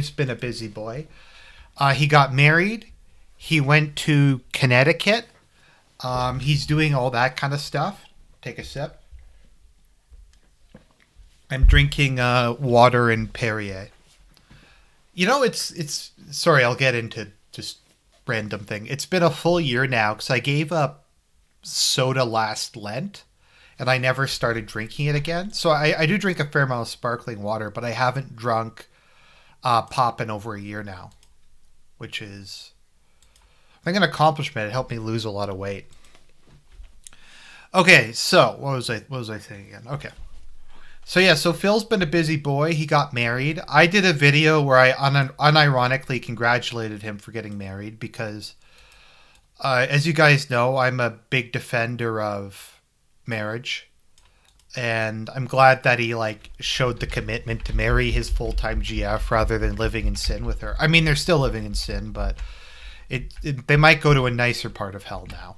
He's been a busy boy. He got married. He went to Connecticut. He's doing all that kind of stuff. Take a sip. I'm drinking water and Perrier. You know, it's. Sorry, I'll get into just random thing. It's been a full year now because I gave up soda last Lent, and I never started drinking it again. So I do drink a fair amount of sparkling water, but I haven't drunk pop in over a year now, which is, I think, an accomplishment. It helped me lose a lot of weight. Okay, so what was I saying again? Okay. So Phil's been a busy boy. He got married. I did a video where I unironically congratulated him for getting married because, as you guys know, I'm a big defender of marriage, and I'm glad that he showed the commitment to marry his full-time GF rather than living in sin with her. I mean, they're still living in sin, but they might go to a nicer part of hell now.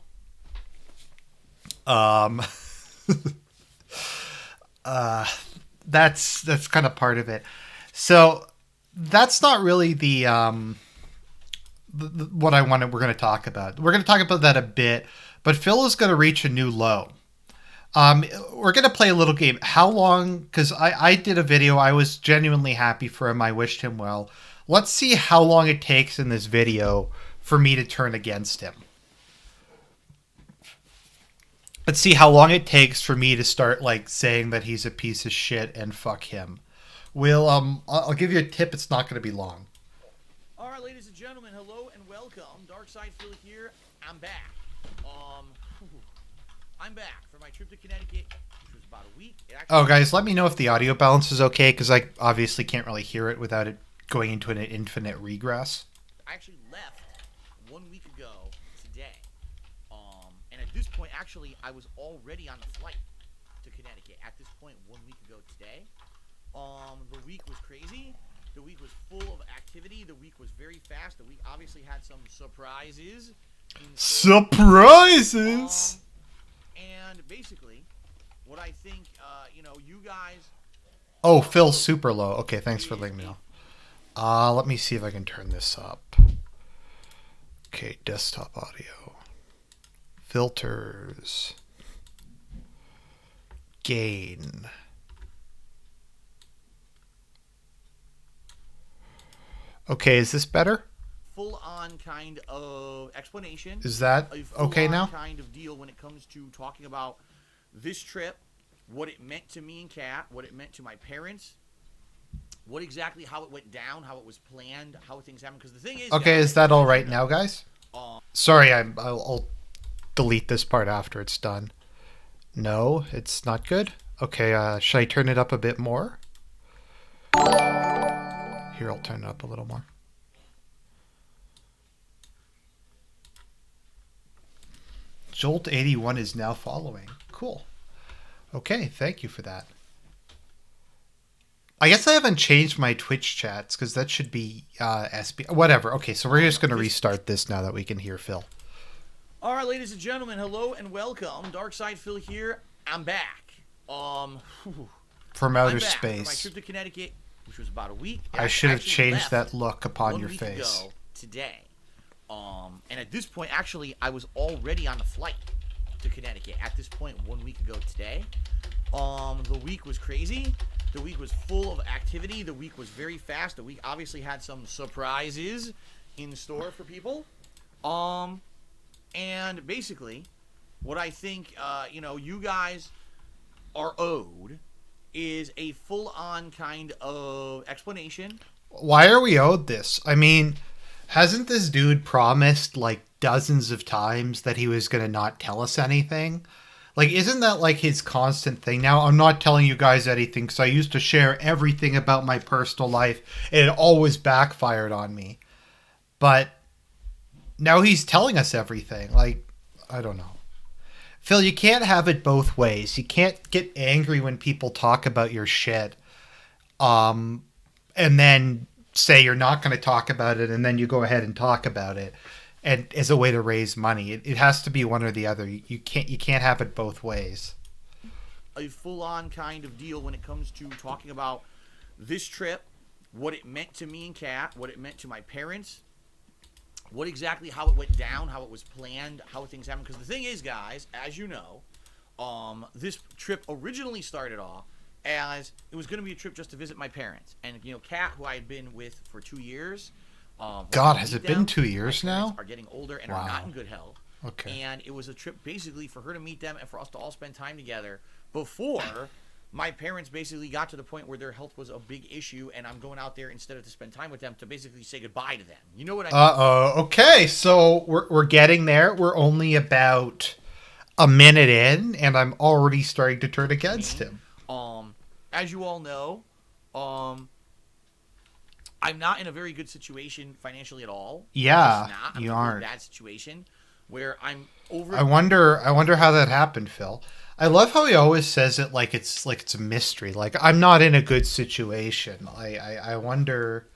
That's kind of part of it. So that's not really the what I wanted. We're going to talk about. We're going to talk about that a bit, but Phil is going to reach a new low. We're going to play a little game. How long? Because I did a video. I was genuinely happy for him. I wished him well. Let's see how long it takes in this video for me to turn against him. Let's see how long it takes for me to start saying that he's a piece of shit and fuck him. I'll give you a tip. It's not going to be long. All right, ladies and gentlemen, hello and welcome. Darkside Phil here. I'm back. I'm back for my trip to Connecticut, which was about a week. Oh, guys, let me know if the audio balance is okay, because I obviously can't really hear it without it going into an infinite regress. I actually left 1 week ago today. And at this point, actually, I was already on the flight to Connecticut. At this point, 1 week ago today. The week was crazy. The week was full of activity. The week was very fast. The week obviously had some surprises. Surprises! And basically, what I think, you guys... Oh, Phil's super low. Okay, thanks for letting me know. Let me see if I can turn this up. Okay, desktop audio. Filters. Gain. Okay, is this better? Full-on kind of explanation. Is that okay now? Kind of deal when it comes to talking about this trip, what it meant to me and Kat, what it meant to my parents, what exactly, how it went down, how it was planned, how things happened. Because the thing is... Okay, is that all right now, guys? Sorry, I'll delete this part after it's done. No, it's not good? Okay, should I turn it up a bit more? Here, I'll turn it up a little more. Jolt81 is now following. Cool. Okay, thank you for that. I guess I haven't changed my Twitch chats because that should be SB. Whatever. Okay, so we're just going to restart this now that we can hear Phil. All right, ladies and gentlemen, hello and welcome. Darkside Phil here. I'm back. From outer I'm back space. for my trip to Connecticut, which was about a week. I should have changed that look upon your face. 1 week ago today. And at this point, actually, I was already on the flight to Connecticut. At this point, 1 week ago today. The week was crazy. The week was full of activity. The week was very fast. The week obviously had some surprises in store for people. And basically, what I think, you guys are owed is a full-on kind of explanation. Why are we owed this? I mean, hasn't this dude promised dozens of times that he was going to not tell us anything? Isn't that his constant thing? Now, I'm not telling you guys anything because I used to share everything about my personal life and it always backfired on me. But now he's telling us everything. I don't know. Phil, you can't have it both ways. You can't get angry when people talk about your shit and then say you're not going to talk about it and then you go ahead and talk about it. And as a way to raise money, it has to be one or the other. You can't have it both ways. A full-on kind of deal when it comes to talking about this trip, what it meant to me and Kat, what it meant to my parents, what exactly how it went down, how it was planned, how things happened. Because the thing is, guys, as you know, this trip originally started off as it was going to be a trip just to visit my parents. And, you know, Kat, who I had been with for 2 years. God, has it been 2 years now? Are getting older and Wow. are not in good health. Okay. And it was a trip basically for her to meet them and for us to all spend time together before my parents basically got to the point where their health was a big issue, and I'm going out there instead of to spend time with them to basically say goodbye to them. You know what I mean? Uh-oh. Okay, so we're getting there. We're only about a minute in, and I'm already starting to turn against him. As you all know, I'm not in a very good situation financially at all. Yeah, I'm you in a aren't. bad situation where I'm over. I wonder how that happened, Phil. I love how he always says it like it's a mystery. Like, I'm not in a good situation. I wonder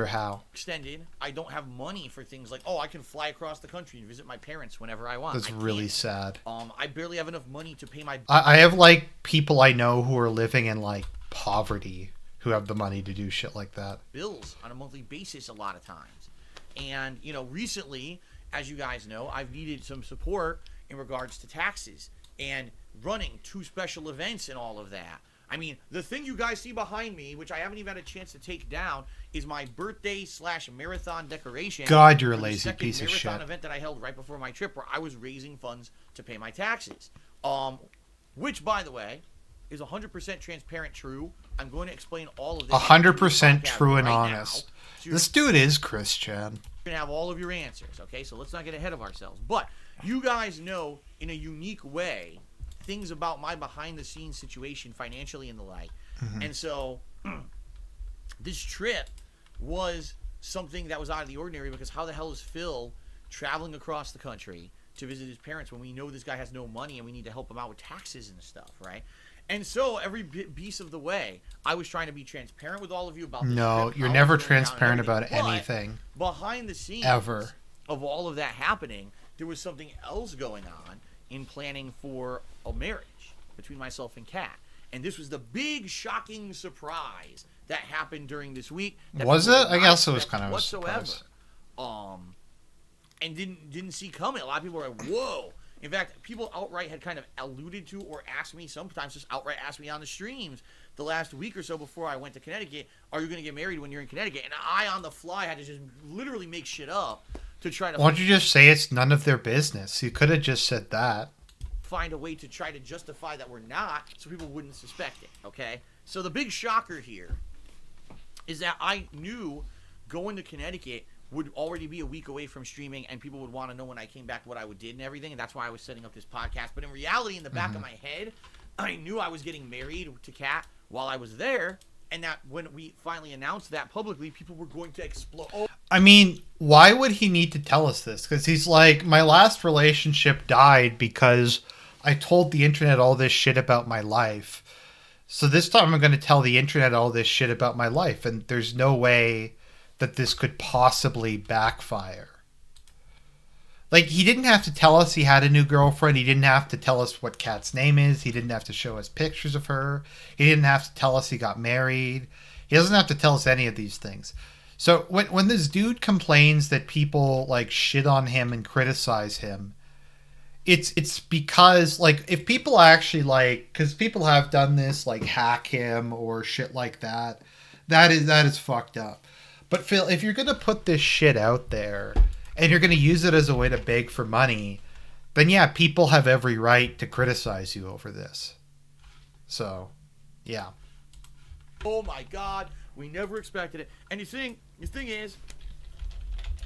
how. Extended. I don't have money for things like, I can fly across the country and visit my parents whenever I want. That's really sad. I barely have enough money to pay my. I have like people I know who are living in like poverty who have the money to do shit like that. Bills on a monthly basis a lot of times. And, you know, recently, as you guys know, I've needed some support in regards to taxes and running 2 special events and all of that. I mean, the thing you guys see behind me, which I haven't even had a chance to take down, is my birthday/marathon decoration. God, you're a for the lazy second piece of marathon shit. event that I held right before my trip, where I was raising funds to pay my taxes. Which, by the way, is 100% transparent true. I'm going to explain all of this. 100% true and right honest. now. So This dude is Christian. you're going to have all of your answers, okay? So let's not get ahead of ourselves. But you guys know, in a unique way, things about my behind-the-scenes situation financially and the like. Mm-hmm. And so this trip was something that was out of the ordinary, because how the hell is Phil traveling across the country to visit his parents when we know this guy has no money and we need to help him out with taxes and stuff, right? And so every piece of the way, I was trying to be transparent with all of you about this No, trip, you're how never it's going down and transparent about everything. But anything. behind the scenes Ever. of all of that happening, there was something else going on in planning for a marriage between myself and Kat. And this was the big, shocking surprise that happened during this week. Was it? I guess it was kind of a whatsoever. surprise. And didn't see coming. A lot of people were like, whoa. In fact, people outright had kind of alluded to or asked me, sometimes just outright asked me on the streams the last week or so before I went to Connecticut, are you going to get married when you're in Connecticut? And I, on the fly, had to just literally make shit up to try to Why don't you just say it's none of their business? You could have just said that. find a way to try to justify that we're not, so people wouldn't suspect it, okay? So the big shocker here is that I knew going to Connecticut would already be a week away from streaming, and people would want to know when I came back what I did and everything, and that's why I was setting up this podcast. But in reality, in the back of my head, I knew I was getting married to Kat while I was there, and that when we finally announced that publicly, people were going to explode. I mean, why would he need to tell us this? Because he's like, my last relationship died because I told the internet all this shit about my life. So this time I'm going to tell the internet all this shit about my life, and there's no way that this could possibly backfire. Like, he didn't have to tell us he had a new girlfriend. He didn't have to tell us what Kat's name is. He didn't have to show us pictures of her. He didn't have to tell us he got married. He doesn't have to tell us any of these things. So when this dude complains that people like shit on him and criticize him, it's because, like, if people actually, like, because people have done this, like, hack him or shit like that, that is fucked up. But Phil, if you're gonna put this shit out there and you're gonna use it as a way to beg for money, then yeah, people have every right to criticize you over this. So, yeah. Oh my God, we never expected it. And the thing is,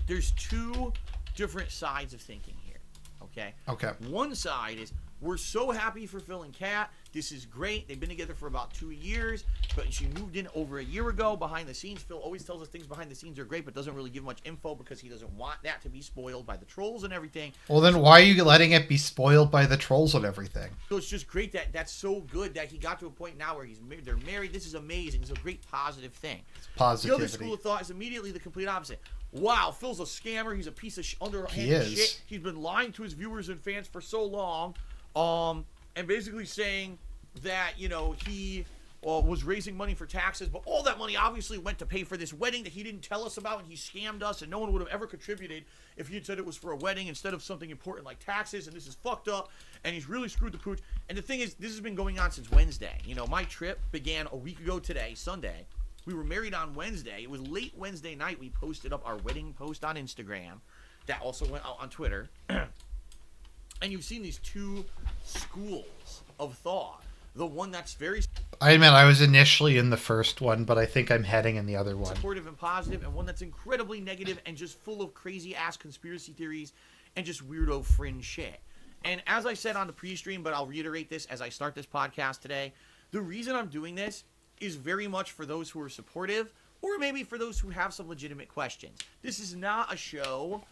there's 2 different sides of thinking here. Okay. Okay. One side is, we're so happy for Phil and Kat. This is great. They've been together for about 2 years, but she moved in over a year ago behind the scenes. Phil always tells us things behind the scenes are great, but doesn't really give much info because he doesn't want that to be spoiled by the trolls and everything. Well, then why are you letting it be spoiled by the trolls and everything? So it's just great that's so good that he got to a point now where they're married. This is amazing. It's a great positive thing. Positivity. The other school of thought is immediately the complete opposite. Wow, Phil's a scammer. He's a piece of underhand He is. shit. He's been lying to his viewers and fans for so long, and basically saying that, you know, he was raising money for taxes, but all that money obviously went to pay for this wedding that he didn't tell us about, and he scammed us, and no one would have ever contributed if he had said it was for a wedding instead of something important like taxes, and this is fucked up, and he's really screwed the pooch. And the thing is, this has been going on since Wednesday. You know, my trip began a week ago today, Sunday. We were married on Wednesday. It was late Wednesday night. We posted up our wedding post on Instagram. That also went out on Twitter. And you've seen these two schools of thought. The one that's very I was initially in the first one, but I think I'm heading in the other one. supportive and positive, and one that's incredibly negative and just full of crazy ass conspiracy theories and just weirdo fringe shit. And as I said on the pre-stream, but I'll reiterate this as I start this podcast today, the reason I'm doing this is very much for those who are supportive, or maybe for those who have some legitimate questions. This is not a show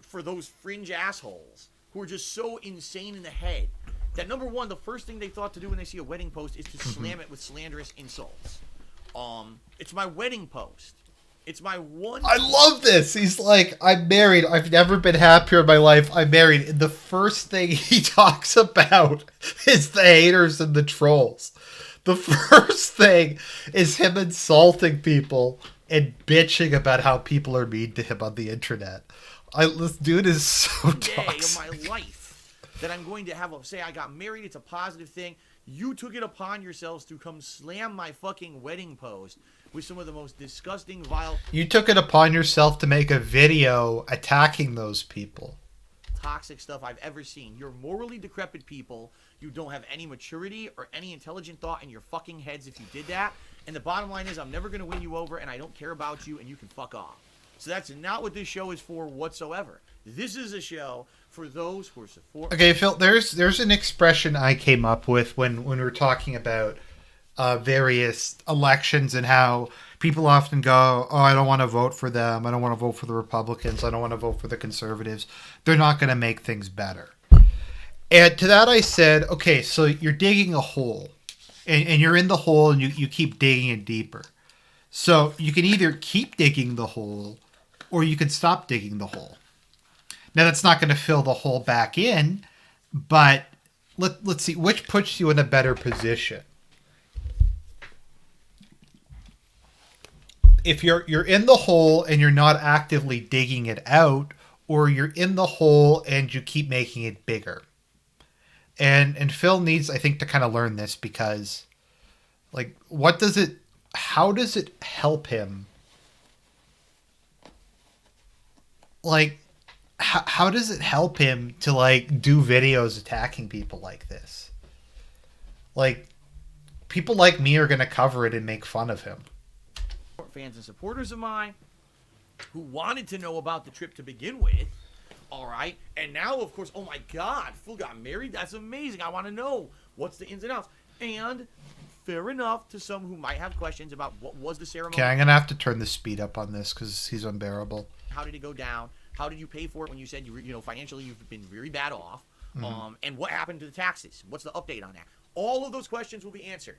for those fringe assholes who are just so insane in the head that, number one, the first thing they thought to do when they see a wedding post is to slam it with slanderous insults. It's my wedding post. It's my one. I love this. He's like, I'm married. I've never been happier in my life. I'm married. And the first thing he talks about is the haters and the trolls. The first thing is him insulting people and bitching about how people are mean to him on the internet. This dude is so toxic. Day of my life that I'm going to say I got married. It's a positive thing. You took it upon yourselves to come slam my fucking wedding post with some of the most disgusting, vile... You took it upon yourself to make a video attacking those people. Toxic stuff I've ever seen. You're morally decrepit people. You don't have any maturity or any intelligent thought in your fucking heads if you did that. And the bottom line is I'm never going to win you over, and I don't care about you, and you can fuck off. So that's not what this show is for whatsoever. This is a show for those who are support. Okay, Phil, there's an expression I came up with when we were talking about various elections and how people often go, oh, I don't want to vote for them. I don't want to vote for the Republicans. I don't want to vote for the conservatives. They're not going to make things better. And to that I said, okay, so you're digging a hole. And you're in the hole and you keep digging it deeper. So you can either keep digging the hole or you can stop digging the hole. Now, that's not going to fill the hole back in, but let's see, which puts you in a better position? If you're in the hole and you're not actively digging it out, or you're in the hole and you keep making it bigger. And Phil needs, I think, to kind of learn this because, like, how does it help him? Like, how does it help him to, like, do videos attacking people like this? Like, people like me are going to cover it and make fun of him. Fans and supporters of mine who wanted to know about the trip to begin with, all right? And now, of course, oh my God, Phil got married? That's amazing. I want to know what's the ins and outs. And fair enough to some who might have questions about what was the ceremony. Okay, I'm going to have to turn the speed up on this because he's unbearable. How did it go down? How did you pay for it when you said financially you've been very bad off? Mm-hmm. And what happened to the taxes? What's the update on that? All of those questions will be answered.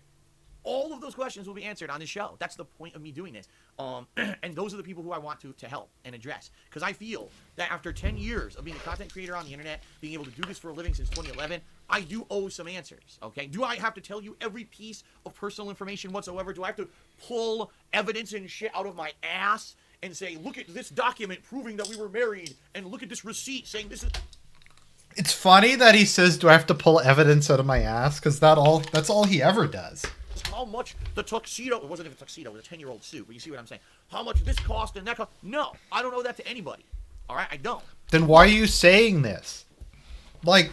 All of those questions will be answered on this show. That's the point of me doing this. And those are the people who I want to help and address. Because I feel that after 10 years of being a content creator on the internet, being able to do this for a living since 2011, I do owe some answers, okay? Do I have to tell you every piece of personal information whatsoever? Do I have to pull evidence and shit out of my ass and say, look at this document proving that we were married, and look at this receipt saying this is... It's funny that he says, do I have to pull evidence out of my ass? Because that's all he ever does. How much the tuxedo, it wasn't even a tuxedo, it was a 10-year-old suit, but you see what I'm saying. How much this cost and that cost. No, I don't owe that to anybody. All right, I don't. Then why are you saying this? Like,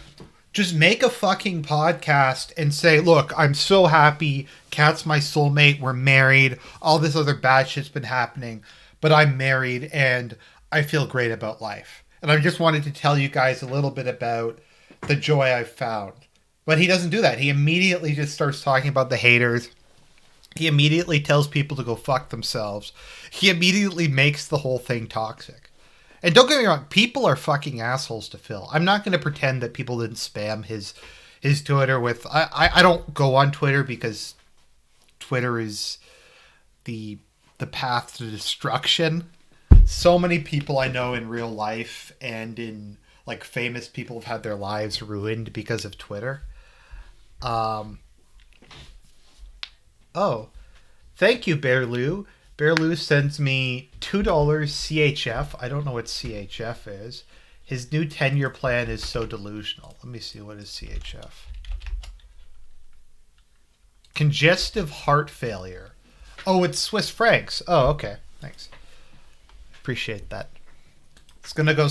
just make a fucking podcast and say, look, I'm so happy. Kat's my soulmate. We're married. All this other bad shit's been happening, but I'm married and I feel great about life. And I just wanted to tell you guys a little bit about the joy I've found. But he doesn't do that. He immediately just starts talking about the haters. He immediately tells people to go fuck themselves. He immediately makes the whole thing toxic. And don't get me wrong, people are fucking assholes to Phil. I'm not going to pretend that people didn't spam his Twitter with... I don't go on Twitter because Twitter is the path to destruction. So many people I know in real life and in, like, famous people have had their lives ruined because of Twitter. Oh, thank you, Bear Lou. Bear Lou sends me $2 CHF. I don't know what CHF is. His new 10-year plan is so delusional. Let me see, what is CHF? Congestive heart failure. Oh, it's Swiss francs. Oh, okay. Thanks. Appreciate that. It's gonna go.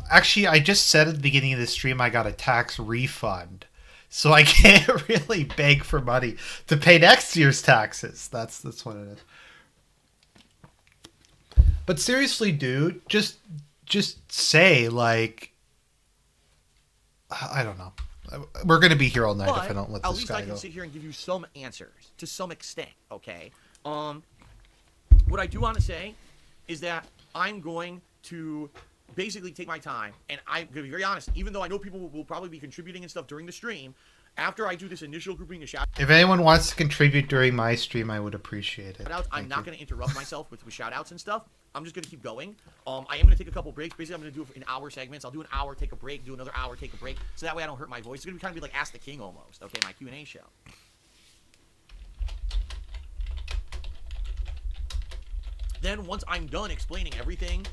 Actually, I just said at the beginning of the stream I got a tax refund, so I can't really beg for money to pay next year's taxes. That's what it is. But seriously, dude, just say, like, I don't know. We're gonna be here all night if I don't let at this least guy I can go. sit here and give you some answers to some extent. Okay. What I do want to say is that I'm going to basically take my time, and I'm going to be very honest. Even though I know people will probably be contributing and stuff during the stream, after I do this initial grouping of shout If anyone wants to contribute during my stream, I would appreciate it. outs, I'm Thank not you. going to interrupt myself with shout outs and stuff. I'm just going to keep going. I am going to take a couple breaks. Basically, I'm going to do it in hour segments. I'll do an hour, take a break, do another hour, take a break, so that way I don't hurt my voice. It's going to kind of be like Ask the King almost. Okay, my Q&A show. Then once I'm done explaining everything,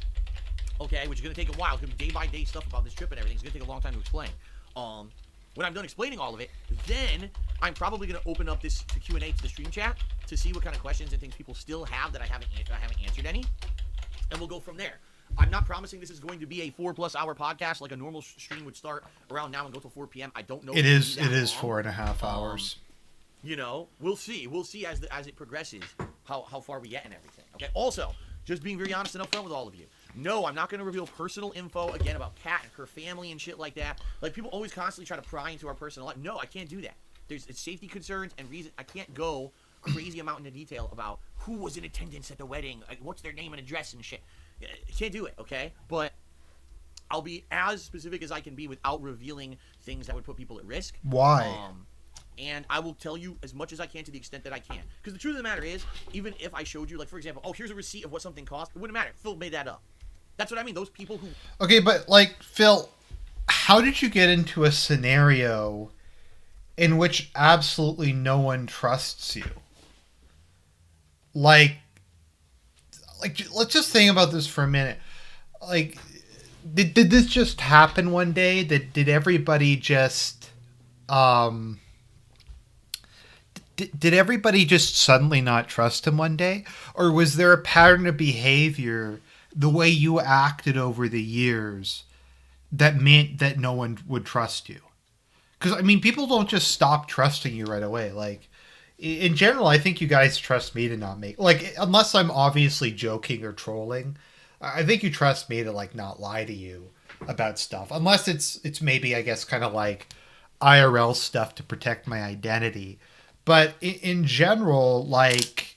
okay, which is going to take a while, it's going to be day-by-day stuff about this trip and everything. It's going to take a long time to explain. When I'm done explaining all of it, then I'm probably going to open up this to Q&A to the stream chat to see what kind of questions and things people still have that I haven't answered any, and we'll go from there. I'm not promising this is going to be a 4+ hour podcast like a normal stream would start around now and go till 4 p.m. I don't know. It is long. 4.5 hours. You know, we'll see. We'll see as it progresses how far we get and everything. Okay. Also, just being very honest and upfront with all of you. No, I'm not going to reveal personal info again about Kat and her family and shit like that. Like, people always constantly try to pry into our personal life. No, I can't do that. There's safety concerns and reason. I can't go crazy amount into detail about who was in attendance at the wedding, like, what's their name and address and shit. I can't do it, okay? But I'll be as specific as I can be without revealing things that would put people at risk. Why? And I will tell you as much as I can to the extent that I can. Because the truth of the matter is, even if I showed you, like, for example, oh, here's a receipt of what something cost, it wouldn't matter. Phil made that up. That's what I mean. Those people who... Okay, but, like, Phil, how did you get into a scenario in which absolutely no one trusts you? Like, let's just think about this for a minute. Like, did this just happen one day? Did everybody just... Did everybody just suddenly not trust him one day? Or was there a pattern of behavior, the way you acted over the years, that meant that no one would trust you? Because, I mean, people don't just stop trusting you right away. Like, in general, I think you guys trust me to not make... Like, unless I'm obviously joking or trolling, I think you trust me to, like, not lie to you about stuff. Unless it's maybe, I guess, kind of like IRL stuff to protect my identity. But in general, like,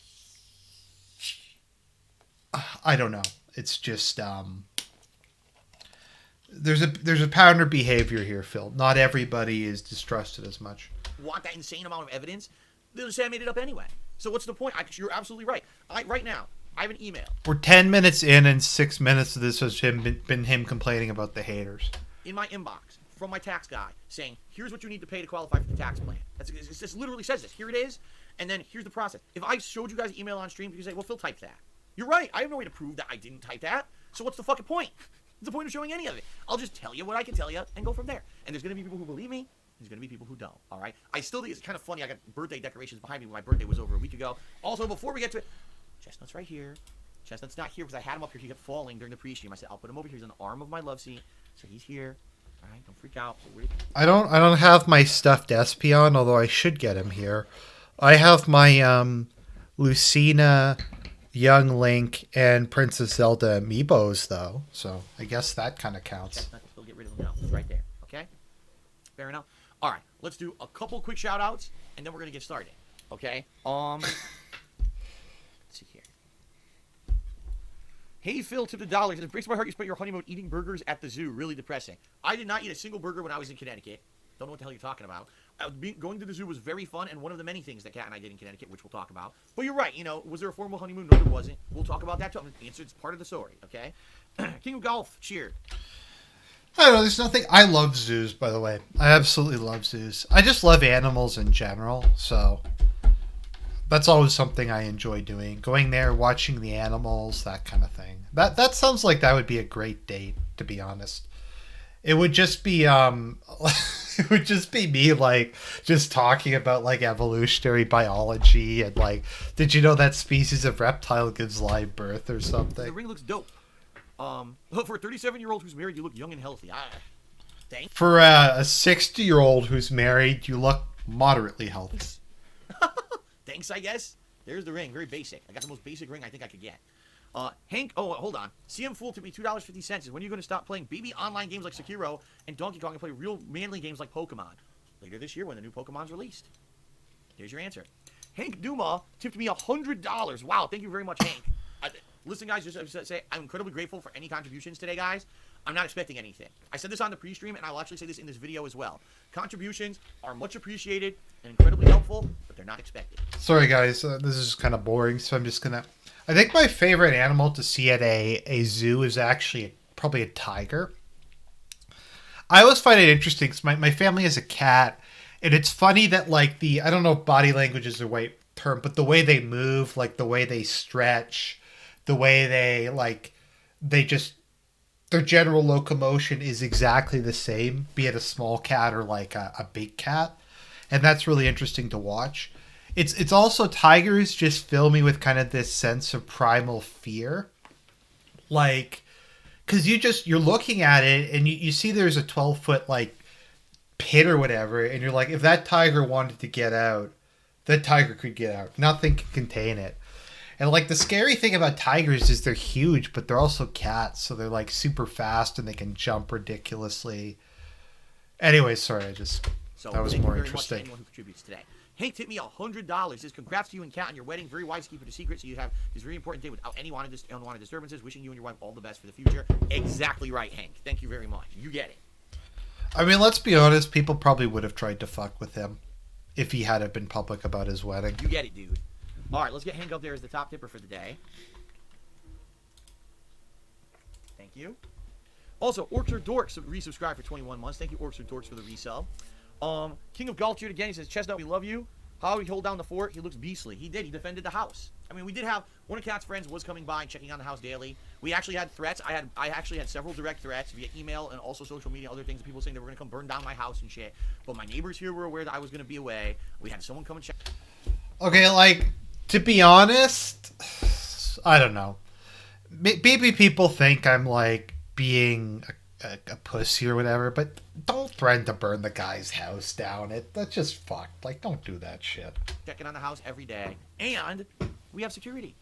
I don't know. It's just there's a pattern of behavior here, Phil. Not everybody is distrusted as much. Want that insane amount of evidence? They'll say I made it up anyway. So what's the point? You're absolutely right. Right now, I have an email. We're 10 minutes in, and 6 minutes of this has been him complaining about the haters. In my inbox from my tax guy saying, here's what you need to pay to qualify for the tax plan. It just literally says this. Here it is. And then here's the process. If I showed you guys an email on stream, you say, well, Phil typed that. You're right. I have no way to prove that I didn't type that. So what's the fucking point? What's the point of showing any of it? I'll just tell you what I can tell you and go from there. And there's going to be people who believe me. There's going to be people who don't. All right? I still think it's kind of funny. I got birthday decorations behind me. My birthday was over a week ago. Also, before we get to it, Chestnut's right here. Chestnut's not here because I had him up here. He kept falling during the pre-stream. I said, I'll put him over here. He's on the arm of my love seat. So he's here. All right? Don't freak out. I don't have my stuffed SP on, although I should get him here. I have my Lucina, Young Link, and Princess Zelda amiibos, though. So I guess that kind of counts. Chestnut, we'll get rid of him now. He's right there. Okay? Fair enough. All right. Let's do a couple quick shout-outs, and then we're going to get started. Okay? Let's see here. Hey, Phil, to the dollars. It breaks my heart you spent your honeymoon eating burgers at the zoo. Really depressing. I did not eat a single burger when I was in Connecticut. Don't know what the hell you're talking about. Going to the zoo was very fun and one of the many things that Kat and I did in Connecticut, which we'll talk about. But you're right. You know, was there a formal honeymoon? No, there wasn't. We'll talk about that too. Answer, it's part of the story, okay? King of Golf, cheer. I don't know. There's nothing. I love zoos, by the way. I absolutely love zoos. I just love animals in general, so That's always something I enjoy doing. Going there, watching the animals, that kind of thing. That sounds like that would be a great date, to be honest. It would just be it would just be me like just talking about like evolutionary biology and like did you know that species of reptile gives live birth or The something? ring looks dope. For a 37-year-old who's married, you look young and healthy. Thanks. For a 60-year-old who's married, you look moderately healthy. Thanks, I guess. There's the ring. Very basic. I got the most basic ring I think I could get. Hank, oh, hold on. CM Fool to me $2.50 is when are you going to stop playing baby online games like Sekiro and Donkey Kong and play real manly games like Pokemon? Later this year when the new Pokemon's released. There's your answer. Hank Duma tipped me $100. Wow, thank you very much, Hank. Listen, guys, just to say I'm incredibly grateful for any contributions today, guys. I'm not expecting anything. I said this on the pre-stream, and I will actually say this in this video as well. Contributions are much appreciated and incredibly helpful, but they're not expected. Sorry guys, this is kind of boring, so I'm just gonna. I think my favorite animal to see at a zoo is actually probably a tiger. I always find it interesting because my family has a cat, and it's funny that like the I don't know if body language is the right term, but the way they move, like the way they stretch, the way they like they just their general locomotion is exactly the same, be it a small cat or like a big cat, and that's really interesting to watch. It's also tigers just fill me with kind of this sense of primal fear, like because you're looking at it and you see there's a 12-foot like pit or whatever, and you're like, if that tiger wanted to get out, that tiger could get out. Nothing can contain it. And like the scary thing about tigers is they're huge, but they're also cats, so they're like super fast and they can jump ridiculously. Anyway, sorry, So that was thank you more very much to interesting. anyone who contributes today. Hank tipped me $100. Says congrats to you and Kat on your wedding. Very wise to keep it a secret, so you have this very important day without any unwanted disturbances. Wishing you and your wife all the best for the future. Exactly right, Hank. Thank you very much. You get it. I mean, let's be honest, people probably would have tried to fuck with him if he hadn't been public about his wedding. You get it, dude. All right, let's get Hank up there as the top tipper for the day. Thank you. Also, Orchard Dorks resubscribed for 21 months. Thank you, Orchard Dorks, for the resell. King of Golf again. He says, Chestnut, we love you. How did he hold down the fort? He looks beastly. He did. He defended the house. I mean, we did have one of Kat's friends was coming by and checking on the house daily. We actually had threats. I actually had several direct threats via email and also social media, other things. People saying they were going to come burn down my house and shit. But my neighbors here were aware that I was going to be away. We had someone come and check. Okay, like, to be honest, I don't know. Maybe people think I'm like being a pussy or whatever, but don't threaten to burn the guy's house down. That's just fucked. Like, don't do that shit. Checking on the house every day, and we have security.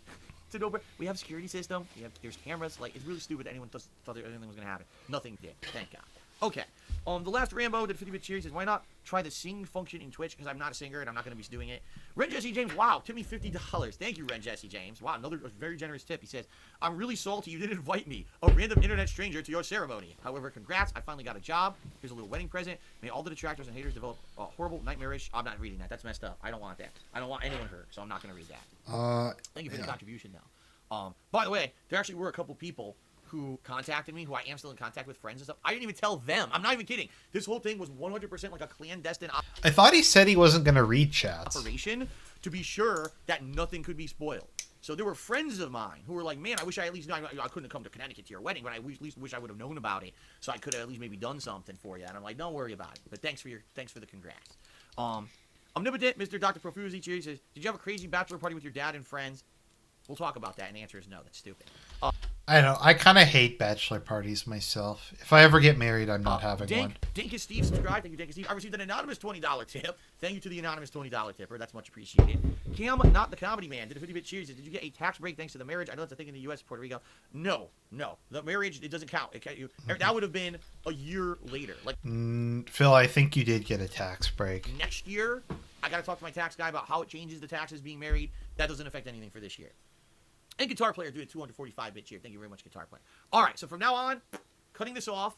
We have a security system. There's cameras. Like, it's really stupid that anyone thought anything was gonna happen. Nothing did. Thank God. Okay. The last Rambo did 50-bit cheers. Says, why not try the sing function in Twitch? Because I'm not a singer and I'm not going to be doing it. Ren Jesse James, wow, tip me $50. Thank you, Ren Jesse James. Wow, another very generous tip. He says, I'm really salty you didn't invite me, a random internet stranger, to your ceremony. However, congrats, I finally got a job. Here's a little wedding present. May all the detractors and haters develop horrible, nightmarish. I'm not reading that. That's messed up. I don't want that. I don't want anyone hurt, so I'm not going to read that. Thank you for the contribution, though. By the way, there actually were a couple people who contacted me, who I am still in contact with, friends and stuff. I didn't even tell them. I'm not even kidding. This whole thing was 100% like a clandestine I thought he said he wasn't going to read chats. operation to be sure that nothing could be spoiled. So there were friends of mine who were like, man, I wish I at least knew. I couldn't have come to Connecticut to your wedding, but I at least wish I would have known about it, so I could have at least maybe done something for you. And I'm like, don't worry about it. But thanks for the congrats. Omnipotent, Mr. Dr. Profusi says, did you have a crazy bachelor party with your dad and friends? We'll talk about that, and the answer is no. That's stupid. I know. I kind of hate bachelor parties myself. If I ever get married, I'm not having one. Dinkus Steve subscribed. Thank you, Dinkus Steve. I received an anonymous $20 tip. Thank you to the anonymous $20 tipper. That's much appreciated. Cam, not the comedy man, did a 50-bit cheers. Did you get a tax break thanks to the marriage? I know that's a thing in the U.S., Puerto Rico. No. The marriage, it doesn't count. That would have been a year later. Like Phil, I think you did get a tax break. next year, I got to talk to my tax guy about how it changes the taxes being married. That doesn't affect anything for this year. And Guitar Player doing a 245-bit cheer. Thank you very much, Guitar Player. All right, so from now on, cutting this off.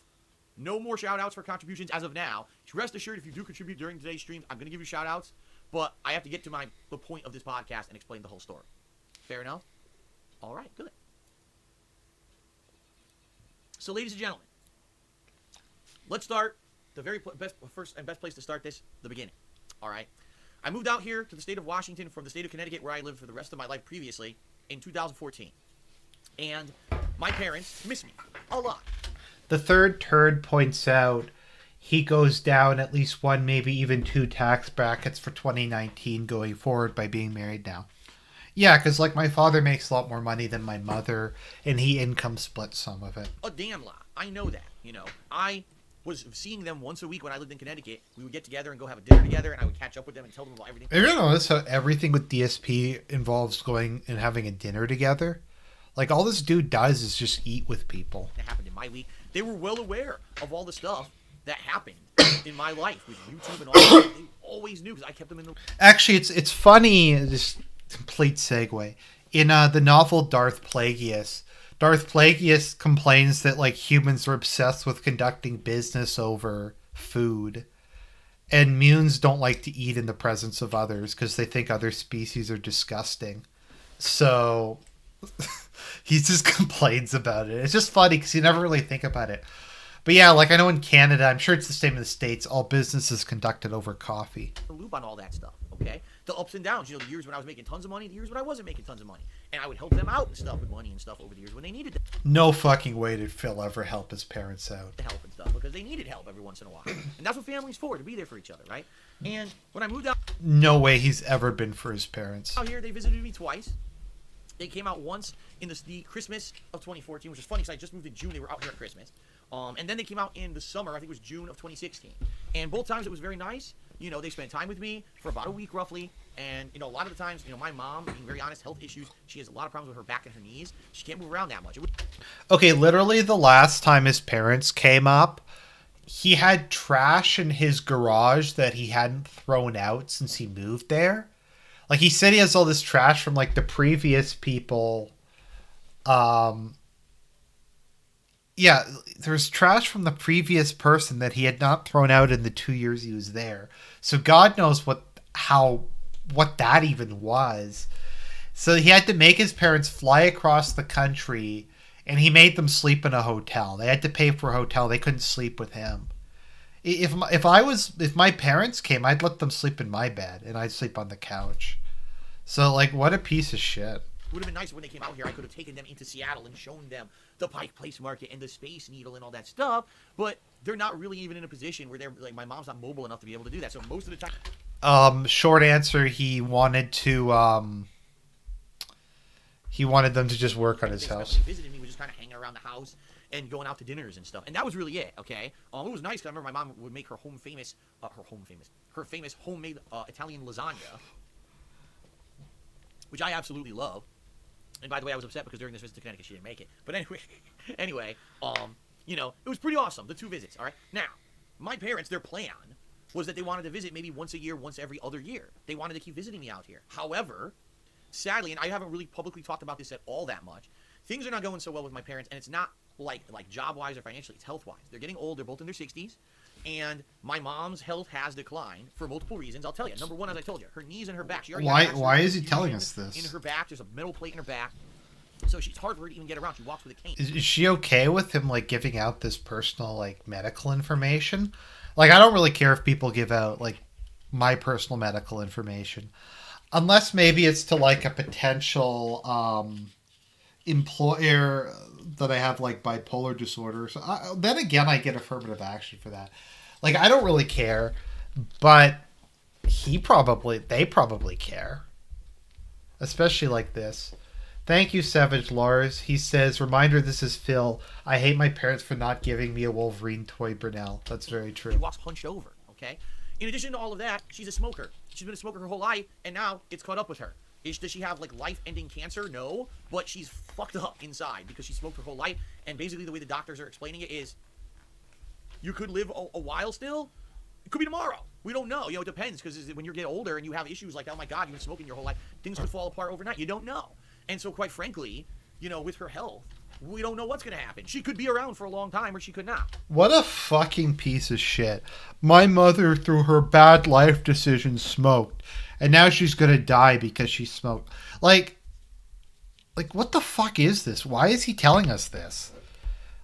No more shout-outs for contributions as of now. Rest assured, if you do contribute during today's stream, I'm going to give you shout-outs, but I have to get to the point of this podcast and explain the whole story. Fair enough? All right, good. So, ladies and gentlemen, let's start the very best place to start this, the beginning. All right? I moved out here to the state of Washington from the state of Connecticut, where I lived for the rest of my life previously, in 2014. And my parents miss me a lot. The third turd points out he goes down at least one, maybe even two tax brackets for 2019 going forward by being married now. Yeah, because like my father makes a lot more money than my mother, and he income splits some of it. A damn lot. I know that. You know, I was seeing them once a week when I lived in Connecticut. We would get together and go have a dinner together, and I would catch up with them and tell them about everything. Have you ever noticed how everything with DSP involves going and having a dinner together? Like, all this dude does is just eat with people. That happened in my week. They were well aware of all the stuff that happened in my life with YouTube and all that. They always knew because I kept them in the... Actually, it's funny, just complete segue. In the novel Darth Plagueis complains that, like, humans are obsessed with conducting business over food. And Munes don't like to eat in the presence of others because they think other species are disgusting. So... he just complains about it. It's just funny because you never really think about it. But yeah, like I know in Canada, I'm sure it's the same in the States, all business is conducted over coffee. The loop on all that stuff, okay? The ups and downs, you know, the years when I was making tons of money, the years when I wasn't making tons of money. And I would help them out and stuff with money and stuff over the years when they needed No fucking way did Phil ever help his parents out. help and stuff because they needed help every once in a while. And that's what family's for, to be there for each other, right? And when I moved out No way he's ever been for his parents. here, they visited me twice. They came out once in the Christmas of 2014, which is funny because I just moved in June. They were out here at Christmas. And then they came out in the summer, I think it was June of 2016. And both times it was very nice. You know, they spent time with me for about a week roughly. And, you know, a lot of the times, you know, my mom, being very honest, health issues, she has a lot of problems with her back and her knees. She can't move around that much. Okay, literally the last time his parents came up, he had trash in his garage that he hadn't thrown out since he moved there. Like, he said he has all this trash from, like, the previous people. Yeah, there's trash from the previous person that he had not thrown out in the 2 years he was there. So God knows what that even was. So he had to make his parents fly across the country, and he made them sleep in a hotel. They had to pay for a hotel. They couldn't sleep with him. If my parents came, I'd let them sleep in my bed, and I'd sleep on the couch. So, like, what a piece of shit. It would have been nice when they came out here. I could have taken them into Seattle and shown them the Pike Place Market and the Space Needle and all that stuff. But they're not really even in a position where they're like, my mom's not mobile enough to be able to do that. So most of the time, short answer, he wanted them to just work on his house. When they visited me, we just kind of hanging around the house and going out to dinners and stuff. And that was really it, okay? It was nice because I remember my mom would make her famous homemade Italian lasagna, which I absolutely love. And by the way, I was upset because during this visit to Connecticut, she didn't make it. But anyway, you know, it was pretty awesome, the 2 visits, all right? Now, my parents, their plan was that they wanted to visit maybe once a year, once every other year. They wanted to keep visiting me out here. However, sadly, and I haven't really publicly talked about this at all that much, things are not going so well with my parents, and it's not like job-wise or financially, it's health-wise. They're getting old, they're both in their 60s, and my mom's health has declined for multiple reasons. I'll tell you. Number one, as I told you, her knees and her back. Why is he telling us this? In her back, there's a metal plate in her back, so it's hard for her to even get around. She walks with a cane. Is she okay with him, like, giving out this personal, like, medical information? Like, I don't really care if people give out, like, my personal medical information. Unless maybe it's to, like, a potential employer that I have, like, bipolar disorder. So then again, I get affirmative action for that. Like, I don't really care, but they probably care. Especially like this. Thank you, Savage Lars. He says, reminder, this is Phil. I hate my parents for not giving me a Wolverine toy, Brunel. That's very true. She walks hunched over, okay? In addition to all of that, she's a smoker. She's been a smoker her whole life, and now it's caught up with her. Does she have, like, life-ending cancer? No. But she's fucked up inside because she smoked her whole life, and basically the way the doctors are explaining it is, you could live a while still. It could be tomorrow. We don't know. You know, it depends, because when you get older and you have issues like, oh my God, you've been smoking your whole life, things could fall apart overnight. You don't know. And so, quite frankly, you know, with her health, we don't know what's going to happen. She could be around for a long time, or she could not. What a fucking piece of shit. My mother, through her bad life decisions, smoked. And now she's going to die because she smoked. Like, what the fuck is this? Why is he telling us this?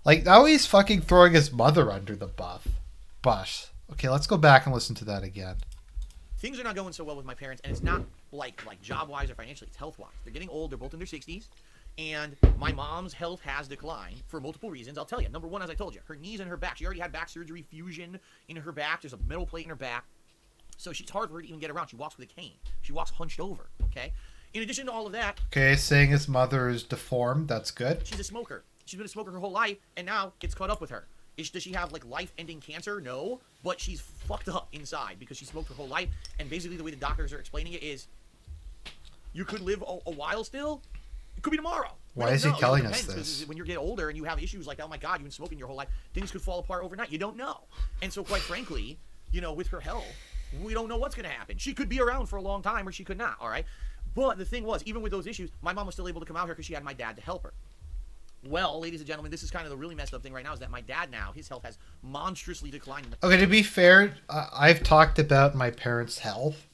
Like, now he's fucking throwing his mother under the bus. Okay, let's go back and listen to that again. things are not going so well with my parents, and it's not like job wise or financially, it's health wise. They're getting old. They're both in their 60s, and my mom's health has declined for multiple reasons. I'll tell you. Number one, as I told you, her knees and her back. She already had back surgery, fusion in her back. There's a metal plate in her back, so it's hard for her to even get around. She walks with a cane. She walks hunched over. Okay. In addition to all of that, Okay, saying his mother is deformed. That's good. she's a smoker. She's been a smoker her whole life, and now it's caught up with her. Does she have like life-ending cancer? No, but she's fucked up inside because she smoked her whole life. And basically, the way the doctors are explaining it is, you could live a while still. It could be tomorrow. Why is he telling us this? When you get older and you have issues like, oh my God, you've been smoking your whole life, things could fall apart overnight. You don't know. And so, quite frankly, you know, with her health, we don't know what's going to happen. She could be around for a long time, or she could not. All right. But the thing was, even with those issues, my mom was still able to come out here because she had my dad to help her. Well, ladies and gentlemen, this is kind of the really messed up thing right now, is that my dad now, his health has monstrously declined. Okay, to be fair, I've talked about my parents' health.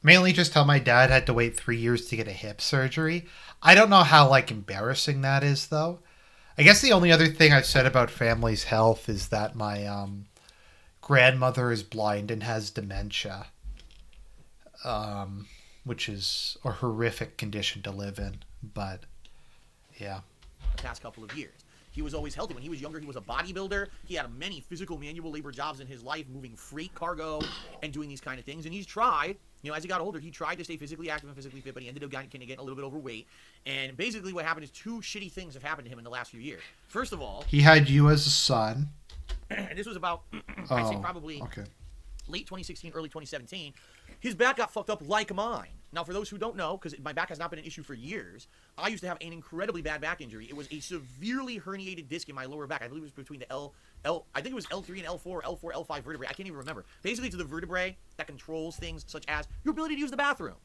Mainly just how my dad had to wait 3 years to get a hip surgery. I don't know how, like, embarrassing that is, though. I guess the only other thing I've said about family's health is that my grandmother is blind and has dementia. Which is a horrific condition to live in. But, yeah. The past couple of years, he was always healthy. When he was younger, he was a bodybuilder. He had many physical manual labor jobs in his life, moving freight cargo and doing these kind of things. And he's tried, you know, as he got older, he tried to stay physically active and physically fit, but he ended up getting a little bit overweight. And basically what happened is two shitty things have happened to him in the last few years. First of all, he had you as a son. And this was about, I'd say probably late 2016, early 2017. His back got fucked up like mine. Now, for those who don't know, because my back has not been an issue for years, I used to have an incredibly bad back injury. It was a severely herniated disc in my lower back. I believe it was between the I think it was L3 and L4, L4, L5 vertebrae. I can't even remember. Basically, to the vertebrae that controls things such as your ability to use the bathroom.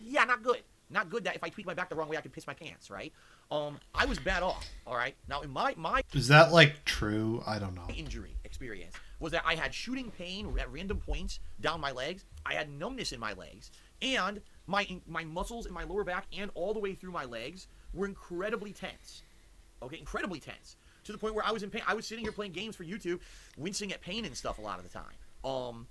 Yeah, not good. Not good that if I tweak my back the wrong way, I could piss my pants, right? I was bad off, all right? Now, in my is that, like, true? I don't know. Injury experience was that I had shooting pain at random points down my legs. I had numbness in my legs. And my muscles in my lower back and all the way through my legs were incredibly tense. Okay, incredibly tense. To the point where I was in pain. I was sitting here playing games for YouTube, wincing at pain and stuff a lot of the time.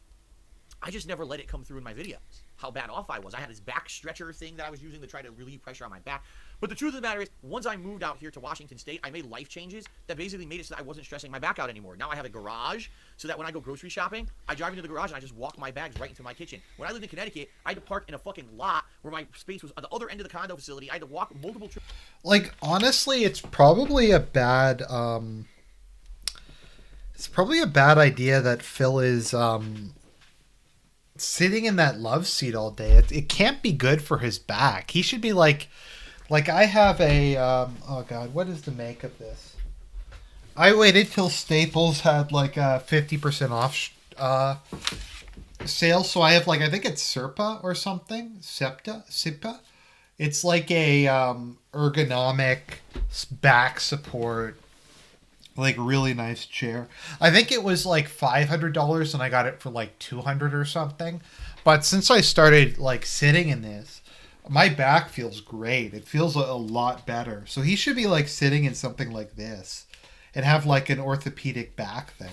I just never let it come through in my videos, how bad off I was. I had this back stretcher thing that I was using to try to relieve pressure on my back. But the truth of the matter is, once I moved out here to Washington State, I made life changes that basically made it so that I wasn't stressing my back out anymore. Now I have a garage, so that when I go grocery shopping, I drive into the garage and I just walk my bags right into my kitchen. When I lived in Connecticut, I had to park in a fucking lot where my space was at the other end of the condo facility. I had to walk multiple trips. Like, honestly, it's probably a bad idea that Phil is sitting in that love seat all day. It can't be good for his back. He should be like I have a oh god, what is the make of this? I waited till Staples had like a 50% off sale, so I have, like, I think it's Serpa or something. Sipa. It's like a ergonomic back support, like, really nice chair. I think it was like $500 and I got it for like $200 or something. But since I started, like, sitting in this, my back feels great. It feels a lot better. So he should be, like, sitting in something like this and have, like, an orthopedic back thing.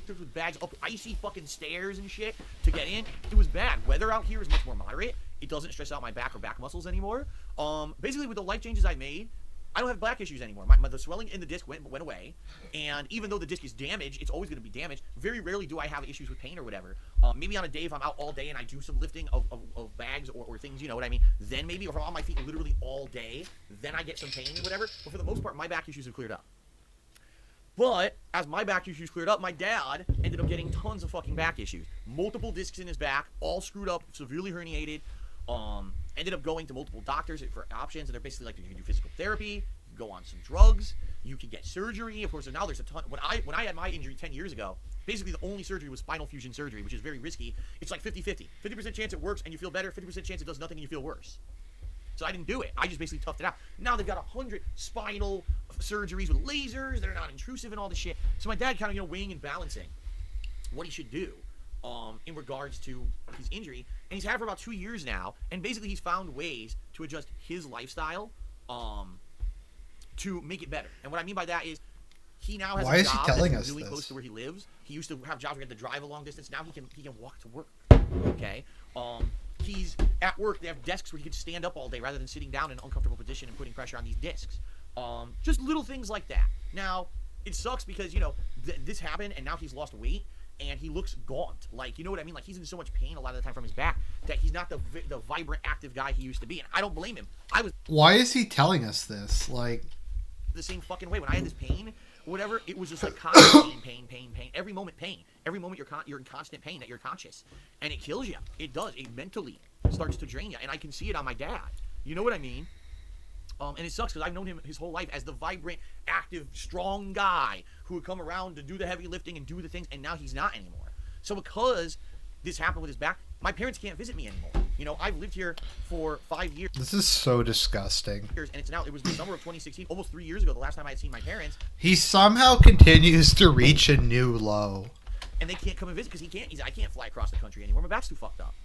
With bags up icy fucking stairs and shit to get in. It was bad. Weather out here is much more moderate. It doesn't stress out my back or back muscles anymore. Basically, with the life changes I made, I don't have back issues anymore. The swelling in the disc went away, and even though the disc is damaged, it's always going to be damaged. Very rarely do I have issues with pain or whatever. Maybe on a day if I'm out all day and I do some lifting of bags or things, you know what I mean, then maybe, or if I'm on my feet literally all day, then I get some pain or whatever. But for the most part, my back issues have cleared up. But as my back issues cleared up, my dad ended up getting tons of fucking back issues. Multiple discs in his back, all screwed up, severely herniated. Ended up going to multiple doctors for options, and they're basically like, you can do physical therapy, you can go on some drugs, you can get surgery. Of course, now there's a ton. When I had my injury 10 years ago, basically the only surgery was spinal fusion surgery, which is very risky. It's like 50-50. 50% chance it works and you feel better, 50% chance it does nothing and you feel worse. So I didn't do it. I just basically toughed it out. Now they've got 100 spinal surgeries with lasers that are not intrusive and all this shit. So my dad kind of, weighing and balancing what he should do in regards to his injury. And he's had it for about 2 years now. And basically he's found ways to adjust his lifestyle to make it better. And what I mean by that is he now has a job that's really close to where he lives. He used to have jobs where he had to drive a long distance. Now he can walk to work. Okay. He's at work. They have desks where he could stand up all day rather than sitting down in an uncomfortable position and putting pressure on these discs. Just little things like that. Now, it sucks because, this happened and now he's lost weight and he looks gaunt. Like, you know what I mean? Like, he's in so much pain a lot of the time from his back that he's not the vibrant, active guy he used to be. And I don't blame him. I was Why is he telling us this? Like, the same fucking way. When I had this pain, whatever, it was just like constant pain. Every moment pain. Every moment you're in constant pain that you're conscious. And it kills you. It does. It mentally starts to drain you. And I can see it on my dad. You know what I mean? And it sucks because I've known him his whole life as the vibrant, active, strong guy who would come around to do the heavy lifting and do the things, and now he's not anymore. So because this happened with his back, my parents can't visit me anymore. I've lived here for 5 years. this is so disgusting. And it was the summer of 2016, almost 3 years ago, the last time I had seen my parents. He somehow continues to reach a new low. And they can't come and visit because I can't fly across the country anymore. My back's too fucked up.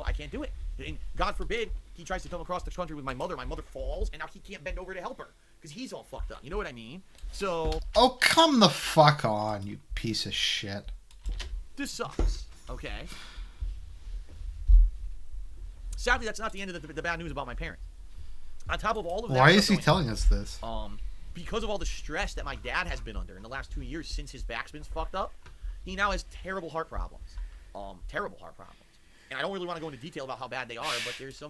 I can't do it. And God forbid he tries to come across the country with my mother. My mother falls, and now he can't bend over to help her because he's all fucked up. You know what I mean? So Oh, come the fuck on, you piece of shit. this sucks. Okay. Sadly, that's not the end of the bad news about my parents. On top of all of that, Why is he telling us this? because of all the stress that my dad has been under in the last 2 years since his back's been fucked up, he now has terrible heart problems. Terrible heart problems. And I don't really want to go into detail about how bad they are, but there's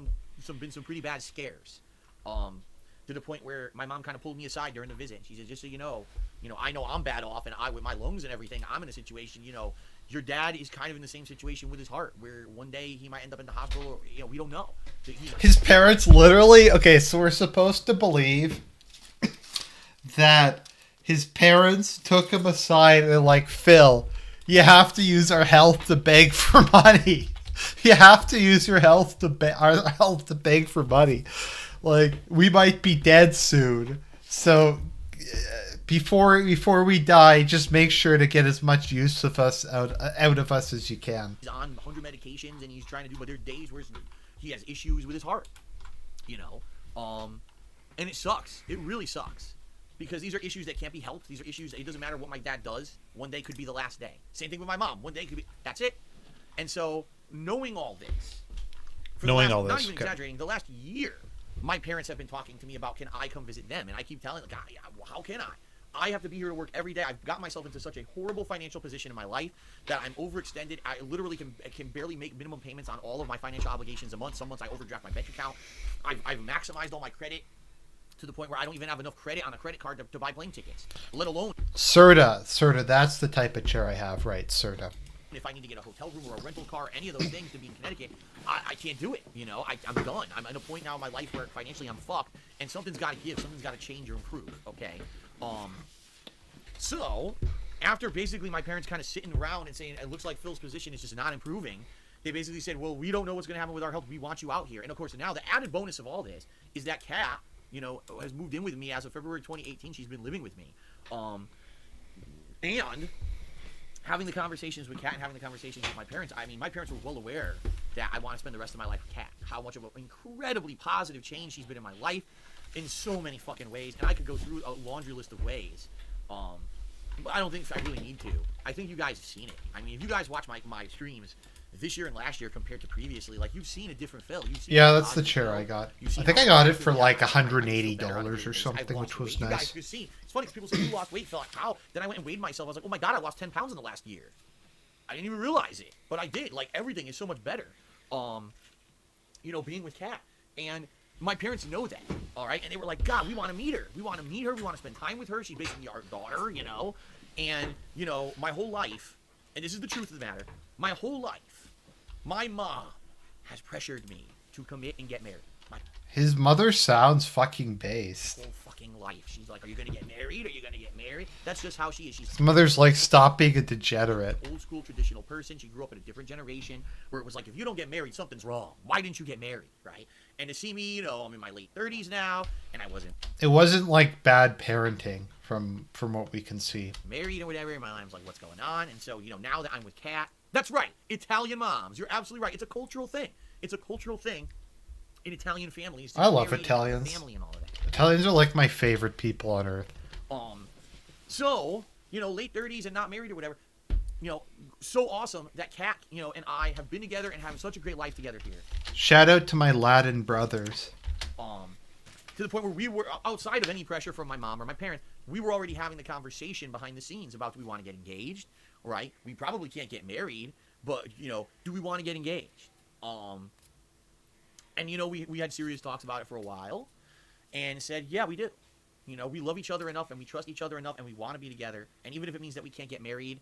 been some pretty bad scares. To the point where my mom kind of pulled me aside during the visit. And she said, just so you know, I know I'm bad off, and with my lungs and everything, I'm in a situation, your dad is kind of in the same situation with his heart, where one day he might end up in the hospital, or, we don't know. His parents literally... Okay, so we're supposed to believe that his parents took him aside and like, Phil, you have to use our health to beg for money. You have to use our health to beg for money. Like, we might be dead soon. So before we die, just make sure to get as much use of us out of us as you can. He's on 100 medications and he's trying to do, but there are days where he has issues with his heart. And it sucks. It really sucks. Because these are issues that can't be helped. These are issues, it doesn't matter what my dad does. One day could be the last day. Same thing with my mom. One day could be, that's it. And so, knowing all this. Not even exaggerating, the last year, my parents have been talking to me about, can I come visit them? And I keep telling them, God, how can I? I have to be here to work every day. I've got myself into such a horrible financial position in my life that I'm overextended. I literally can barely make minimum payments on all of my financial obligations a month. Some months I overdraft my bank account. I've maximized all my credit to the point where I don't even have enough credit on a credit card to buy plane tickets, let alone... Serta, that's the type of chair I have, right, Serta. If I need to get a hotel room or a rental car, any of those things to be in Connecticut, I can't do it, I'm done. I'm at a point now in my life where financially I'm fucked, and something's got to give, something's got to change or improve, okay? So, after basically my parents kind of sitting around and saying, it looks like Phil's position is just not improving, they basically said, well, we don't know what's going to happen with our health, we want you out here. And of course, now the added bonus of all this is that Kat, has moved in with me as of February 2018. She's been living with me. And having the conversations with Kat and having the conversations with my parents, my parents were well aware that I want to spend the rest of my life with Kat. How much of an incredibly positive change she's been in my life in so many fucking ways. And I could go through a laundry list of ways. But I don't think I really need to. I think you guys have seen it. If you guys watch my streams this year and last year compared to previously, like, you've seen a different Phil. Yeah, that's the chair I got. I think I got it for like $180 or something, which was nice. You guys could see. It's funny because people say, you lost weight, Phil. Like, how? Then I went and weighed myself. I was like, oh my God, I lost 10 pounds in the last year. I didn't even realize it, but I did. Like, everything is so much better. Being with Kat. And my parents know that, all right? And they were like, God, we want to meet her. We want to meet her. We want to spend time with her. She's basically our daughter, And, my whole life, and this is the truth of the matter, my whole life, my mom has pressured me to commit and get married. His mother sounds fucking based. Whole fucking life. She's like, are you going to get married? Are you going to get married? That's just how she is. His mother's like, stop being a degenerate. Old school traditional person. She grew up in a different generation where it was like, if you don't get married, something's wrong. Why didn't you get married? Right? And to see me, I'm in my late 30s now, and I wasn't. It wasn't like bad parenting from what we can see. Married or whatever, and my mom's like, what's going on? And so, now that I'm with Kat, that's right, Italian moms. You're absolutely right. It's a cultural thing. It's a cultural thing in Italian families. I love Italians. Family and all of that. Italians are like my favorite people on earth. So, late 30s and not married or whatever. so awesome that Kat, and I have been together and having such a great life together here. Shout out to my Latin brothers. To the point where we were outside of any pressure from my mom or my parents, we were already having the conversation behind the scenes about, do we want to get engaged, right? We probably can't get married, but do we want to get engaged? And we had serious talks about it for a while, and said, yeah, we do. We love each other enough, and we trust each other enough, and we want to be together. And even if it means that we can't get married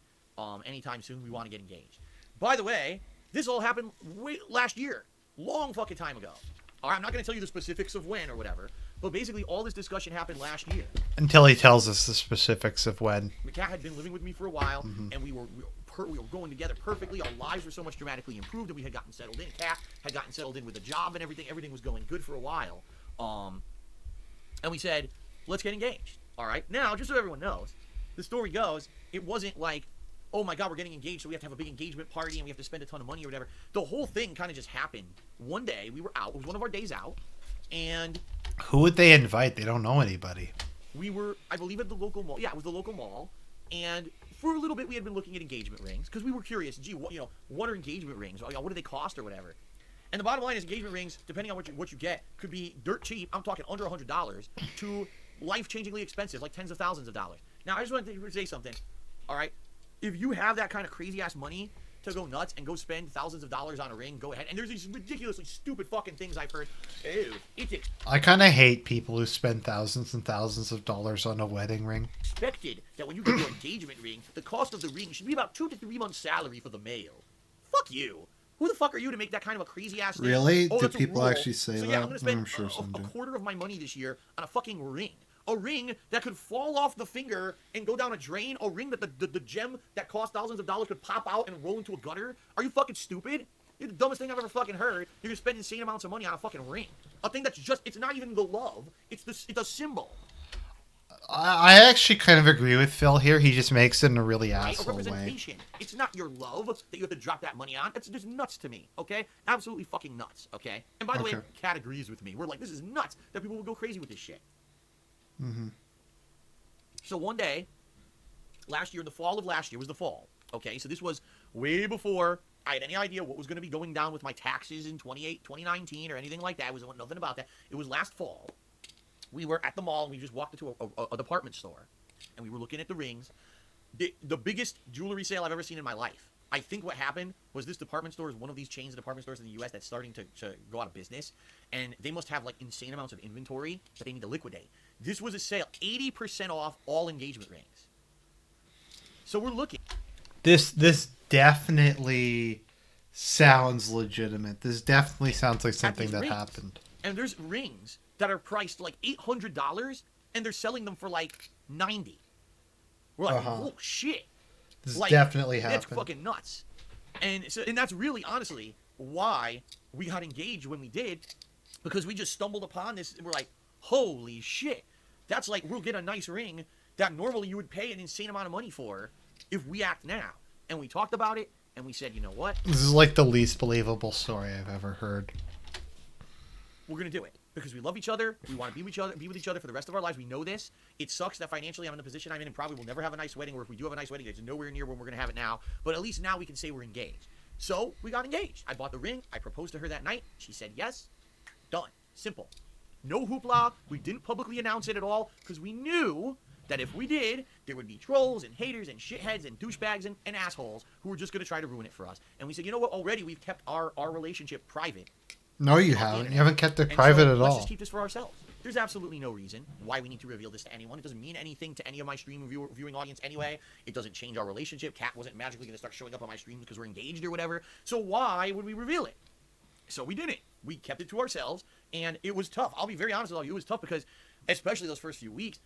anytime soon, we want to get engaged. By the way, this all happened last year, long fucking time ago. All right, I'm not going to tell you the specifics of when or whatever, but basically all this discussion happened last year. Until he tells us the specifics of when. Kat had been living with me for a while, and we were going together perfectly. Our lives were so much dramatically improved, and we had gotten settled in. Kat had gotten settled in with a job and everything. Everything was going good for a while. And we said, let's get engaged. All right. Now, just so everyone knows, the story goes, it wasn't like, oh my God, we're getting engaged, so we have to have a big engagement party and we have to spend a ton of money or whatever. The whole thing kind of just happened. One day, we were out. It was one of our days out. And who would they invite? They don't know anybody. We were, I believe, at the local mall. Yeah, it was the local mall. And for a little bit, we had been looking at engagement rings because we were curious. Gee, what are engagement rings? What do they cost or whatever? And the bottom line is, engagement rings, depending on what you get, could be dirt cheap. I'm talking under $100 to life-changingly expensive, like tens of thousands of dollars. Now, I just want to say something. All right, if you have that kind of crazy-ass money to go nuts and go spend thousands of dollars on a ring, go ahead. And there's these ridiculously stupid fucking things I've heard. Ew, I kind of hate people who spend thousands and thousands of dollars on a wedding ring. Expected that when you get your engagement ring, the cost of the ring should be about 2 to 3 months' salary for the male. Fuck you. Who the fuck are you to make that kind of a crazy ass thing? Really? Oh, do people actually say that? Yeah, I'm gonna spend sure some a do. quarter of my money this year on a fucking ring. A ring that could fall off the finger and go down a drain. A ring that the gem that cost thousands of dollars could pop out and roll into a gutter. Are you fucking stupid? You're the dumbest thing I've ever fucking heard. You're gonna spend insane amounts of money on a fucking ring. A thing that's just, it's not even the love. It's a symbol. I actually kind of agree with Phil here. He just makes it in a really asshole a representation. way. It's not your love that you have to drop that money on. It's just nuts to me, okay? Absolutely fucking nuts, okay? And by the way, Kat agrees with me. We're like, this is nuts that people will go crazy with this shit. Mm-hmm. So one day, last year, in the fall of last year, was the fall, okay? So this was way before I had any idea what was going to be going down with my taxes in 2019 or anything like that. It was nothing about that. It was last fall. We were at the mall, and we just walked into a department store, and we were looking at the rings. The biggest jewelry sale I've ever seen in my life. I think what happened was this department store is one of these chains of department stores in the U.S. that's starting to go out of business, and they must have, like, insane amounts of inventory that they need to liquidate. This was a sale, 80% off all engagement rings. So we're looking. This definitely sounds legitimate. This definitely sounds like something that happened. And there's rings that are priced like $800, and they're selling them for like $90. We're like, oh shit! This like, definitely happened. That's fucking nuts. And that's really honestly why we got engaged when we did, because we just stumbled upon this, and we're like, holy shit! That's like, we'll get a nice ring that normally you would pay an insane amount of money for if we act now. And we talked about it, and we said, you know what? This is like the least believable story I've ever heard. We're gonna do it. Because we love each other, we want to be with each other for the rest of our lives. We know this. It sucks that financially I'm in the position I'm in and probably will never have a nice wedding, or if we do have a nice wedding, it's nowhere near when we're going to have it now. But at least now we can say we're engaged. So we got engaged. I bought the ring. I proposed to her that night. She said yes. Done. Simple. No hoopla. We didn't publicly announce it at all because we knew that if we did, there would be trolls and haters and shitheads and douchebags and assholes who were just going to try to ruin it for us. And we said, you know what? Already we've kept our relationship private. No, you haven't. You haven't kept it private at all. Let's just keep this for ourselves. There's absolutely no reason why we need to reveal this to anyone. It doesn't mean anything to any of my stream viewing audience anyway. It doesn't change our relationship. Kat wasn't magically going to start showing up on my streams because we're engaged or whatever. So why would we reveal it? So we didn't. We kept it to ourselves, and it was tough. I'll be very honest with you. It was tough because, especially those first few weeks,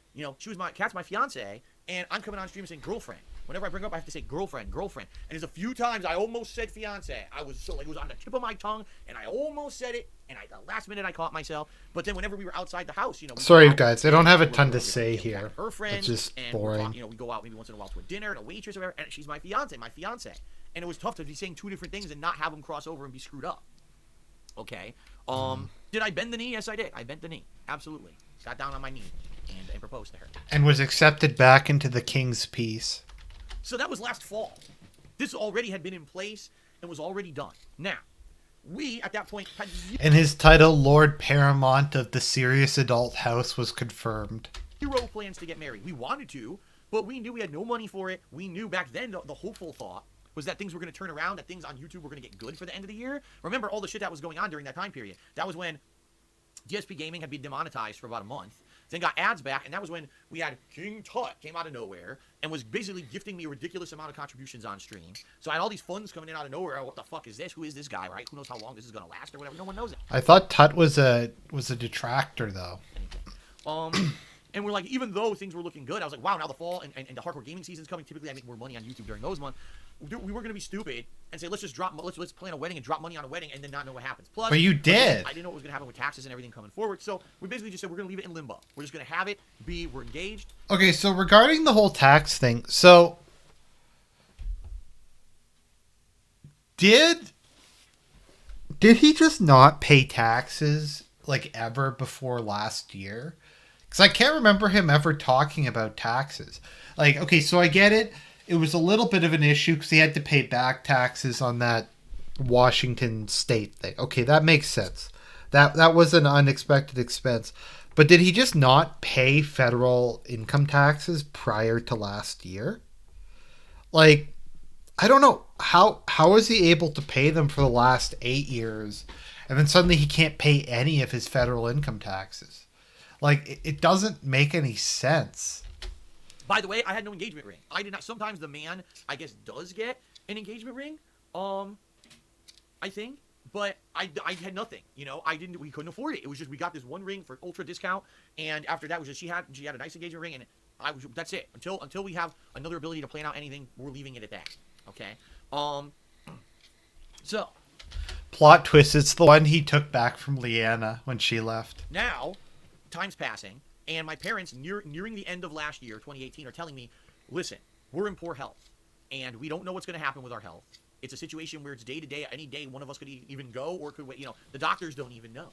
Kat's my fiance, and I'm coming on stream saying girlfriend. Whenever I bring up, I have to say girlfriend. And there's a few times I almost said fiance. I was so, like, it was on the tip of my tongue, and I almost said it, and the last minute I caught myself. But then whenever we were outside the house, Sorry, guys, I don't have a ton to say here. Her friend, it's just and boring. we go out maybe once in a while to a dinner, and a waitress or whatever, and she's my fiance. And it was tough to be saying two different things and not have them cross over and be screwed up. Okay. Did I bend the knee? Yes, I did. I bent the knee. Absolutely. Got down on my knee and proposed to her. And was accepted back into the king's peace. So that was last fall. This already had been in place and was already done. Now, we at that point had And his title, Lord Paramount of the Serious Adult House, was confirmed. zero plans to get married. We wanted to, but we knew we had no money for it. We knew back then the hopeful thought was that things were going to turn around, that things on YouTube were going to get good for the end of the year. Remember all the shit that was going on during that time period. That was when DSP Gaming had been demonetized for about a month, then got ads back, and that was when we had King Tut came out of nowhere and was basically gifting me a ridiculous amount of contributions on stream. So I had all these funds coming in out of nowhere. Oh, what the fuck is this? Who is this guy, right? Who knows how long this is going to last or whatever? No one knows it. I thought Tut was a detractor, though. And we're like, even though things were looking good, I was like, wow, now the fall and the hardcore gaming season's coming. Typically, I make more money on YouTube during those months. We weren't going to be stupid and say, let's plan a wedding and drop money on a wedding and then not know what happens. Plus, but you did. I didn't know what was going to happen with taxes and everything coming forward. So we basically just said, we're going to leave it in limbo. We're just going to have it be, we're engaged. Okay, so regarding the whole tax thing, so did he just not pay taxes like ever before last year? Because I can't remember him ever talking about taxes. Like, okay, so I get it. It was a little bit of an issue because he had to pay back taxes on that Washington state thing. Okay, that makes sense. That was an unexpected expense. But did he just not pay federal income taxes prior to last year? Like, I don't know. How is he able to pay them for the last 8 years and then suddenly he can't pay any of his federal income taxes? Like, it doesn't make any sense. By the way, I had no engagement ring. I did not. Sometimes the man, I guess, does get an engagement ring. I think, but I had nothing. You know, we couldn't afford it. It was just we got this one ring for ultra discount, and after that was just she had a nice engagement ring, and that's it. Until we have another ability to plan out anything, we're leaving it at that. Okay. So. Plot twist: it's the one he took back from Leanna when she left. Now, time's passing. And my parents, nearing the end of last year, 2018, are telling me, listen, we're in poor health, and we don't know what's going to happen with our health. It's a situation where it's day to day. Any day, one of us could even go or could wait. You know, the doctors don't even know.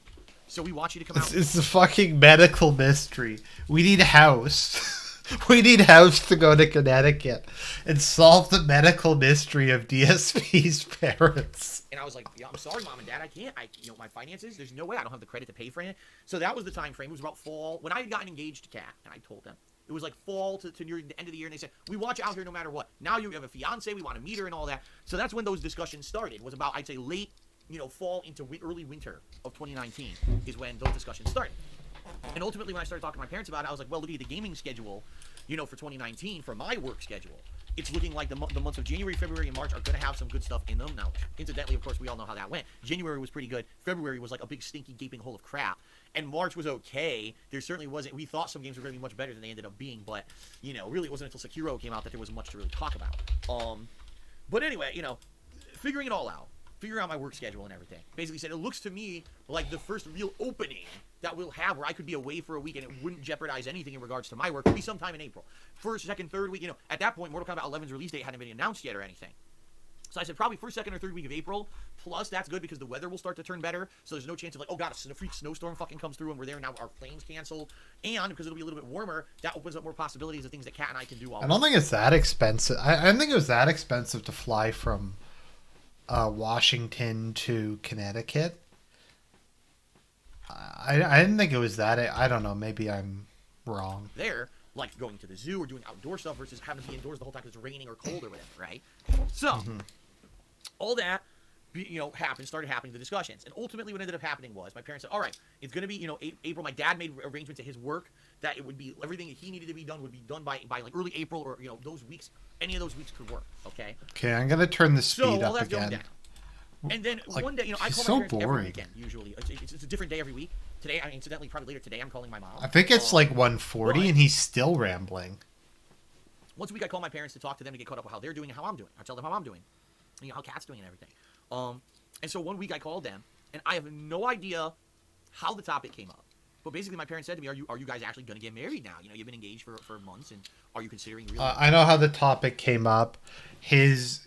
So we want you to come out. It's a fucking medical mystery. We need a house. We need house to go to Connecticut and solve the medical mystery of DSP's parents. And I was like, yeah, I'm sorry, Mom and Dad, I can't. My finances, there's no way. I don't have the credit to pay for it. So that was the time frame. It was about fall. When I had gotten engaged to Kat, and I told them, it was like fall to near the end of the year, and they said, we want you out here no matter what. Now you have a fiance, we want to meet her and all that. So that's when those discussions started. It was about, I'd say, late, fall into early winter of 2019 is when those discussions started. And ultimately, when I started talking to my parents about it, I was like, well, look at the gaming schedule, for 2019, for my work schedule. It's looking like the months of January, February, and March are going to have some good stuff in them. Now, incidentally, of course, we all know how that went. January was pretty good. February was like a big, stinky, gaping hole of crap. And March was okay. There certainly wasn't. We thought some games were going to be much better than they ended up being. But, really it wasn't until Sekiro came out that there was much to really talk about. But anyway, figuring it all out. Figuring out my work schedule and everything. Basically said, it looks to me like the first real opening that we'll have where I could be away for a week and it wouldn't jeopardize anything in regards to my work would be sometime in April. First, second, third week, at that point, Mortal Kombat 11's release date hadn't been announced yet or anything. So I said probably first, second, or third week of April. Plus, that's good because the weather will start to turn better. So there's no chance of like, oh god, a freak snowstorm fucking comes through and we're there now, our planes canceled. And because it'll be a little bit warmer, that opens up more possibilities of things that Kat and I can do all I don't think it's that expensive. I don't think it was that expensive to fly from Washington to Connecticut. I didn't think it was that. I don't know. Maybe I'm wrong. There, like going to the zoo or doing outdoor stuff versus having to be indoors the whole time because it's raining or cold or whatever, right? So, all that, started happening, the discussions. And ultimately what ended up happening was my parents said, all right, it's going to be, April. My dad made arrangements at his work that it would be, everything that he needed to be done would be done by like early April or, those weeks. Any of those weeks could work, okay? Okay, I'm going to turn the speed up again. Going down. And then one day, I call my parents every weekend, usually. It's a different day every week. Today, incidentally, probably later today, I'm calling my mom. I think it's like 1:40 and he's still rambling. Once a week, I call my parents to talk to them to get caught up with how they're doing and how I'm doing. I tell them how I'm doing, how Kat's doing and everything. And so one week I called them, and I have no idea how the topic came up. But basically, my parents said to me, "Are you guys actually going to get married now? You've been engaged for months, and are you considering really?" I know how the topic came up. His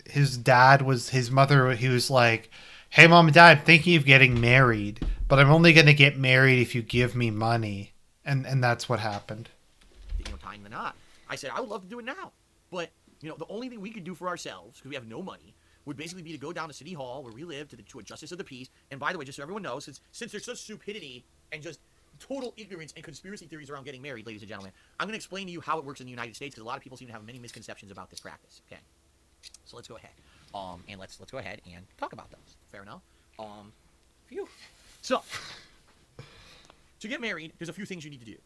dad was his mother. He was like, "Hey, Mom and Dad, I'm thinking of getting married, but I'm only going to get married if you give me money," and that's what happened. Tying the knot. I said I would love to do it now, but You know, the only thing we could do for ourselves, because we have no money, would basically be to go down to City Hall where we live to a justice of the peace. And by the way, just so everyone knows, since there's such stupidity and just total ignorance and conspiracy theories around getting married, ladies and gentlemen, I'm going to explain to you how it works in the United States, because a lot of people seem to have many misconceptions about this practice. Okay, so let's go ahead, and let's go ahead and talk about those. Fair enough. Phew. So, to get married, there's a few things you need to do.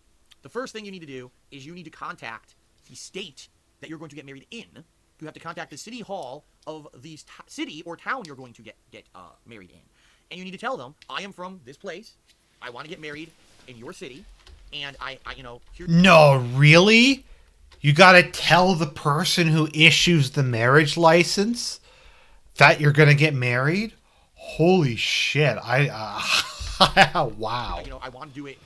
The first thing you need to do is you need to contact the state that you're going to get married in. You have to contact the city hall of the city or town you're going to get married in, and you need to tell them, I am from this place. I want to get married in your city, and I you know. No, really? You gotta tell the person who issues the marriage license that you're gonna get married? Holy shit! Wow. You know, I want to do it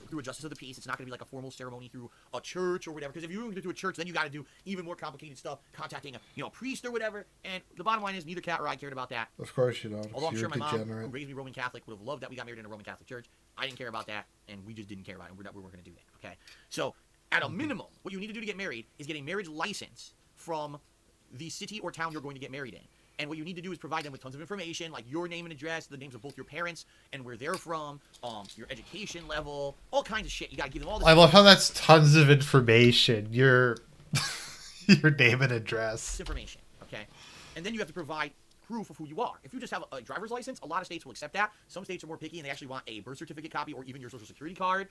through a justice of the peace. It's not going to be like a formal ceremony through a church or whatever. Because if you're going to do a church, then you got to do even more complicated stuff, contacting a priest or whatever. And the bottom line is, neither Kat or I cared about that. Of course you don't. Although I'm sure my mom, who raised me Roman Catholic, would have loved that we got married in a Roman Catholic church. I didn't care about that, and we just didn't care about it. We weren't going to do that. Okay, so at a minimum, what you need to do to get married is get a marriage license from the city or town you're going to get married in. And what you need to do is provide them with tons of information, like your name and address, the names of both your parents and where they're from, your education level, all kinds of shit. You gotta give them all this. I love how that's tons of information. Your name and address. Information, okay? And then you have to provide proof of who you are. If you just have a driver's license, a lot of states will accept that. Some states are more picky and they actually want a birth certificate copy or even your social security card.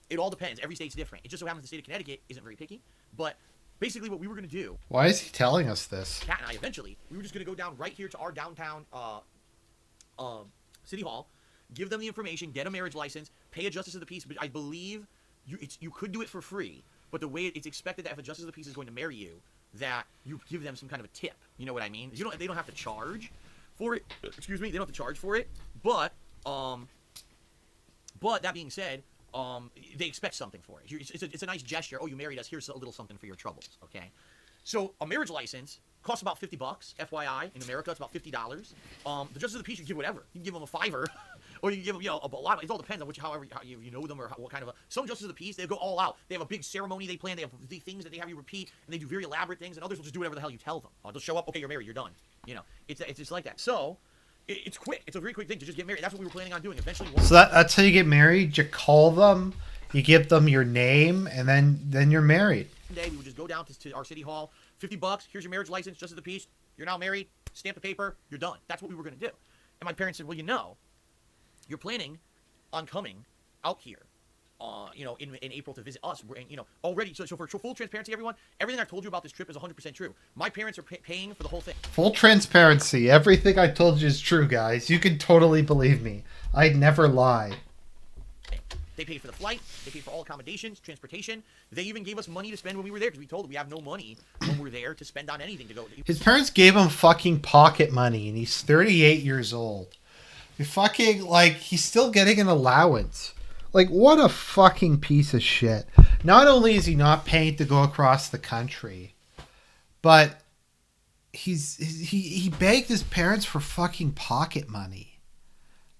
It all depends. Every state's different. It just so happens the state of Connecticut isn't very picky, but basically what we were going to do. Why is he telling us this? Kat and I, eventually, we were just going to go down right here to our downtown city hall, give them the information, get a marriage license, pay a justice of the peace. But I believe you could do it for free, but the way it's expected that if a justice of the peace is going to marry you, that you give them some kind of a tip. You know what I mean? They don't have to charge for it. Excuse me, they don't have to charge for it. But that being said, they expect something for it. It's a nice gesture. Oh, you married us. Here's a little something for your troubles. Okay. So a marriage license costs about $50. FYI, in America, it's about $50. The justice of the peace, you can give whatever. You can give them a $5, or you can give them a lot. It all depends on how you know them or what kind of some justice of the peace. They go all out. They have a big ceremony they plan. They have the things that they have you repeat, and they do very elaborate things. And others will just do whatever the hell you tell them. They'll show up. Okay, you're married. You're done. You know, it's just like that. So. It's quick. It's a very quick thing to just get married. That's what we were planning on doing. Eventually. So that's how you get married. You call them, you give them your name, and then you're married. One day we would just go down to our city hall. $50. Here's your marriage license, justice of the peace. You're now married. Stamp the paper. You're done. That's what we were going to do. And my parents said, well, you're planning on coming out here. In April to visit us, already. So for full transparency, everyone, everything I've told you about this trip is 100% true. My parents are paying for the whole thing. Full transparency. Everything I told you is true, guys. You can totally believe me. I'd never lie. They paid for the flight. They paid for all accommodations, transportation. They even gave us money to spend when we were there because we told them we have no money when we're there to spend on anything to go. His parents gave him fucking pocket money, and he's 38 years old. He's still getting an allowance. Like, what a fucking piece of shit. Not only is he not paying to go across the country, but he begged his parents for fucking pocket money.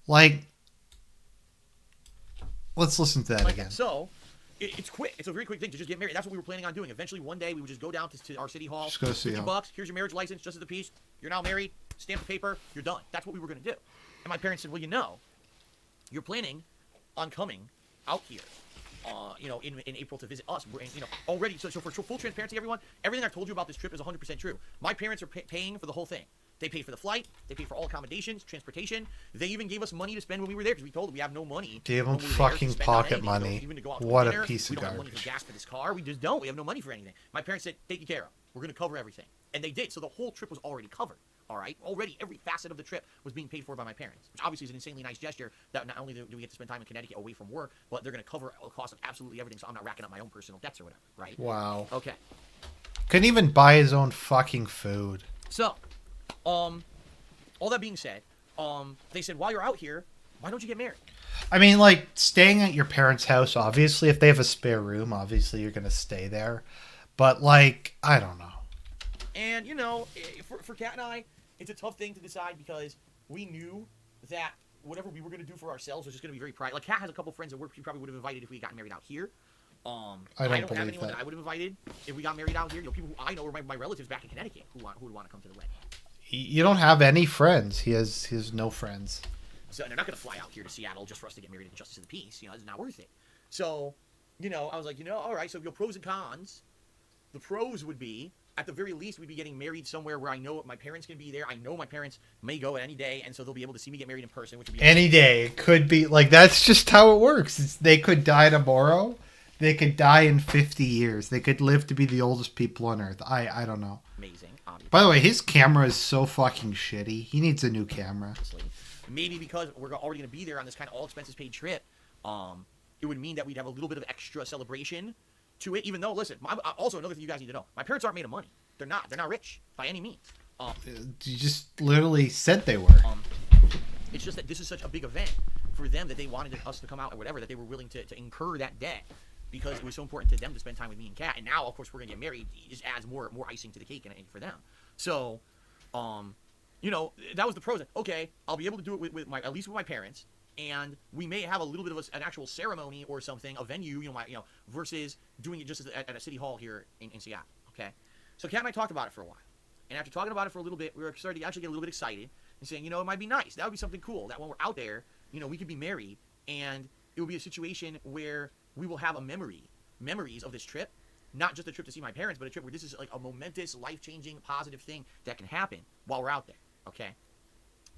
Like, let's listen to that again. So, it's quick. It's a very quick thing to just get married. That's what we were planning on doing. Eventually, one day, we would just go down to our city hall. Just go see him. $50. Here's your marriage license, justice of the peace. You're now married. Stamp the paper. You're done. That's what we were going to do. And my parents said, well, you're planning on coming out here, in April to visit us. We're already. So for full transparency, everyone, everything I've told you about this trip is 100% true. My parents are paying for the whole thing. They paid for the flight. They paid for all accommodations, transportation. They even gave us money to spend when we were there because we told them we have no money. Gave them fucking pocket money. What a piece of garbage. We don't have money for gas for this car. We just don't. We have no money for anything. My parents said, take it care of. We're going to cover everything. And they did. So the whole trip was already covered. All right. Already, every facet of the trip was being paid for by my parents, which obviously is an insanely nice gesture. That not only do we get to spend time in Connecticut away from work, but they're going to cover the cost of absolutely everything. So I'm not racking up my own personal debts or whatever. Right. Wow. Okay. Couldn't even buy his own fucking food. So, all that being said, they said, while you're out here, why don't you get married? I mean, staying at your parents' house, obviously, if they have a spare room, obviously you're going to stay there. But, I don't know. And, for Kat and I, it's a tough thing to decide because we knew that whatever we were going to do for ourselves was just going to be very private. Kat has a couple friends at work she probably would have invited if we got married out here. I I don't don't have believe anyone that. that I would have invited if we got married out here. You know, people who I know are my relatives back in Connecticut who would want to come to the wedding. You don't have any friends. He has no friends. So they're not going to fly out here to Seattle just for us to get married in justice of the peace. You know, it's not worth it. So, you know, I was like, you know, all right. So, pros and cons. The pros would be, at the very least, we'd be getting married somewhere where I know my parents can be there. I know my parents may go at any day, and so they'll be able to see me get married in person, which would be Any day. It could be like that's just how it works. They could die tomorrow. They could die in 50 years. They could live to be the oldest people on earth. I don't know. amazing. Obviously. By the way, his camera is so fucking shitty. He needs a new camera. Maybe because we're already going to be there on this kind of all expenses paid trip, it would mean that we'd have a little bit of extra celebration to it. Even though, listen, also another thing you guys need to know: my parents aren't made of money. They're not. They're not rich by any means. You just literally said they were. It's just that this is such a big event for them that they wanted us to come out or whatever, that they were willing to incur that debt because it was so important to them to spend time with me and Kat. And now, of course, we're gonna get married. It just adds more icing to the cake and for them. So, you know, that was the pros. Okay, I'll be able to do it with my, at least with my parents, and we may have a little bit of an actual ceremony or something, a venue, versus doing it just at a city hall here in Seattle. Okay, so Kat and I talked about it for a while, and after talking about it for a little bit, we were starting to actually get a little bit excited and saying, you know, it might be nice. That would be something cool. That when we're out there, you know, we could be married, and it would be a situation where we will have memories of this trip. Not just a trip to see my parents, but a trip where this is like a momentous, life-changing, positive thing that can happen while we're out there. Okay.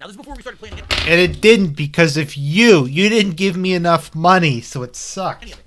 Now this is before we started planning it. And it didn't because of you. You didn't give me enough money, so it sucked.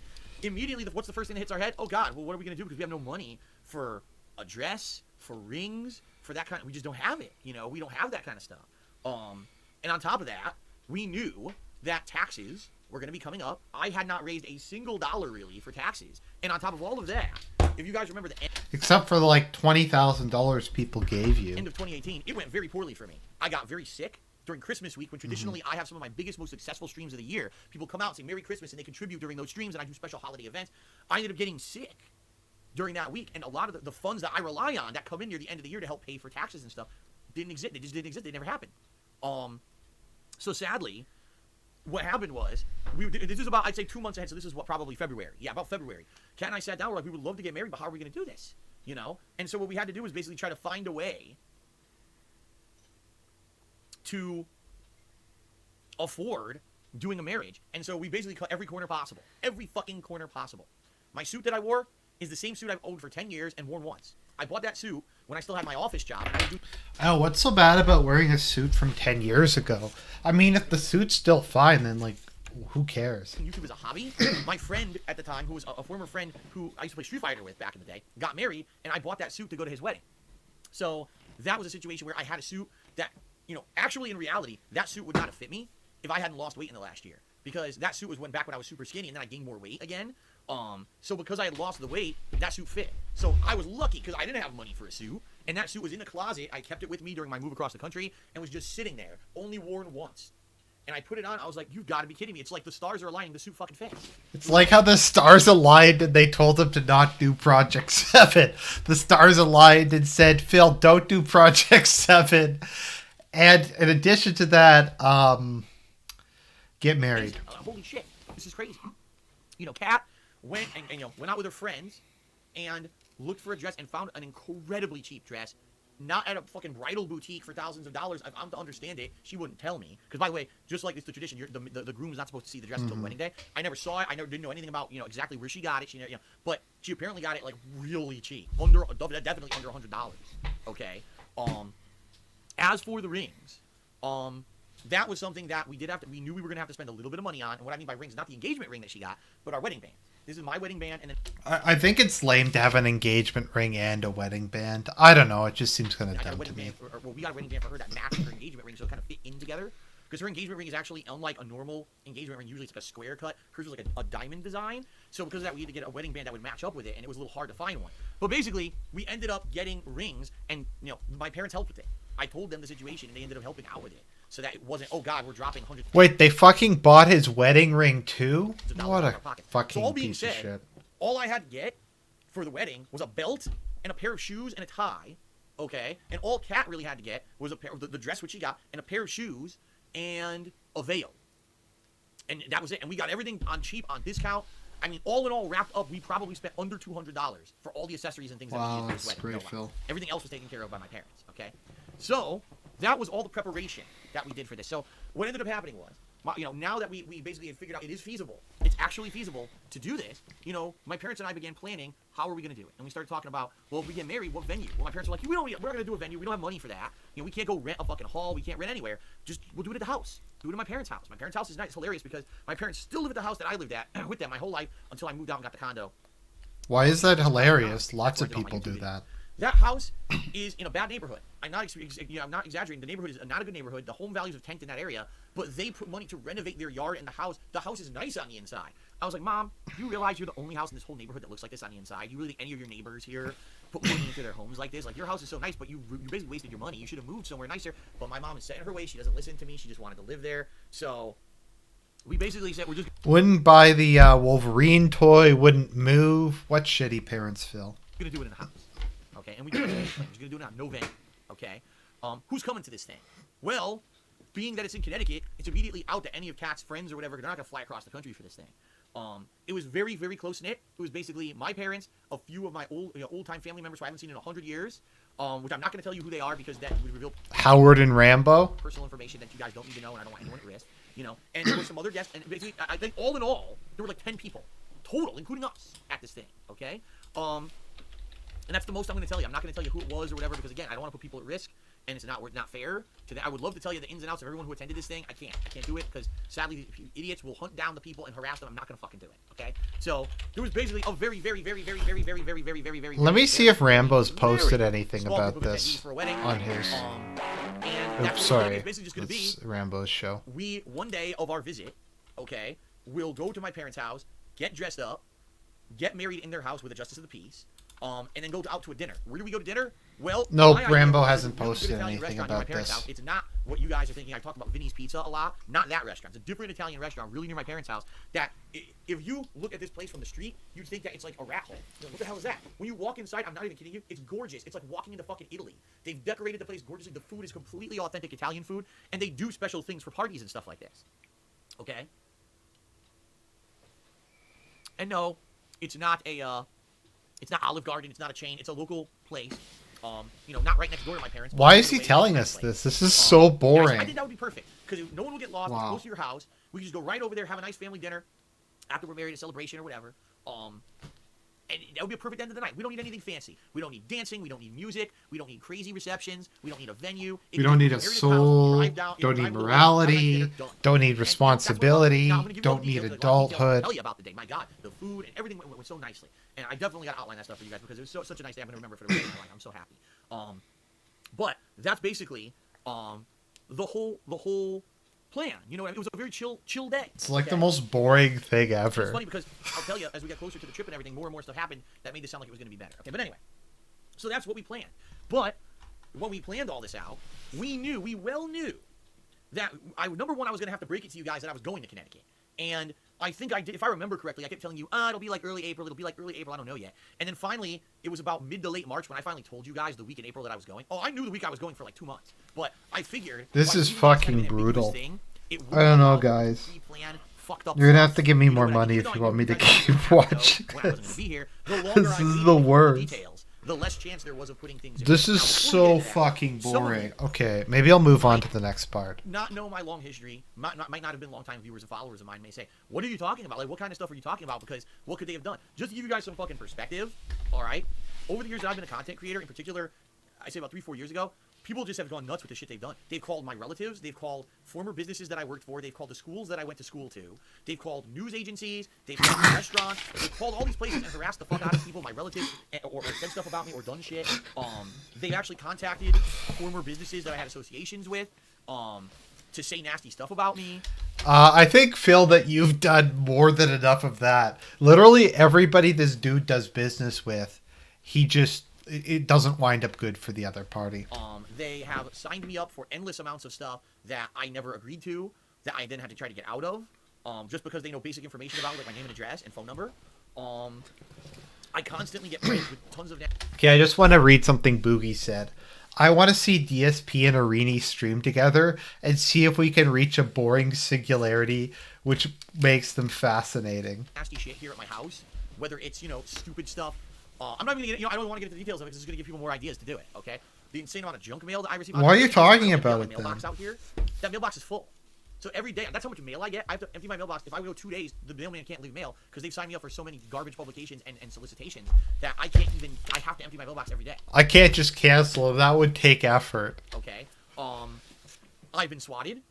Immediately, what's the first thing that hits our head? Oh God, well, what are we gonna do? Because we have no money for a dress, for rings, for that kind. We just don't have it. You know, we don't have that kind of stuff. And on top of that, we knew that taxes were going to be coming up. I had not raised a single dollar really for taxes. And on top of all of that, if you guys remember the end, except for the like $20,000 people gave you. End of 2018, it went very poorly for me. I got very sick during Christmas week when traditionally I have some of my biggest, most successful streams of the year. People come out and say Merry Christmas and they contribute during those streams and I do special holiday events. I ended up getting sick during that week. And a lot of the funds that I rely on that come in near the end of the year to help pay for taxes and stuff didn't exist. They just didn't exist. They never happened. So sadly, what happened was, this is about, I'd say 2 months ahead, so this is what, probably February. Yeah, about February. Kat and I sat down, we're like, we would love to get married, but how are we going to do this? You know? And so what we had to do was basically try to find a way to afford doing a marriage. And so we basically cut every corner possible. Every fucking corner possible. My suit that I wore is the same suit I've owned for 10 years and worn once. I bought that suit when I still had my office job. Oh, what's so bad about wearing a suit from 10 years ago? I mean, if the suit's still fine, then, like, who cares? YouTube is a hobby. My friend at the time, who was a former friend who I used to play Street Fighter with back in the day, got married, and I bought that suit to go to his wedding. So that was a situation where I had a suit that, you know, actually in reality, that suit would not have fit me if I hadn't lost weight in the last year. Because that suit was back when I was super skinny, and then I gained more weight again. So because I had lost the weight, that suit fit. So I was lucky because I didn't have money for a suit, and that suit was in the closet. I kept it with me during my move across the country, and was just sitting there, only worn once. And I put it on. I was like, "You've got to be kidding me!" It's like the stars are aligning. The suit fucking fits. It's like how the stars aligned and they told him to not do Project 7. The stars aligned and said, "Phil, don't do Project 7." And in addition to that, get married. Holy shit! This is crazy. You know, Kat went and went out with her friends and looked for a dress and found an incredibly cheap dress. Not at a fucking bridal boutique for thousands of dollars. I'm to understand it. She wouldn't tell me. Because, by the way, just like it's the tradition, the groom is not supposed to see the dress until the wedding day. I never saw it. I never didn't know anything about, exactly where she got it. But she apparently got it, like, really cheap. Definitely under $100. Okay? As for the rings, that was something that we knew we were going to have to spend a little bit of money on. And what I mean by rings, not the engagement ring that she got, but our wedding band. This is my wedding band, and then I think it's lame to have an engagement ring and a wedding band. I don't know. It just seems kind of dumb to me. We got a wedding band for her that matched her engagement ring, so it kind of fit in together. Because her engagement ring is actually, unlike a normal engagement ring, usually it's like a square cut. Hers was like a diamond design. So because of that, we had to get a wedding band that would match up with it, and it was a little hard to find one. But basically, we ended up getting rings, and my parents helped with it. I told them the situation, and they ended up helping out with it. So that it wasn't, oh God, we're dropping hundreds. Wait, they fucking bought his wedding ring too? What a fucking so all being piece said, of shit. All I had to get for the wedding was a belt and a pair of shoes and a tie, okay? And all Kat really had to get was a pair of the dress which she got, and a pair of shoes and a veil. And that was it. And we got everything on cheap, on discount. I mean, all in all, wrapped up, we probably spent under $200 for all the accessories and things that we Wow, needed for this that's wedding. great, Phil. Everything else was taken care of by my parents, okay? So, that was all the preparation that we did for this. So, what ended up happening was, now that we basically had figured out it is feasible, it's actually feasible to do this, my parents and I began planning, how are we going to do it? And we started talking about, well, if we get married, what venue? Well, my parents were like, we're not going to do a venue. We don't have money for that. We can't go rent a fucking hall. We can't rent anywhere. We'll do it at the house. Do it at my parents' house. My parents' house is nice. It's hilarious because my parents still live at the house that I lived at with them my whole life until I moved out and got the condo. Why is that hilarious? Lots of people do that. That house is in a bad neighborhood. I'm not exaggerating. The neighborhood is not a good neighborhood. The home values have tanked in that area, but they put money to renovate their yard and the house. The house is nice on the inside. I was like, Mom, do you realize you're the only house in this whole neighborhood that looks like this on the inside? You really think any of your neighbors here put money into their homes like this? Like, your house is so nice, but you basically wasted your money. You should have moved somewhere nicer. But my mom is set in her way. She doesn't listen to me. She just wanted to live there. So we basically said wouldn't buy the Wolverine toy, wouldn't move. What shitty parents, Phil? Gonna do it in the house. Okay, and we did it. We're just gonna do it on no venue. Okay, who's coming to this thing? Well, being that it's in Connecticut, it's immediately out to any of Kat's friends or whatever. They're not gonna fly across the country for this thing. It was very, very close knit. It was basically my parents, a few of my old time family members who I haven't seen in 100 years, which I'm not gonna tell you who they are because that would reveal Howard and Rambo. Personal information that you guys don't need to know, and I don't want anyone at risk. And there were some other guests, and basically, I think all in all, there were like 10 people total, including us, at this thing. Okay. And that's the most I'm going to tell you. I'm not going to tell you who it was or whatever because, again, I don't want to put people at risk, and it's not fair to them. I would love to tell you the ins and outs of everyone who attended this thing. I can't do it because, sadly, the idiots will hunt down the people and harass them. I'm not going to fucking do it, okay? So, there was basically a very, very, very, very, very, very, very, very, very, very, Let me see if Rambo's posted anything about this on his... And that's sorry. It's basically just going to be Rambo's show. We, one day of our visit, okay, will go to my parents' house, get dressed up, get married in their house with a justice of the peace, and then go out to a dinner. Where do we go to dinner? Well, no, Rambo hasn't posted anything about this. House. It's not what you guys are thinking. I talk about Vinny's Pizza a lot. Not that restaurant. It's a different Italian restaurant, really near my parents' house. That if you look at this place from the street, you'd think that it's like a rat hole. What the hell is that? When you walk inside, I'm not even kidding you. It's gorgeous. It's like walking into fucking Italy. They've decorated the place gorgeously. The food is completely authentic Italian food, and they do special things for parties and stuff like this. Okay. And no, it's not a. It's not Olive Garden. It's not a chain. It's a local place. Not right next door to my parents. Why is he telling us this? This is so boring. I think that would be perfect because no one will get lost. Wow. It's close to your house. We can just go right over there, have a nice family dinner after we're married, a celebration or whatever. And that would be a perfect end of the night. We don't need anything fancy. We don't need dancing. We don't need music. We don't need crazy receptions. We don't need a venue. We don't need a soul. Don't need morality. Don't need responsibility. Don't need adulthood. Tell you about the day. My God, the food and everything went so nicely. And I definitely got to outline that stuff for you guys because it was such a nice day. I'm going to remember for the rest of my life. I'm so happy. But that's basically the whole plan. It was a very chill day. It's like the most boring thing ever. It's funny because I'll tell you, as we got closer to the trip and everything, more and more stuff happened that made this sound like it was going to be better. Okay, but anyway, so that's what we planned. But when we planned all this out, we well knew that number one, I was going to have to break it to you guys that I was going to Connecticut. And I think I did, if I remember correctly, I kept telling you, it'll be like early April, I don't know yet. And then finally, it was about mid to late March when I finally told you guys the week in April that I was going. Oh, I knew the week I was going for like 2 months. But I figured... This is fucking brutal. I don't know, guys. You're going to have to give me more money if you want me to keep watching this. This is the worst. The less chance there was of putting things in. This is so fucking boring. Okay, maybe I'll move on to the next part. Not know my long history, might not have been long-time viewers and followers of mine may say, what are you talking about? Like, what kind of stuff are you talking about? Because what could they have done? Just to give you guys some fucking perspective, all right? Over the years that I've been a content creator, in particular, I say about 3-4 years ago, people just have gone nuts with the shit they've done. They've called my relatives. They've called former businesses that I worked for. They've called the schools that I went to school to. They've called news agencies. They've called restaurants. They've called all these places and harassed the fuck out of people, my relatives, or said stuff about me or done shit. They've actually contacted former businesses that I had associations with to say nasty stuff about me. I think, Phil, that you've done more than enough of that. Literally everybody this dude does business with, it doesn't wind up good for the other party. They have signed me up for endless amounts of stuff that I never agreed to, that I then had to try to get out of, just because they know basic information about, like my name and address and phone number. I constantly get praised with tons of... Okay, I just want to read something Boogie said. I want to see DSP and Arini stream together and see if we can reach a boring singularity which makes them fascinating. nasty shit here at my house, whether it's, stupid stuff. I'm not even gonna get, I don't want to get into the details of it because it's gonna give people more ideas to do it. Okay, the insane amount of junk mail that I receive. Why are you talking about it then? Mailbox out here, that mailbox is full. So every day, that's how much mail I get. I have to empty my mailbox. If I go 2 days, the mailman can't leave mail because they've signed me up for so many garbage publications and solicitations that I have to empty my mailbox every day. I can't just cancel it. That would take effort. Okay. I've been swatted.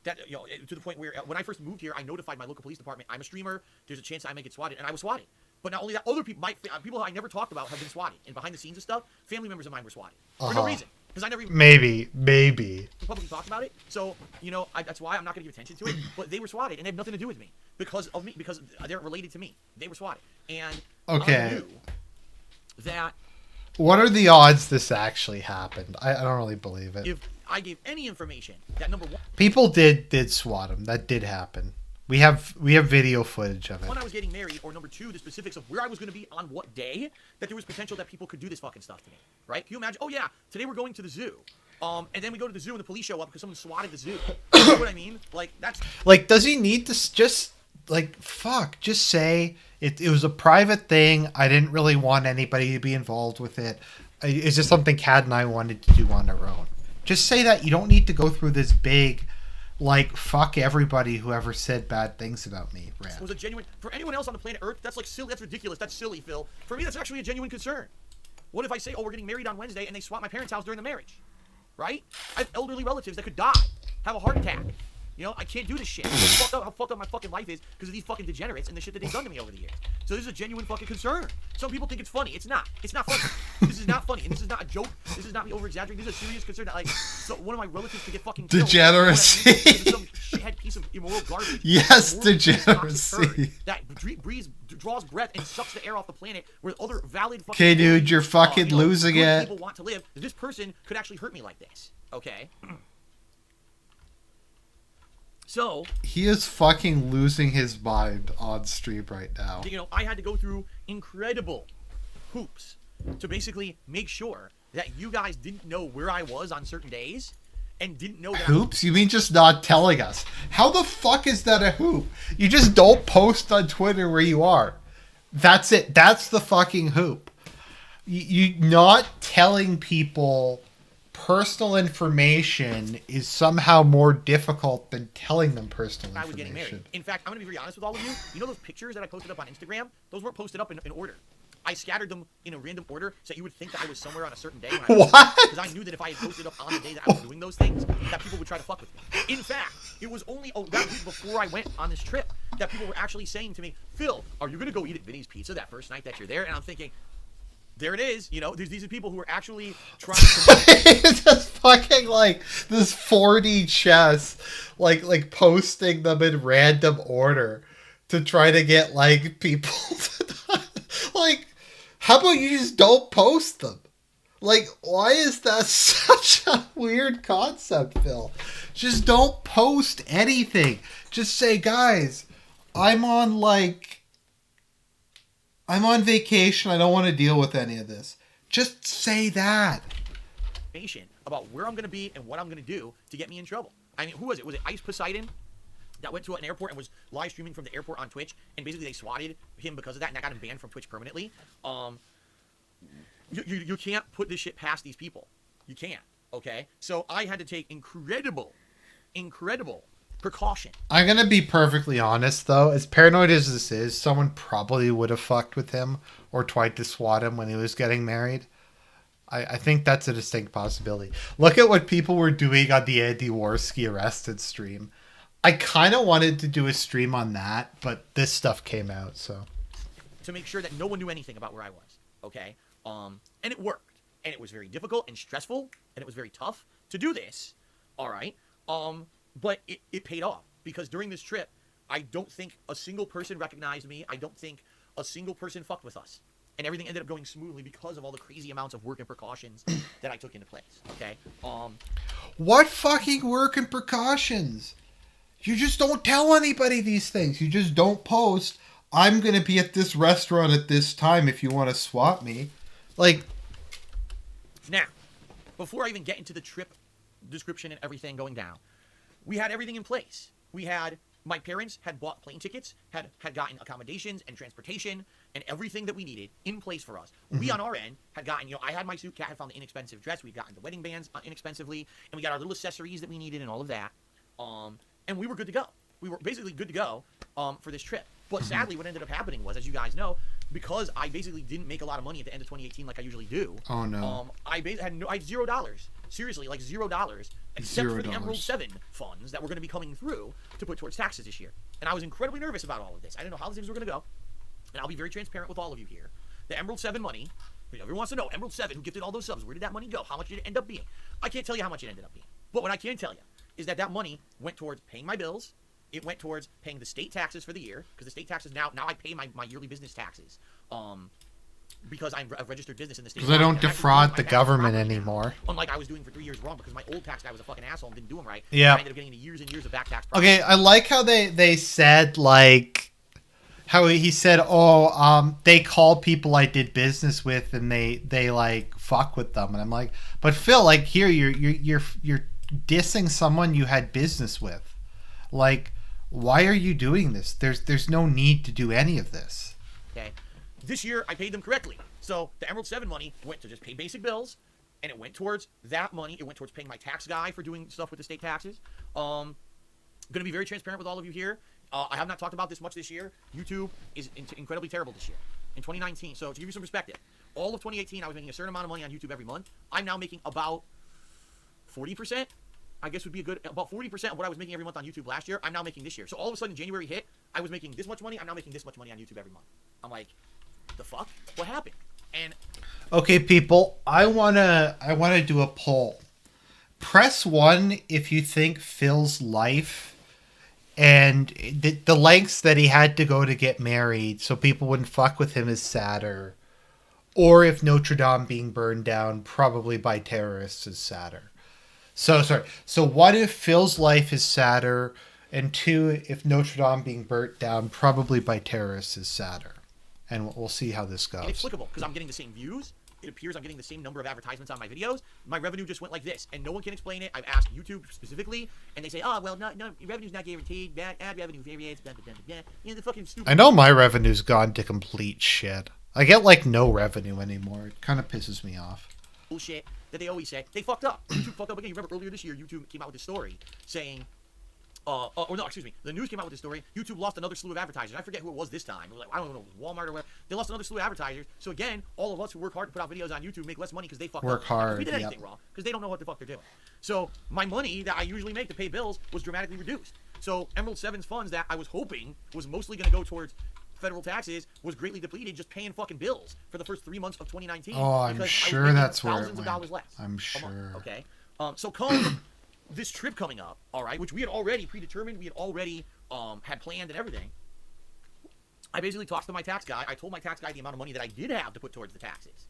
That to the point where when I first moved here, I notified my local police department. I'm a streamer. There's a chance I may get swatted, and I was swatted. But not only that, other people, people I never talked about, have been swatted. And behind the scenes and stuff, family members of mine were swatted for no reason. Because I never even maybe publicly talked about it. So that's why I'm not going to give attention to it. But they were swatted, and they have nothing to do with me because they're related to me. They were swatted, and okay. I knew that. What are the odds this actually happened? I don't really believe it. If I gave any information, that number one, people did swat him. That did happen. We have video footage of it. One, I was getting married, or number two, the specifics of where I was going to be on what day, that there was potential that people could do this fucking stuff to me, right? Can you imagine? Oh yeah, today we're going to the zoo, and then we go to the zoo and the police show up because someone swatted the zoo. You know what I mean? Like that's like, does he need to just just say it was a private thing. I didn't really want anybody to be involved with it. It's just something Kat and I wanted to do on our own. Just say that. You don't need to go through this big, fuck everybody who ever said bad things about me rant. It was a genuine, for anyone else on the planet Earth, that's like silly, that's ridiculous, that's silly, Phil. For me, that's actually a genuine concern. What if I say, oh, we're getting married on Wednesday, and they swat my parents' house during the marriage? Right? I have elderly relatives that could die, have a heart attack. I can't do this shit. How fucked up my fucking life is because of these fucking degenerates and the shit that they've done to me over the years. So this is a genuine fucking concern. Some people think it's funny. It's not. It's not funny. This is not funny, and this is not a joke. This is not me over-exaggerating. This is a serious concern that, so one of my relatives could get fucking killed. Degeneracy. Some shithead piece of immoral garbage. Yes, degeneracy. That draws breath and sucks the air off the planet where other valid fucking... Okay, dude, you're fucking losing it. People want to live. This person could actually hurt me like this. Okay? So he is fucking losing his mind on stream right now. I had to go through incredible hoops to basically make sure that you guys didn't know where I was on certain days and didn't know that. Hoops? You mean just not telling us? How the fuck is that a hoop? You just don't post on Twitter where you are. That's it. That's the fucking hoop. You not telling people personal information is somehow more difficult than telling them personal information. I was getting married. In fact, I'm going to be very honest with all of you. You know those pictures that I posted up on Instagram? Those weren't posted up in order. I scattered them in a random order so you would think that I was somewhere on a certain day. What? Because I knew that if I had posted up on the day that I was doing those things, that people would try to fuck with me. In fact, it was only that week before I went on this trip that people were actually saying to me, Phil, are you going to go eat at Vinny's Pizza that first night that you're there? And I'm thinking, there it is. These are people who are actually trying to... It's just fucking this 4D chess, posting them in random order to try to get people to, how about you just don't post them? Why is that such a weird concept, Phil? Just don't post anything. Just say, guys, I'm on vacation. I don't want to deal with any of this. Just say that. About where I'm going to be and what I'm going to do to get me in trouble. I mean, who was it? Was it Ice Poseidon that went to an airport and was live streaming from the airport on Twitch? And basically they swatted him because of that, and that got him banned from Twitch permanently. You can't put this shit past these people. You can't. Okay? So I had to take incredible precaution. I'm going to be perfectly honest, though. As paranoid as this is, someone probably would have fucked with him or tried to swat him when he was getting married. I think that's a distinct possibility. Look at what people were doing on the Andy Warski Arrested stream. I kind of wanted to do a stream on that, but this stuff came out, so. To make sure that no one knew anything about where I was, okay? And it worked. And it was very difficult and stressful, and it was very tough to do this, all right? But it paid off, because during this trip, I don't think a single person recognized me. I don't think a single person fucked with us. And everything ended up going smoothly because of all the crazy amounts of work and precautions that I took into place, okay? What fucking work and precautions? You just don't tell anybody these things. You just don't post, I'm going to be at this restaurant at this time if you want to swap me. Now, before I even get into the trip description and everything going down, we had everything in place. We had my parents had bought plane tickets, had gotten accommodations and transportation and everything that we needed in place for us. We on our end had gotten, I had my suit, Kat had found the inexpensive dress, we'd gotten the wedding bands inexpensively, and we got our little accessories that we needed and all of that. And we were good to go. We were basically good to go for this trip. But sadly, what ended up happening was, as you guys know, because I basically didn't make a lot of money at the end of 2018 like I usually do. Oh no. I had $0. Seriously, like $0. Except for the Emerald 7 funds that were going to be coming through to put towards taxes this year. And I was incredibly nervous about all of this. I didn't know how things were going to go. And I'll be very transparent with all of you here. The Emerald 7 money, everyone wants to know, Emerald 7, who gifted all those subs, where did that money go? How much did it end up being? I can't tell you how much it ended up being. But what I can tell you is that money went towards paying my bills. It went towards paying the state taxes for the year, because the state taxes now I pay my yearly business taxes. Because I'm a registered business in the state. Because I don't defraud the government anymore. Unlike I was doing for 3 years wrong, because my old tax guy was a fucking asshole and didn't do them right. Yeah. I ended up getting into years and years of back tax. Okay, I like how they said, like, how he said, they call people I did business with and they like fuck with them, and I'm like, but Phil, like, here you're dissing someone you had business with, like, why are you doing this? There's no need to do any of this. Okay. This year, I paid them correctly. So the Emerald 7 money went to just pay basic bills, and it went towards that money. It went towards paying my tax guy for doing stuff with the state taxes. Going to be very transparent with all of you here. I have not talked about this much this year. YouTube is incredibly terrible this year. In 2019, so to give you some perspective, all of 2018, I was making a certain amount of money on YouTube every month. I'm now making about 40%. I guess would be about 40% of what I was making every month on YouTube last year, I'm now making this year. So all of a sudden, January hit, I was making this much money. I'm now making this much money on YouTube every month. I'm like, the fuck? What happened? And okay, people, I wanna do a poll. Press 1 if you think Phil's life and the lengths that he had to go to get married so people wouldn't fuck with him is sadder, or if Notre Dame being burned down, probably by terrorists, is sadder. So 1 if Phil's life is sadder, and 2 if Notre Dame being burnt down, probably by terrorists, is sadder. And we'll see how this goes. Inexplicable, because I'm getting the same views. It appears I'm getting the same number of advertisements on my videos. My revenue just went like this, and no one can explain it. I've asked YouTube specifically, and they say, "Oh, well, no, your revenue's not guaranteed. Bad ad revenue variates." Blah, blah, blah, blah. You know, the fucking stupid. I know my revenue's gone to complete shit. I get like no revenue anymore. It kind of pisses me off. Bullshit that they always say. They fucked up. YouTube fucked up again. You remember earlier this year, YouTube came out with a story saying. The news came out with this story. YouTube lost another slew of advertisers. I forget who it was this time. It was like, I don't know, Walmart or whatever. They lost another slew of advertisers. So again, all of us who work hard to put out videos on YouTube make less money because they fucked up. Work hard. We did anything wrong because they don't know what the fuck they're doing. So my money that I usually make to pay bills was dramatically reduced. So Emerald 7's funds that I was hoping was mostly going to go towards federal taxes was greatly depleted just paying fucking bills for the first 3 months of 2019. Oh, I'm sure that's where it thousands of dollars less. I'm sure. Okay. So come this trip coming up, all right, which we had already predetermined, we had already had planned and everything. I basically talked to my tax guy. I told my tax guy the amount of money that I did have to put towards the taxes.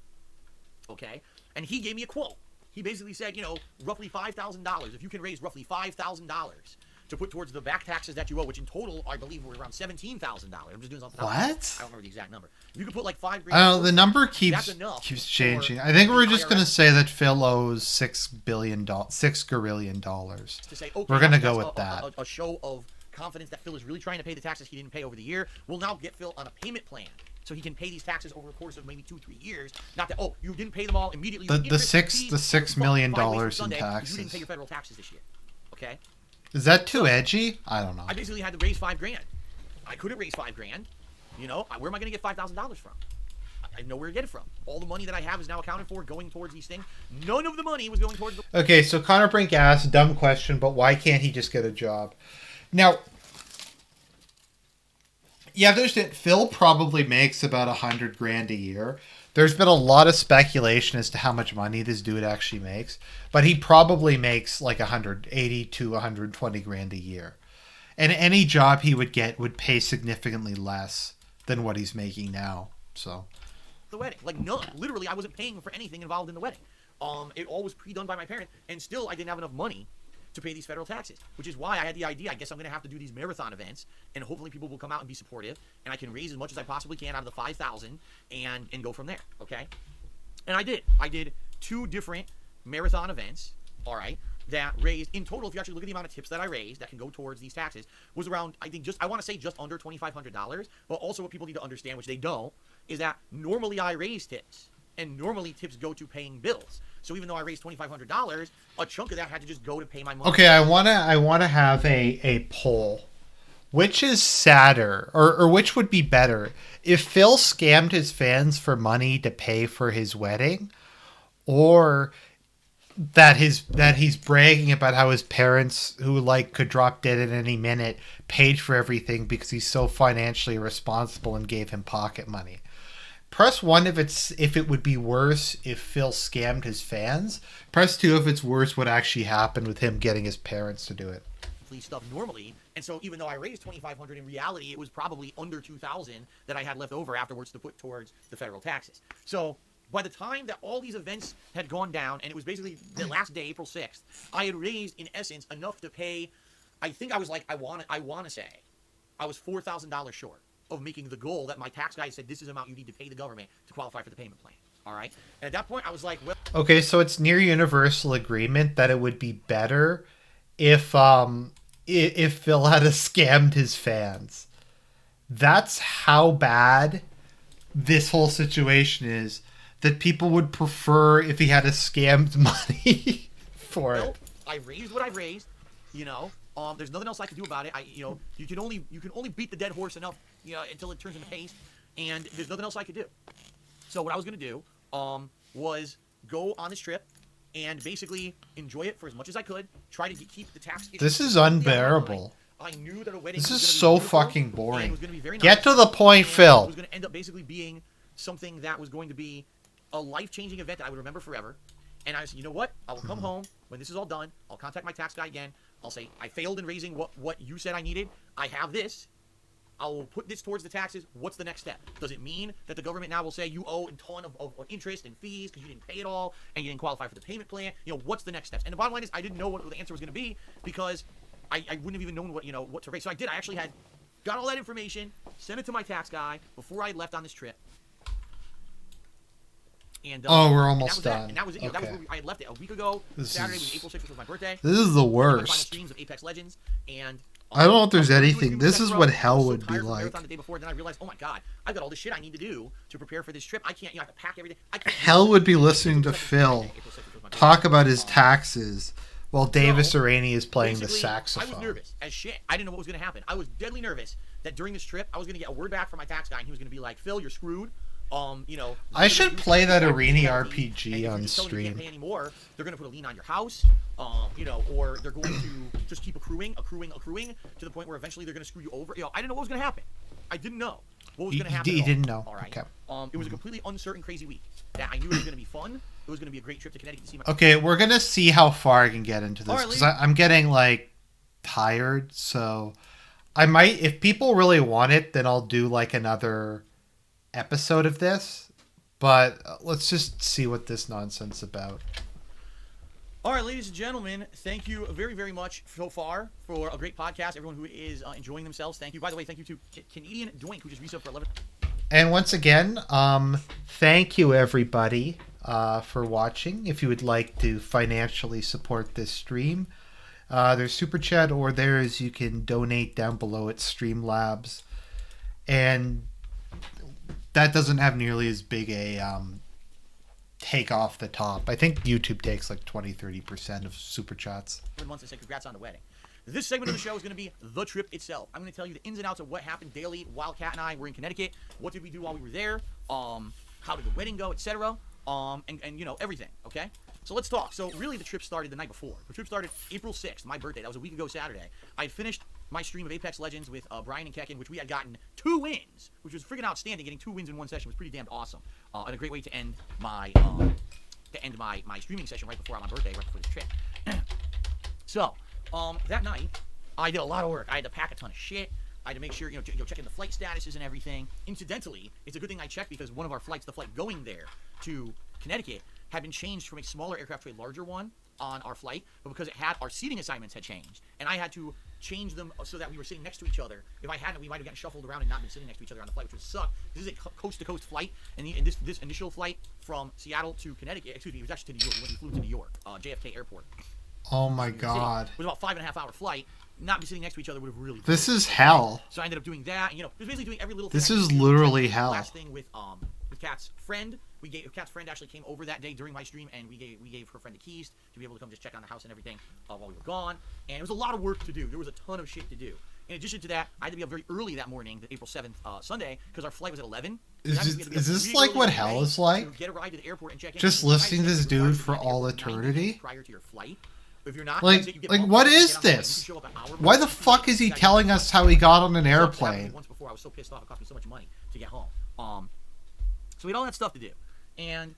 Okay? And he gave me a quote. He basically said, roughly $5,000. If you can raise roughly $5,000 to put towards the back taxes that you owe, which in total, I believe, were around $17,000. I'm just doing something. What? I don't remember the exact number. If you could put like $5,000. I don't know, the number keeps changing. I think we're just gonna say that Phil owes $6 gazillion. To say, okay, we're gonna go with that. A show of confidence that Phil is really trying to pay the taxes he didn't pay over the year. We'll now get Phil on a payment plan, so he can pay these taxes over the course of maybe 2-3 years. Not that you didn't pay them all immediately. The $6 million in taxes. You didn't pay your federal taxes this year. Okay. Is that too edgy? I don't know. I basically had to raise $5,000. I couldn't raise $5,000. Where am I going to get $5,000 from? I know where to get it from. All the money that I have is now accounted for going towards these things. None of the money was going towards the... Okay, so Connor Brink asked, dumb question, but why can't he just get a job? Now, you have to understand, Phil probably makes about $100,000 a year. There's been a lot of speculation as to how much money this dude actually makes, but he probably makes like $180,000 to $120,000 a year. And any job he would get would pay significantly less than what he's making now. So the wedding, like none. Literally, I wasn't paying for anything involved in the wedding. It all was pre-done by my parents, and still I didn't have enough money to pay these federal taxes, which is why I had the idea, I guess I'm going to have to do these marathon events, and hopefully people will come out and be supportive, and I can raise as much as I possibly can out of the 5,000 and go from there, okay? And I did 2 different marathon events, all right? that raised, in total, if you actually look at the amount of tips that I raised that can go towards these taxes, was around, I think, I want to say just under $2,500. But also what people need to understand, which they don't, is that normally I raise tips. And normally tips go to paying bills. So even though I raised $2,500, a chunk of that had to just go to pay my money. Okay, I wanna have a poll. Which is sadder, or which would be better, if Phil scammed his fans for money to pay for his wedding, or that he's bragging about how his parents, who like could drop dead at any minute, paid for everything because he's so financially responsible and gave him pocket money. Press 1 if it would be worse if Phil scammed his fans. Press 2 if it's worse what actually happened with him getting his parents to do it. Stuff normally, and so even though I raised $2,500, in reality it was probably under $2,000 that I had left over afterwards to put towards the federal taxes. So by the time that all these events had gone down, and it was basically the last day, April 6th, I had raised in essence enough to pay. I think I was like, I want to say I was $4,000 short of making the goal that my tax guy said, this is the amount you need to pay the government to qualify for the payment plan. All right, and at that point I was like, well, okay, so it's near universal agreement that it would be better if Phil had scammed his fans. That's how bad this whole situation is, that people would prefer if he had scammed money for it. I raised what I raised, you know. There's nothing else I can do about it. You can only beat the dead horse enough, until it turns into paste, and there's nothing else I could do. So what I was gonna do, was go on this trip and basically enjoy it for as much as I could. Try to keep the tax. This is unbearable. I knew that a wedding. This is so fucking boring. Was be very nice, get to the point, Phil. It was going to end up basically being something that was going to be a life-changing event that I would remember forever. And I said, you know what? I will come home when this is all done. I'll contact my tax guy again. I'll say I failed in raising what you said I needed. I have this. I will put this towards the taxes. What's the next step? Does it mean that the government now will say you owe a ton of interest and fees because you didn't pay it all and you didn't qualify for the payment plan? What's the next steps? And the bottom line is I didn't know what the answer was going to be because I wouldn't have even known what to raise. So I did. I actually got all that information, sent it to my tax guy before I left on this trip. And, we're almost done. And that was it. Okay. That was where I had left it a week ago. Saturday was April 6th, which was my birthday. This is the worst. My final streams of Apex Legends, and I don't know if there's anything. This is what hell would be like. The day before, then I realized, oh my god, I've got all this shit I need to do to prepare for this trip. I can't. I have to pack everything. Hell would be listening to Phil talk about his taxes while Davis Arani is playing the saxophone. I was nervous as shit. I didn't know what was going to happen. I was deadly nervous that during this trip I was going to get a word back from my tax guy, and he was going to be like, "Phil, you're screwed." I should play that Arani RPG on stream. Can't pay anymore. They're going to put a lien on your house, or they're going to just keep accruing to the point where eventually they're going to screw you over. I didn't know what was going to happen. I didn't know what was going to happen. You didn't know. All right. Okay. It was a completely uncertain, crazy week. That I knew it was going to be fun. It was going to be a great trip to Connecticut to see my. Okay, we're gonna see how far I can get into this because I'm getting tired. So I might, if people really want it, then I'll do another episode of this, but let's just see what this nonsense is about. All right, ladies and gentlemen, thank you very, very much so far for a great podcast. Everyone who is enjoying themselves, thank you. By the way, thank you to Canadian Doink, who just resubbed for 11. And once again, thank you everybody for watching. If you would like to financially support this stream, there's Super Chat, or you can donate down below at Streamlabs, and that doesn't have nearly as big a take off the top. I think YouTube takes 20-30% of Super Chats. Months and say congrats on the wedding. This segment of the show is going to be the trip itself. I'm going to tell you the ins and outs of what happened daily. Wildcat and I were in Connecticut. What did we do while we were there? How did the wedding go, etc. And everything. Okay. So let's talk. So really, the trip started the night before. The trip started April 6th, my birthday. That was a week ago Saturday. I had finished my stream of Apex Legends with Brian and Kekin, which we had gotten 2 wins, which was freaking outstanding. Getting 2 wins in one session was pretty damn awesome, and a great way to end my my streaming session right before my birthday, right before this trip. So that night, I did a lot of work. I had to pack a ton of shit. I had to make sure, checking the flight statuses and everything. Incidentally, it's a good thing I checked because one of our flights, the flight going there to Connecticut, had been changed from a smaller aircraft to a larger one on our flight, but because it had, our seating assignments had changed, and I had to change them so that we were sitting next to each other. If I hadn't, we might have gotten shuffled around and not been sitting next to each other on the flight, which would suck. This is a coast-to-coast flight, and this initial flight from Seattle to Connecticut, excuse me, it was actually to New York. We flew to New York, JFK Airport. Oh my City. god. It was about 5.5 hour flight. Not be sitting next to each other would have really. This is hell. So I ended up doing that. And, just basically doing every little thing. This is literally hell. Last thing with Kat's friend. Kat's friend actually came over that day during my stream, and we gave her friend the keys to be able to come just check on the house and everything while we were gone. And it was a lot of work to do. There was a ton of shit to do. In addition to that, I had to be up very early that morning, the April 7th, Sunday, because our flight was at 11. Is this like what hell is like? Get a ride to the airport and check in. Just listening to this dude for all eternity? Prior to your flight. If you're not, like what is this? Why the fuck is he telling us how he got on an airplane? Once before, I was so pissed off. It cost me so much money to get home. So we had all that stuff to do, and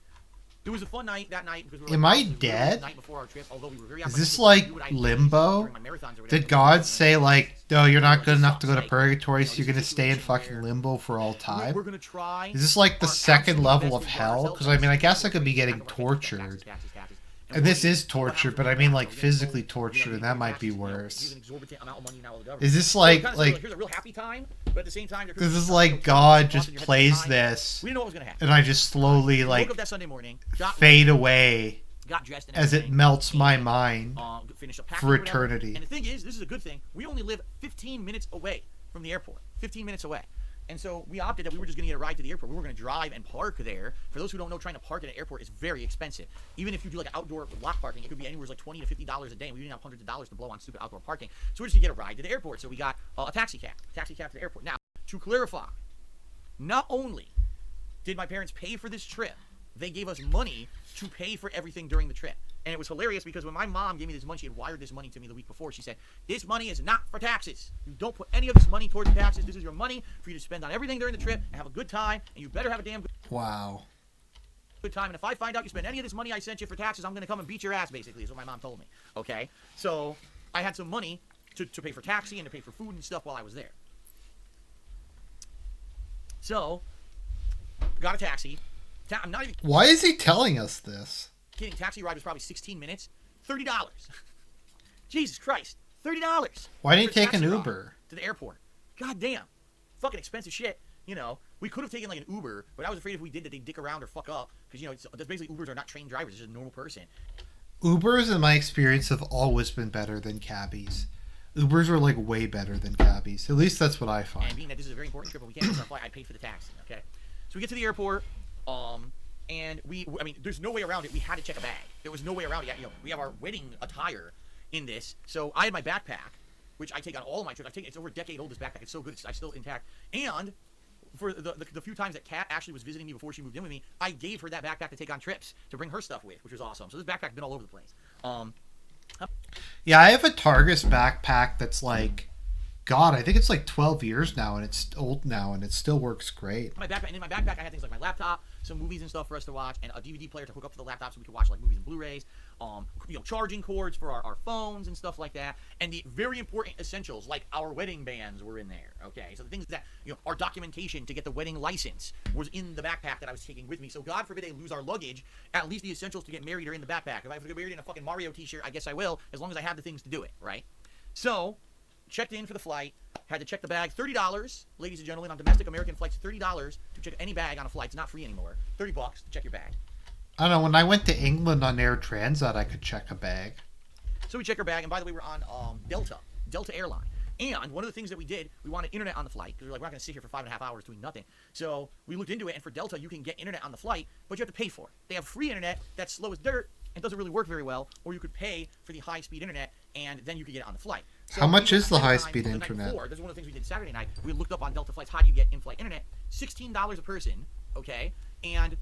it was a fun night that night because we were Am I dead? The night before our trip, although we were very is this like limbo? Did God say like, no, you're not good enough to go to purgatory, so you're gonna stay in fucking limbo for all time? We're gonna try. Is this like the second level of hell? Because I mean, I guess I could be getting tortured. And this is torture, but I mean like physically tortured, and that might be worse. Is this like here's a real happy time, but at the same time, this is like God just plays this, we didn't know what was gonna happen, and I just slowly like woke up that Sunday morning, fade away got dressed and as it melts my mind for eternity. And the thing is, this is a good thing. We only live 15 minutes away from the airport. 15 minutes away. And so we opted that we were just going to get a ride to the airport. We were going to drive and park there. For those who don't know, trying to park at an airport is very expensive. Even if you do like outdoor block parking, it could be anywhere like $20 to $50 a day. And we didn't have hundreds of dollars to blow on stupid outdoor parking. So we're just going to get a ride to the airport. So we got a taxi cab to the airport. Now, to clarify, not only did my parents pay for this trip, they gave us money to pay for everything during the trip. And it was hilarious because when my mom gave me this money, she had wired this money to me the week before. She said, this money is not for taxes. You don't put any of this money towards taxes. This is your money for you to spend on everything during the trip and have a good time. And you better have a damn good time. And if I find out you spend any of this money I sent you for taxes, I'm going to come and beat your ass, basically, is what my mom told me. Okay? So I had some money to pay for taxi and to pay for food and stuff while I was there. So, got a taxi. I'm not even... Why is he telling us this? Kidding. Taxi ride was probably 16 minutes. $30. Jesus Christ. $30. Why didn't he take an Uber? To the airport. God damn. Fucking expensive shit. We could have taken like an Uber, but I was afraid if we did that they'd dick around or fuck up. Because, basically Ubers are not trained drivers. It's just a normal person. Ubers, in my experience, have always been better than cabbies. Ubers are like way better than cabbies. At least that's what I find. And being that this is a very important trip and we can't miss our flight, I paid for the taxi. Okay? So we get to the airport. And there's no way around it. We had to check a bag. There was no way around it. We have our wedding attire in this. So I had my backpack, which I take on all of my trips. It's over a decade old, this backpack. It's so good. It's still intact. And for the few times that Kat actually was visiting me before she moved in with me, I gave her that backpack to take on trips, to bring her stuff with, which was awesome. So this backpack's been all over the place. Yeah, I have a Targus backpack that's like... God, I think it's like 12 years now, and it's old now, and it still works great. And in my backpack, I had things like my laptop, some movies and stuff for us to watch, and a DVD player to hook up to the laptop so we could watch like movies and Blu-rays, charging cords for our phones and stuff like that, and the very important essentials like our wedding bands were in there. Okay, so the things that our documentation to get the wedding license was in the backpack that I was taking with me. So God forbid they lose our luggage, at least the essentials to get married are in the backpack. If I have to get married in a fucking Mario t-shirt, I guess I will, as long as I have the things to do it, right? So. Checked in for the flight, had to check the bag, $30, ladies and gentlemen, on domestic American flights, $30 to check any bag on a flight. It's not free anymore. $30 to check your bag. I don't know, when I went to England on Air Transat, I could check a bag. So we check our bag, and by the way, we're on Delta Airline. And one of the things that we did, we wanted internet on the flight, because we're not going to sit here for 5.5 hours doing nothing. So we looked into it, and for Delta, you can get internet on the flight, but you have to pay for it. They have free internet that's slow as dirt, and doesn't really work very well, or you could pay for the high-speed internet, and then you could get it on the flight. So how much is the high-speed internet? This is one of the things we did Saturday night. We looked up on Delta flights, how do you get in-flight internet? $16 a person, okay? And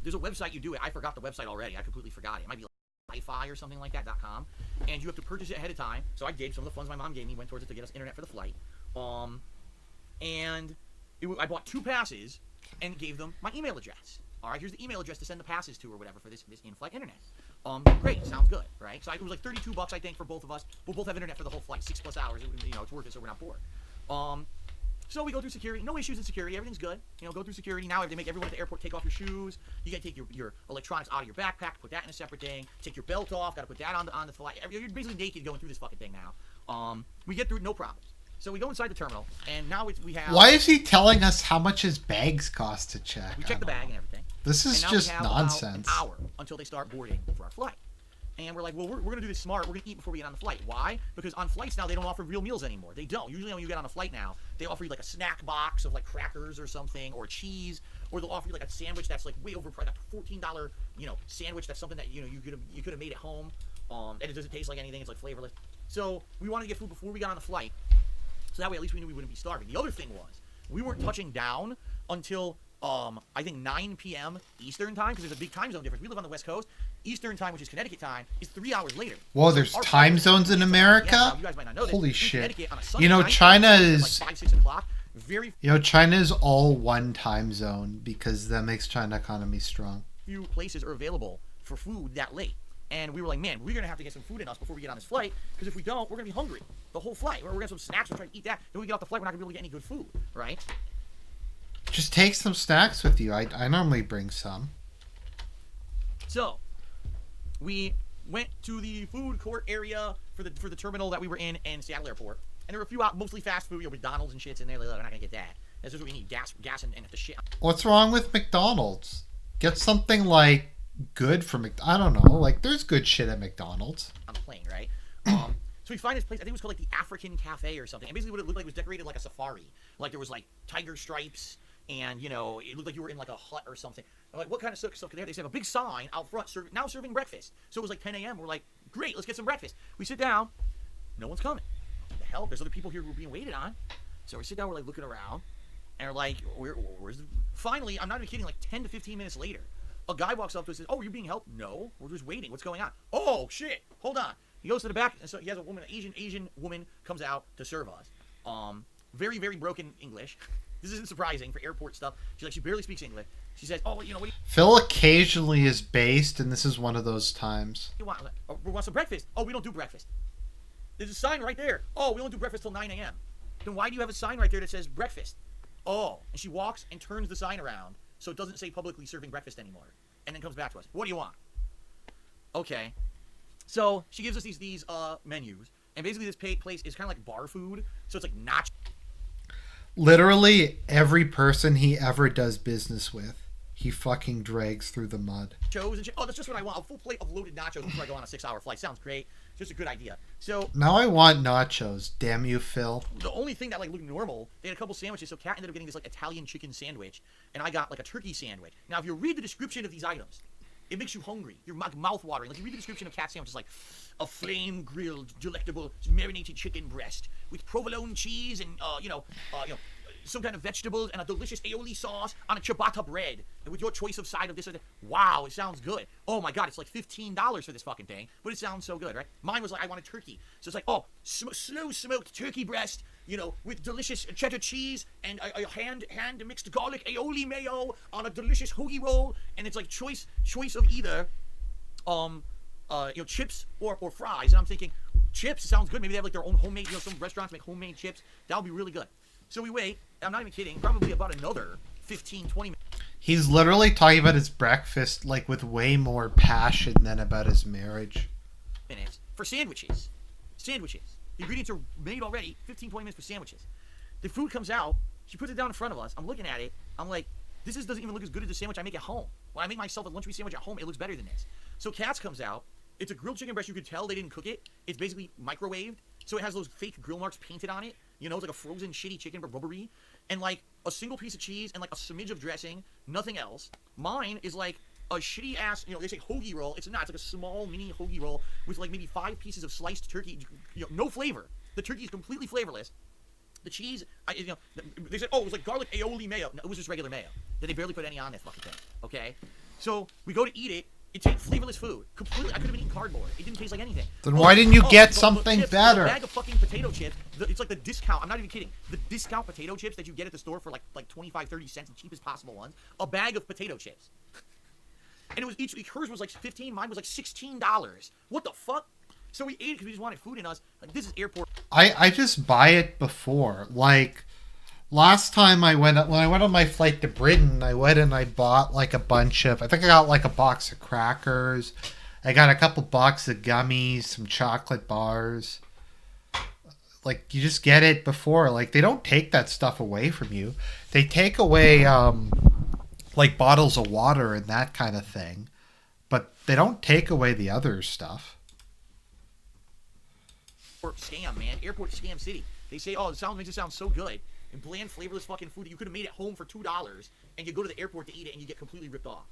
there's a website you do it. I forgot the website already. I completely forgot it. It might be like Wi-Fi or something like that, .com. And you have to purchase it ahead of time. So I did. Some of the funds my mom gave me went towards it to get us internet for the flight. I bought 2 passes and gave them my email address. All right, here's the email address to send the passes to or whatever for this in-flight internet. Great, sounds good, right? So it was like $32, I think, for both of us. We'll both have internet for the whole flight, 6+ hours. It's worth it, so we're not bored. So we go through security. No issues in security. Everything's good. Go through security. Now they make everyone at the airport take off your shoes. You got to take your electronics out of your backpack, put that in a separate thing. Take your belt off. Got to put that on the flight. You're basically naked going through this fucking thing now. We get through no problems. So we go inside the terminal, and now we have... Why is he telling us how much his bags cost to check? We check the bag and everything. This is just nonsense. An hour until they start boarding for our flight. And we're like, well, we're going to do this smart. We're going to eat before we get on the flight. Why? Because on flights now, they don't offer real meals anymore. They don't. Usually when you get on a flight now, they offer you like a snack box of like crackers or something, or cheese, or they'll offer you like a sandwich that's like way overpriced, like a $14, sandwich that's something that, you could have made at home. And it doesn't taste like anything. It's like flavorless. So we wanted to get food before we got on the flight. So that way at least we knew we wouldn't be starving. The other thing was, we weren't touching down until I think 9 p.m. Eastern time, because there's a big time zone difference. We live on the West Coast. Eastern time, which is Connecticut time, is 3 hours later. Whoa, there's time zones in America? Yeah, you guys might not know this. Holy shit. Night, China is... Like 5, 6 o'clock. China is all one time zone because that makes China economy strong. Few places are available for food that late. And we were like, man, we're going to have to get some food in us before we get on this flight, because if we don't, we're going to be hungry the whole flight. We're going to have some snacks, we're trying to eat that. Then we get off the flight, we're not going to be able to get any good food, right? Just take some snacks with you. I normally bring some. So, we went to the food court area for the terminal that we were in Seattle Airport. And there were a few mostly fast food, McDonald's and shits in there. Like, we're not going to get that. That's just what we need, gas and the shit. What's wrong with McDonald's? Get something, like, good for I don't know. Like, there's good shit at McDonald's. On the plane, right? So we find this place, I think it was called, like, the African Cafe or something. And basically what it looked like was decorated like a safari. Like, there was, like, tiger stripes. And, it looked like you were in, like, a hut or something. I'm like, what kind of stuff could they have? They have a big sign out front, serving breakfast. So it was like 10 a.m. We're like, great, let's get some breakfast. We sit down. No one's coming. What the hell? There's other people here who are being waited on. So we sit down, we're, like, looking around. And we're like, where's the... Finally, I'm not even kidding, like, 10 to 15 minutes later, a guy walks up to us and says, oh, you're being helped? No, we're just waiting. What's going on? Oh, shit. Hold on. He goes to the back, and so he has a woman, an Asian woman, comes out to serve us. Very, very broken English. This isn't surprising for airport stuff. She barely speaks English. She says, oh, what do you... Phil occasionally is based, and this is one of those times. You want? We want some breakfast. Oh, we don't do breakfast. There's a sign right there. Oh, we don't do breakfast till 9 a.m. Then why do you have a sign right there that says breakfast? Oh, and she walks and turns the sign around so it doesn't say publicly serving breakfast anymore. And then comes back to us. What do you want? Okay. So she gives us these menus. And basically this place is kind of like bar food. So it's like nachos. Literally every person he ever does business with, he fucking drags through the mud. And shit. Oh, that's just what I want. A full plate of loaded nachos before I go on a 6-hour flight. Sounds great. Just a good idea. So now I want nachos. Damn you, Phil. The only thing that like looked normal, they had a couple sandwiches. So Kat ended up getting this like Italian chicken sandwich, and I got like a turkey sandwich. Now, if you read the description of these items, it makes you hungry. Your mouth watering. Like you read the description of Kat sandwich, it's like a flame grilled, delectable, marinated chicken breast with provolone cheese and some kind of vegetables and a delicious aioli sauce on a ciabatta bread with your choice of side of this or that. Wow, it sounds good. Oh my god, it's like $15 for this fucking thing, but it sounds so good, right? Mine was like, I wanted turkey. So it's like, oh, slow smoked turkey breast, with delicious cheddar cheese and a hand mixed garlic aioli mayo on a delicious hoagie roll, and it's like choice of either chips or fries. And I'm thinking, chips sounds good. Maybe they have like their own homemade, some restaurants make homemade chips. That would be really good. So we wait. I'm not even kidding. Probably about another 15, 20 minutes. He's literally talking about his breakfast like with way more passion than about his marriage. Minutes for sandwiches. The ingredients are made already. 15, 20 minutes for sandwiches. The food comes out. She puts it down in front of us. I'm looking at it. I'm like, doesn't even look as good as the sandwich I make at home. When I make myself a lunch meat sandwich at home, it looks better than this. So Kat's comes out. It's a grilled chicken breast. You could tell they didn't cook it. It's basically microwaved. So it has those fake grill marks painted on it. It's like a frozen shitty chicken, but rubbery. And like a single piece of cheese and like a smidge of dressing. Nothing else. Mine is like a shitty ass, they say hoagie roll. It's not. It's like a small mini hoagie roll with like maybe 5 pieces of sliced turkey. No flavor. The turkey is completely flavorless. The cheese, they said, oh, it was like garlic aioli mayo. No, it was just regular mayo. They barely put any on that fucking thing. Okay? So we go to eat it. It tastes flavorless food. Completely. I could have been eating cardboard. It didn't taste like anything. Then why didn't you get something better? A bag of fucking potato chips. It's like the discount. I'm not even kidding. The discount potato chips that you get at the store for like 25, 30 cents, the cheapest possible ones. A bag of potato chips. And it was hers was like 15, mine was like $16. What the fuck? So we ate it because we just wanted food in us. Like, this is airport. I just buy it before. Like, last time when I went on my flight to Britain, I went and I bought like a bunch of, I think I got like a box of crackers. I got a couple boxes of gummies, some chocolate bars. Like, you just get it before. Like, they don't take that stuff away from you. They take away, like, bottles of water and that kind of thing. but they don't take away the other stuff. Scam, man. Airport scam city. They say, oh, makes it sound so good. And bland, flavorless fucking food that you could have made at home for $2, and you go to the airport to eat it, and you get completely ripped off.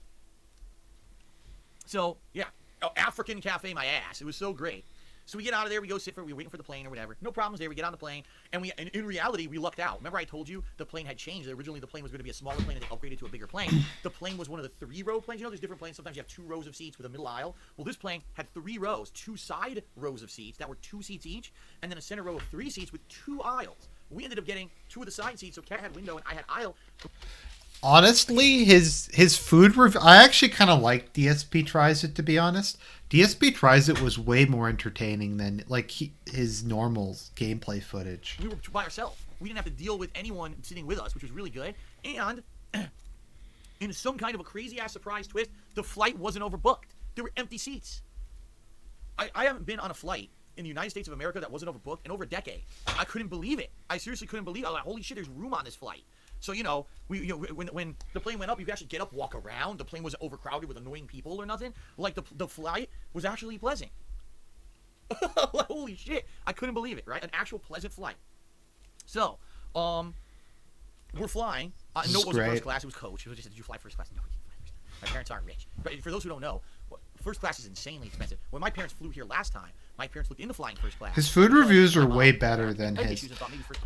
So, yeah. Oh, African cafe, my ass. It was so great. So we get out of there, we go sit for, we were waiting for the plane or whatever. No problems there. We get on the plane, and in reality, we lucked out. Remember I told you the plane had changed. Originally, the plane was going to be a smaller plane, and they upgraded to a bigger plane. The plane was one of the 3-row planes. You know, there's different planes. Sometimes you have 2 rows of seats with a middle aisle. Well, this plane had 3 rows, 2 side rows of seats that were 2 seats each, and then a center row of 3 seats with 2 aisles. We ended up getting 2 of the side seats, so Kat had window and I had aisle. Honestly, his food review, I actually kind of like DSP Tries It, to be honest. DSP Tries It was way more entertaining than like his normal gameplay footage. We were by ourselves. We didn't have to deal with anyone sitting with us, which was really good. And in some kind of a crazy ass surprise twist, the flight wasn't overbooked. There were empty seats. I haven't been on a flight in the United States of America that wasn't overbooked in over a decade. I couldn't believe it. I seriously couldn't believe it. I was like, holy shit, there's room on this flight. So, when the plane went up, you could actually get up, walk around. The plane wasn't overcrowded with annoying people or nothing. Like, the flight was actually pleasant. Holy shit. I couldn't believe it, right? An actual pleasant flight. So, we're flying. No, it wasn't first class. It was coach. It was just, did you fly first class? No, I didn't fly first class. My parents aren't rich. But for those who don't know, first class is insanely expensive. When my parents flew here last time, my parents looked into flying first class. His food reviews are way better than his.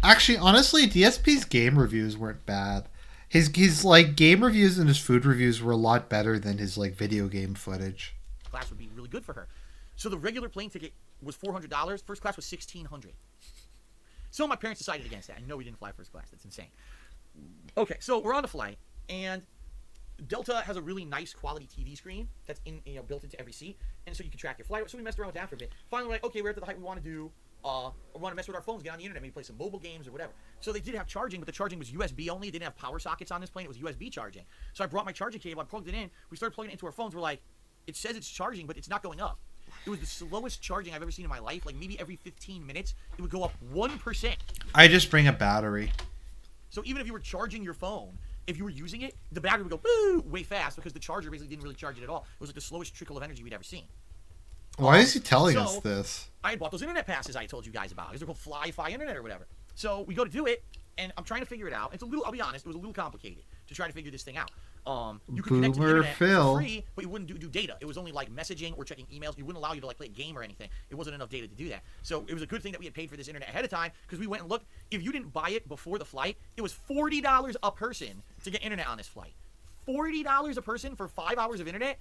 Actually, honestly, DSP's game reviews weren't bad. His like game reviews and his food reviews were a lot better than his like video game footage. Class would be really good for her. So the regular plane ticket was $400. First class was $1,600. So my parents decided against that. I know we didn't fly first class. That's insane. Okay, so we're on the flight, and Delta has a really nice quality TV screen that's built into every seat, and so you can track your flight. So we messed around with that for a bit. Finally, we're like, okay, we're at the height we want to do. We want to mess with our phones, get on the internet, maybe play some mobile games or whatever. So they did have charging, but the charging was USB only. It didn't have power sockets on this plane. It was USB charging. So I brought my charging cable. I plugged it in. We started plugging it into our phones. We're like, it says it's charging, but it's not going up. It was the slowest charging I've ever seen in my life. Like maybe every 15 minutes, it would go up 1%. I just bring a battery. So even if you were charging your phone, if you were using it, the battery would go boo way fast because the charger basically didn't really charge it at all. It was like the slowest trickle of energy we'd ever seen. Why is he telling us this? I had bought those internet passes I told you guys about. They're called Fly-Fi Internet or whatever. So we go to do it, and I'm trying to figure it out. It's a little, I'll be honest, it was a little complicated to try to figure this thing out. You could connect to the internet for free, but you wouldn't do data. It was only like messaging or checking emails. It wouldn't allow you to like play a game or anything. It wasn't enough data to do that. So it was a good thing that we had paid for this internet ahead of time because we went and looked. If you didn't buy it before the flight, it was $40 a person to get internet on this flight. $40 a person for 5 hours of internet?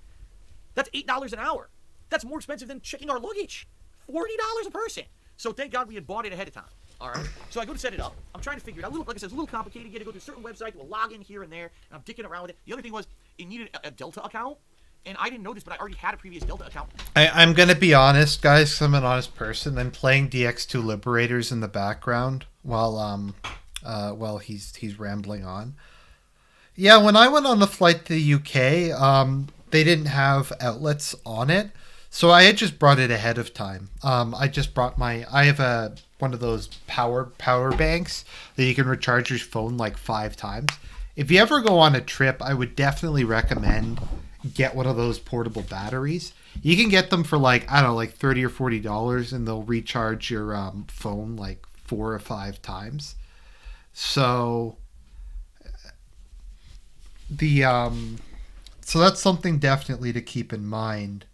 That's $8 an hour. That's more expensive than checking our luggage. $40 a person. So thank God we had bought it ahead of time. All right. So I go to set it up. I'm trying to figure it out. Like I said, it's a little complicated. You got to go to a certain website, do a login here and there, and I'm dicking around with it. The other thing was it needed a Delta account, and I didn't know this, but I already had a previous Delta account. I'm gonna be honest, guys. 'Cause I'm an honest person. I'm playing DX2 Liberators in the background while he's rambling on. Yeah, when I went on the flight to the UK, they didn't have outlets on it. So I had just brought it ahead of time. I just brought I have one of those power banks that you can recharge your phone like 5 times. If you ever go on a trip, I would definitely recommend get one of those portable batteries. You can get them for like $30 or $40, and they'll recharge your phone like 4 or 5 times. So so that's something definitely to keep in mind.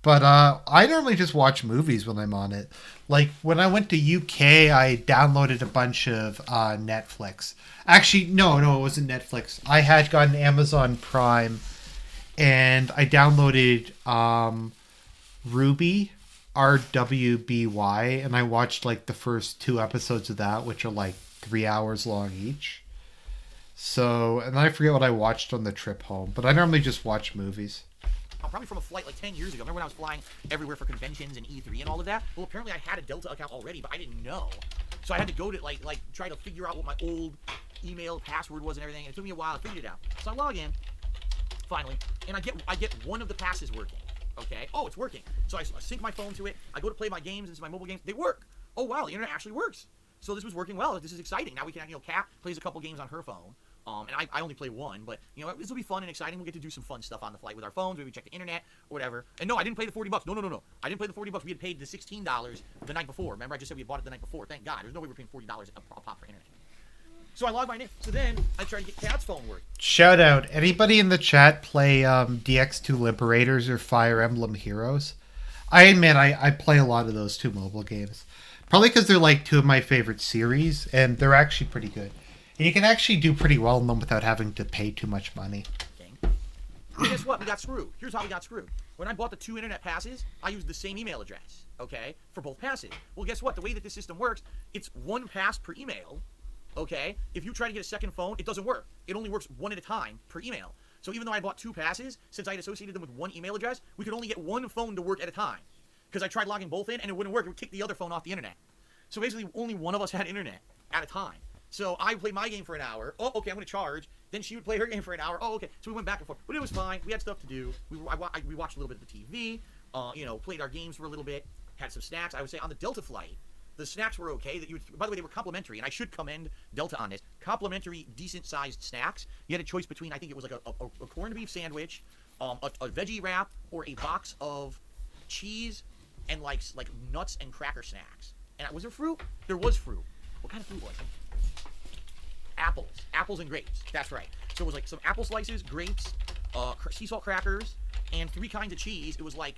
But I normally just watch movies when I'm on it. Like when I went to UK, I downloaded a bunch of Netflix. Actually, no, it wasn't Netflix. I had gotten Amazon Prime, and I downloaded Ruby, RWBY, and I watched like the first 2 episodes of that, which are like 3 hours long each. So, and I forget what I watched on the trip home, but I normally just watch movies. Probably from a flight like 10 years ago. Remember when I was flying everywhere for conventions and E3 and all of that? Well, apparently I had a Delta account already, but I didn't know. So I had to go to like try to figure out what my old email password was and everything. And it took me a while to figure it out. So I log in, finally, and I get one of the passes working. Okay. Oh, it's working. So I sync my phone to it. I go to play my games into my mobile games. They work. Oh wow, the internet actually works. So this was working well. This is exciting. Now we can, Kat plays a couple games on her phone. And I only play one, but this will be fun and exciting. We'll get to do some fun stuff on the flight with our phones. Maybe check the internet or whatever. And no, I didn't pay the $40. No. I didn't pay the $40. We had paid the $16 the night before. Remember, I just said we had bought it the night before. Thank God. There's no way we're paying $40 a pop for internet. So I logged mine in. So then I tried to get Cat's phone working. Shout out. Anybody in the chat play DX2 Liberators or Fire Emblem Heroes? I admit I play a lot of those two mobile games. Probably because they're like two of my favorite series, and they're actually pretty good. And you can actually do pretty well in them without having to pay too much money. Okay. Well, guess what? We got screwed. Here's how we got screwed. When I bought the 2 internet passes, I used the same email address, okay, for both passes. Well, guess what? The way that this system works, it's 1 pass per email, okay? If you try to get a second phone, it doesn't work. It only works 1 at a time per email. So even though I bought 2 passes, since I had associated them with 1 email address, we could only get 1 phone to work at a time. Because I tried logging both in, and it wouldn't work. It would kick the other phone off the internet. So basically, only one of us had internet at a time. So I played my game for an hour. Oh, okay, I'm going to charge. Then she would play her game for an hour. Oh, okay. So we went back and forth. But it was fine. We had stuff to do. We watched a little bit of the TV. Played our games for a little bit. Had some snacks. I would say on the Delta flight, the snacks were okay. By the way, they were complimentary, and I should commend Delta on this. Complimentary, decent-sized snacks. You had a choice between, I think it was like a corned beef sandwich, a veggie wrap, or a box of cheese and like nuts and cracker snacks. And was there fruit? There was fruit. What kind of fruit was it? Apples and grapes. That's right. So it was like some apple slices, grapes, sea salt crackers, and 3 kinds of cheese. It was like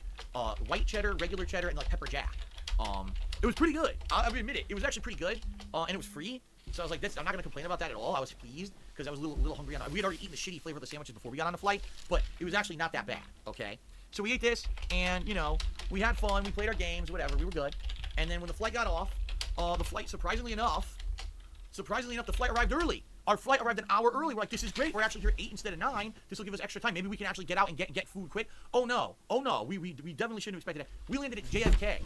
white cheddar, regular cheddar, and like pepper jack. It was pretty good. I'll admit it. It was actually pretty good, and it was free. So I was like, I'm not gonna complain about that at all. I was pleased because I was a little hungry. We had already eaten the shitty flavor of the sandwiches before we got on the flight, but it was actually not that bad. Okay. So we ate this, and we had fun. We played our games, whatever. We were good. And then when the flight got off, the flight surprisingly enough, the flight arrived early. Our flight arrived an hour early. We're like, this is great. We're actually here at 8 instead of 9. This will give us extra time. Maybe we can actually get out and get food quick. Oh no. We definitely shouldn't have expected that. We landed at JFK.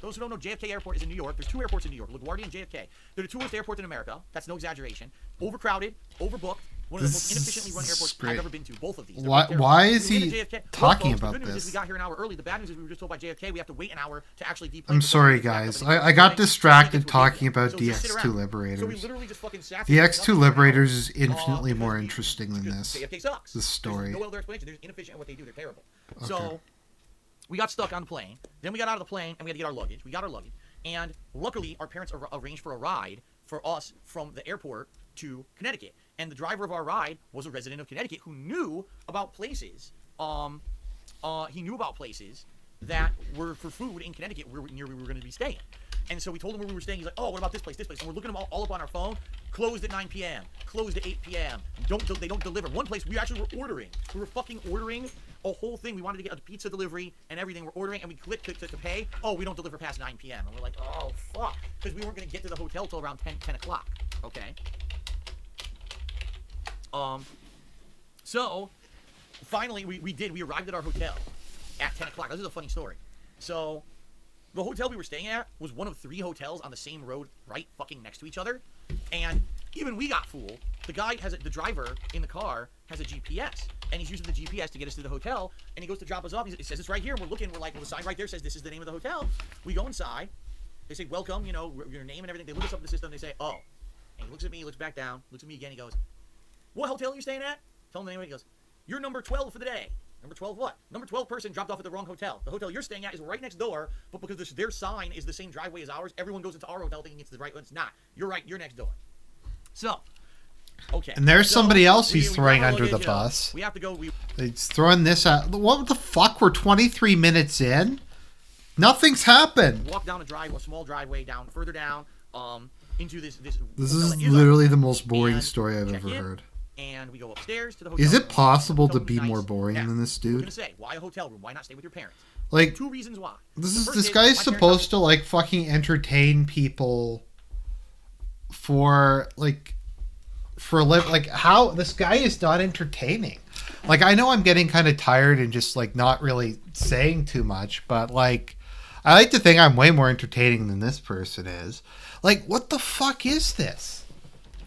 Those who don't know, JFK Airport is in New York. There's 2 airports in New York, LaGuardia and JFK. They're the 2 worst airports in America. That's no exaggeration. Overcrowded, overbooked. One of the most inefficiently run airports I've ever been to. Both of these. Why is he talking about the good news this? is we got here an hour early. The bad news is we were just told by JFK we have to wait an hour to actually deplane. I'm sorry, guys. I got distracted talking about DX2 Liberators. So we literally just fucking sat The X2 Liberators is infinitely more interesting than this. JFK sucks. This story. There's no other explanation. They're inefficient at what they do. They're terrible. Okay. So we got stuck on the plane. Then we got out of the plane and we had to get our luggage. We got our luggage. And luckily, our parents arranged for a ride for us from the airport to Connecticut. And the driver of our ride was a resident of Connecticut who knew about places. He knew about places that were for food in Connecticut near we were going to be staying. And so we told him where we were staying. He's like, oh, what about this place, this place? And we're looking them all up on our phone. Closed at 9 p.m. Closed at 8 p.m. They don't deliver. One place we actually were ordering. We were fucking ordering a whole thing. We wanted to get a pizza delivery and everything. We're ordering and we clicked to pay. Oh, we don't deliver past 9 p.m. And we're like, oh, fuck. Because we weren't going to get to the hotel till around 10 o'clock. Okay. So finally we arrived at our hotel at 10 o'clock. This is a funny story. So the hotel we were staying at was one of 3 hotels on the same road right fucking next to each other. And even we got fooled. The driver in the car has a GPS, and he's using the GPS to get us to the hotel, and he goes to drop us off. He says it's right here, and we're looking, we're like, well, the sign right there says this is the name of the hotel. We go inside. They say, welcome, your name and everything. They look us up in the system. They say, oh. And he looks at me, looks back down, looks at me again. He goes, what hotel are you staying at? Tell him the name. He goes, you're number 12 for the day. Number 12 what? Number 12 person dropped off at the wrong hotel. The hotel you're staying at is right next door, but because their sign is the same driveway as ours, everyone goes into our hotel thinking it's the right one. It's not. You're right. You're next door. So, okay. And there's somebody else he's throwing under the bus. We have to go. He's throwing this out. What the fuck? We're 23 minutes in. Nothing's happened. Walk down a small driveway further down, into this. This is literally the most boring story I've ever heard. And we go upstairs to the hotel. Is it possible to be more boring than this dude? I was gonna say, why a hotel room? Why not stay with your parents? Like, 2 reasons why. This guy's supposed to like fucking entertain people for a live. Like, how this guy is not entertaining. Like, I know I'm getting kind of tired and just like not really saying too much, but like, I like to think I'm way more entertaining than this person is. Like, what the fuck is this?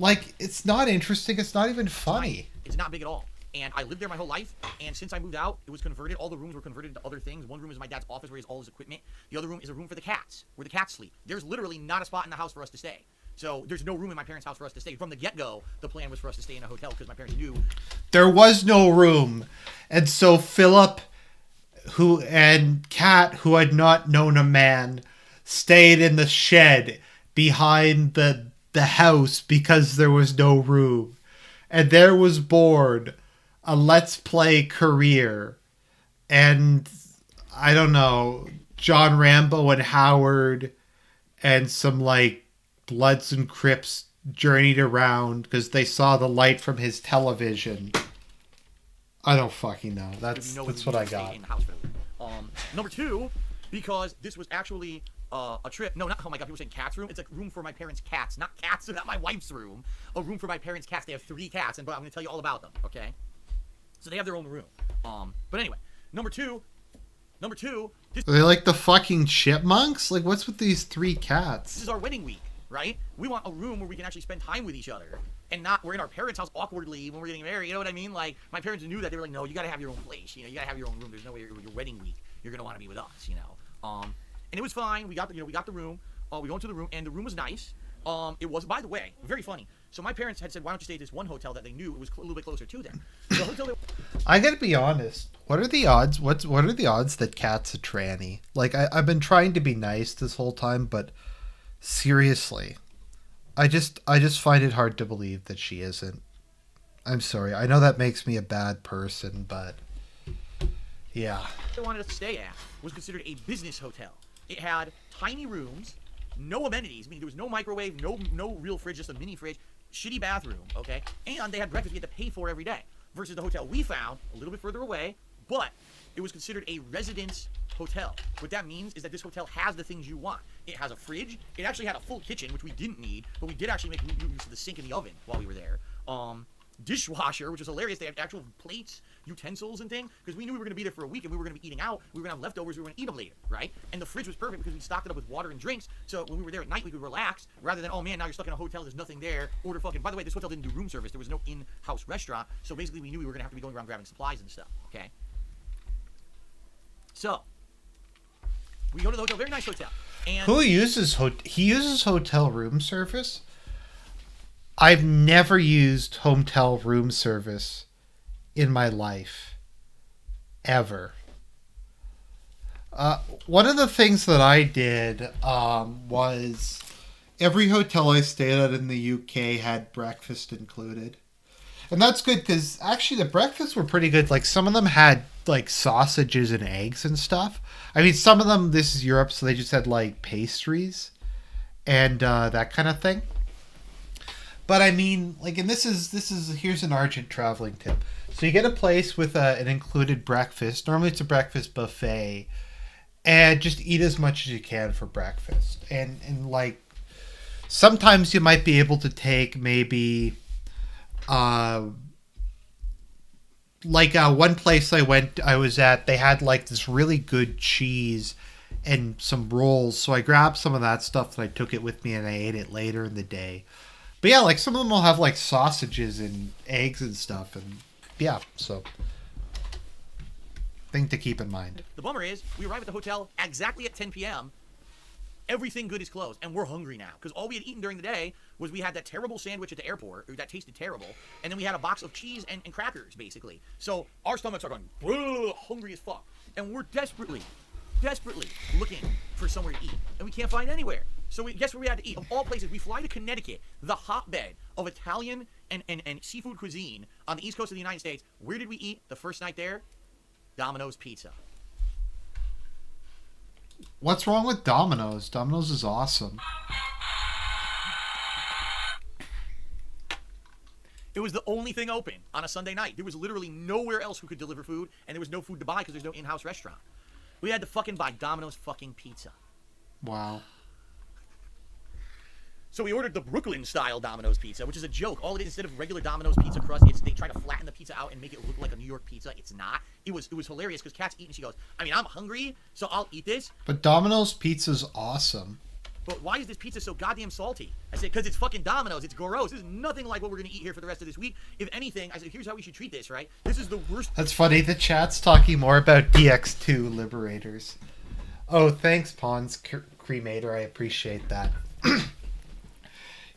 Like, it's not interesting. It's not even funny. It's not big at all. And I lived there my whole life. And since I moved out, it was converted. All the rooms were converted into other things. One room is my dad's office where he has all his equipment. The other room is a room for the cats, where the cats sleep. There's literally not a spot in the house for us to stay. So there's no room in my parents' house for us to stay. From the get-go, the plan was for us to stay in a hotel because my parents knew there was no room. And so Philip, who and Kat, who had not known a man, stayed in the shed behind the house because there was no room. And there was born a Let's Play career. And I don't know, John Rambo and Howard and some like Bloods and Crips journeyed around because they saw the light from his television. I don't fucking know. That's what I got. In the house for number two, because this was actually a trip. No, not, oh my god, people saying cat's room. It's a room for my parents' cats, not cats, not my wife's room. A room for my parents' cats. They have 3 cats, and I'm going to tell you all about them, okay? So they have their own room. But anyway, number two, this Are they like the fucking chipmunks? Like, what's with these 3 cats? is our wedding week, right? We want a room where we can actually spend time with each other. And not, we're in our parents' house awkwardly when we're getting married, you know what I mean? Like, my parents knew that. They were like, no, you gotta have your own place, you know, you gotta have your own room. There's no way your wedding week, you're gonna wanna be with us, you know? And it was fine. We got the room. We go into the room, and the room was nice. It was, by the way, very funny. So my parents had said, why don't you stay at this one hotel that they knew it was a little bit closer to them. The hotel that... I gotta be honest. What are the odds? What are the odds that Kat's a tranny? Like, I've been trying to be nice this whole time, but seriously, I just find it hard to believe that she isn't. I'm sorry. I know that makes me a bad person, but yeah. They wanted us to stay at was considered a business hotel. It had tiny rooms, no amenities, meaning there was no microwave, no real fridge, just a mini fridge, shitty bathroom, okay? And they had breakfast you had to pay for every day. Versus the hotel we found, a little bit further away, but it was considered a residence hotel. What that means is that this hotel has the things you want. It has a fridge. It actually had a full kitchen, which we didn't need, but we did actually make use of the sink and the oven while we were there. Dishwasher, which was hilarious. They had actual plates, utensils, and things, because we knew we were going to be there for a week and we were going to be eating out. We were going to have leftovers. We were going to eat them later, right? And the fridge was perfect because we stocked it up with water and drinks. So when we were there at night, we could relax rather than, oh man, now you're stuck in a hotel. There's nothing there. Order fucking. By the way, this hotel didn't do room service. There was no in-house restaurant. So basically, we knew we were going to have to be going around grabbing supplies and stuff. Okay. So we go to the hotel, very nice hotel. And Who uses he uses hotel room service? I've never used hotel room service in my life. Ever. One of the things that I did was every hotel I stayed at in the UK had breakfast included. And that's good because actually the breakfasts were pretty good. Like some of them had like sausages and eggs and stuff. I mean, some of them, this is Europe, so they just had like pastries and that kind of thing. But I mean, like, and here's an Argent traveling tip. So you get a place with an included breakfast. Normally it's a breakfast buffet, and just eat as much as you can for breakfast. And like, sometimes you might be able to take maybe, one place I was at, they had like this really good cheese and some rolls. So I grabbed some of that stuff and I took it with me and I ate it later in the day. But yeah, like some of them will have like sausages and eggs and stuff, and yeah, so thing to keep in mind. the bummer is, we arrive at the hotel exactly at 10 p.m. Everything good is closed, and we're hungry now because all we had eaten during the day was we had that terrible sandwich at the airport that tasted terrible, and then we had a box of cheese and crackers, basically. So our stomachs are going hungry as fuck, and we're desperately looking for somewhere to eat, and we can't find anywhere. So guess where we had to eat? Of all places, we fly to Connecticut, the hotbed of Italian and seafood cuisine on the East Coast of the United States. Where did we eat the first night there? Domino's Pizza. What's wrong with Domino's? Domino's is awesome. It was the only thing open on a Sunday night. There was literally nowhere else who could deliver food, and there was no food to buy because there's no in-house restaurant. We had to fucking buy Domino's fucking pizza. Wow. So we ordered the Brooklyn-style Domino's pizza, which is a joke. All it is, instead of regular Domino's pizza crust, they try to flatten the pizza out and make it look like a New York pizza. It's not. It was hilarious because Kat's eating. She goes, I mean, I'm hungry, so I'll eat this. But Domino's pizza's awesome. But why is this pizza so goddamn salty? I said, because it's fucking Domino's. It's gross. This is nothing like what we're going to eat here for the rest of this week. If anything, I said, here's how we should treat this, right? This is the worst. That's funny. The chat's talking more about DX2 Liberators. Oh, thanks, Pawns Cremator. I appreciate that.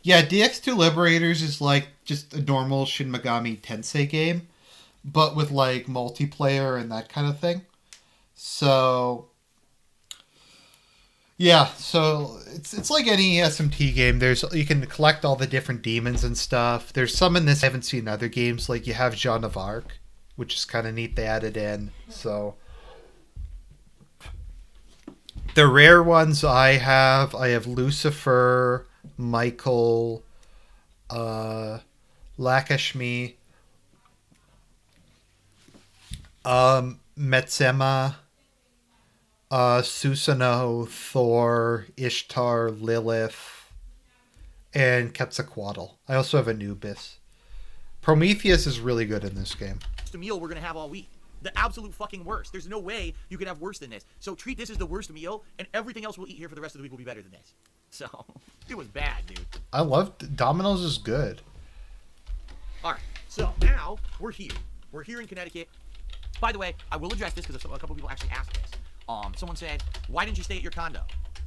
Yeah, DX2 Liberators is like just a normal Shin Megami Tensei game, but with like multiplayer and that kind of thing. So yeah, so it's like any SMT game. There's you can collect all the different demons and stuff. There's some in this I haven't seen in other games. Like you have Jean of Arc, which is kind of neat. They added in. So the rare ones I have Lucifer, Michael, Lakshmi, Metsema, Susanoo, Thor, Ishtar, Lilith, and Quetzalcoatl. I also have Anubis. Prometheus is really good in this game. Worst meal we're gonna have all week. The absolute fucking worst. There's no way you could have worse than this. So treat this as the worst meal, and everything else we'll eat here for the rest of the week will be better than this. So it was bad, dude. I love Domino's is good. All right. So now we're here. We're here in Connecticut. By the way, I will address this because a couple people actually asked this. Someone said, "Why didn't you stay at your condo,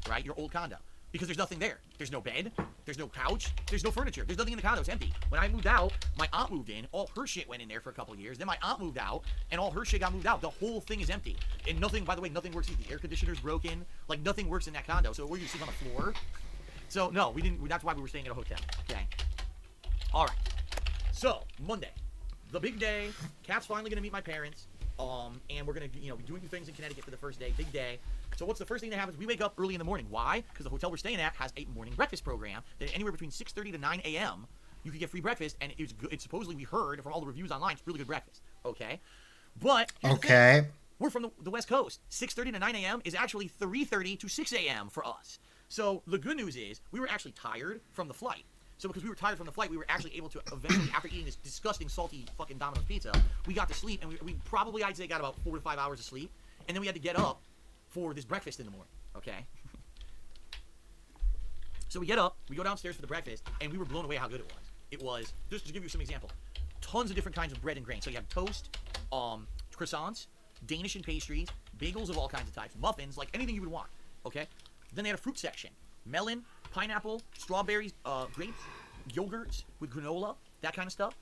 right? Your old condo." Because there's nothing there. There's no bed. There's no couch. There's no furniture. There's nothing in the condo. It's empty. When I moved out, my aunt moved in. All her shit went in there for a couple of years. Then my aunt moved out, and all her shit got moved out. The whole thing is empty. And nothing, by the way, nothing works. The air conditioner's broken. Like, nothing works in that condo. So we're going to sleep on the floor. So, no, we didn't. That's why we were staying at a hotel. Okay? All right. So, Monday. The big day. Kat's finally going to meet my parents. And we're going to, be doing things in Connecticut for the first day. Big day. So what's the first thing that happens? We wake up early in the morning. Why? Because the hotel we're staying at has a morning breakfast program that anywhere between 6:30 to 9 a.m. you can get free breakfast, and it's good. It's supposedly, we heard from all the reviews online, it's really good breakfast. Okay? But okay, we're from the West Coast. 6:30 to 9 a.m. is actually 3:30 to 6 a.m. for us. So the good news is we were actually tired from the flight. So because we were tired from the flight, we were actually able to eventually, after eating this disgusting, salty fucking Domino's pizza, we got to sleep, and we probably, I'd say, got about 4 to 5 hours of sleep, and then we had to get up for this breakfast in the morning, okay? So we get up, we go downstairs for the breakfast, and we were blown away how good it was. It was, just to give you some example, tons of different kinds of bread and grain. So you have toast, croissants, Danish and pastries, bagels of all kinds of types, muffins, like anything you would want, okay? Then they had a fruit section, melon, pineapple, strawberries, grapes, yogurts with granola, that kind of stuff.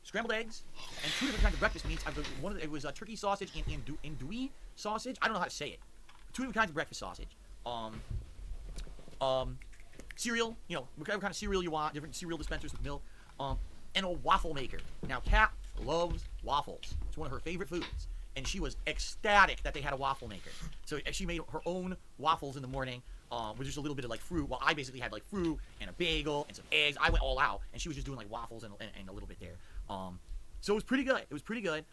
Scrambled eggs, and 2 different kinds of breakfast meats. It was turkey sausage and andouille sausage. I don't know how to say it. 2 different kinds of breakfast sausage. Cereal, whatever kind of cereal you want, different cereal dispensers with milk, and a waffle maker. Now, Kat loves waffles. It's one of her favorite foods. And she was ecstatic that they had a waffle maker. So she made her own waffles in the morning with just a little bit of like fruit. While I basically had like fruit and a bagel and some eggs. I went all out, and she was just doing like waffles and a little bit there. So it was pretty good. It was pretty good.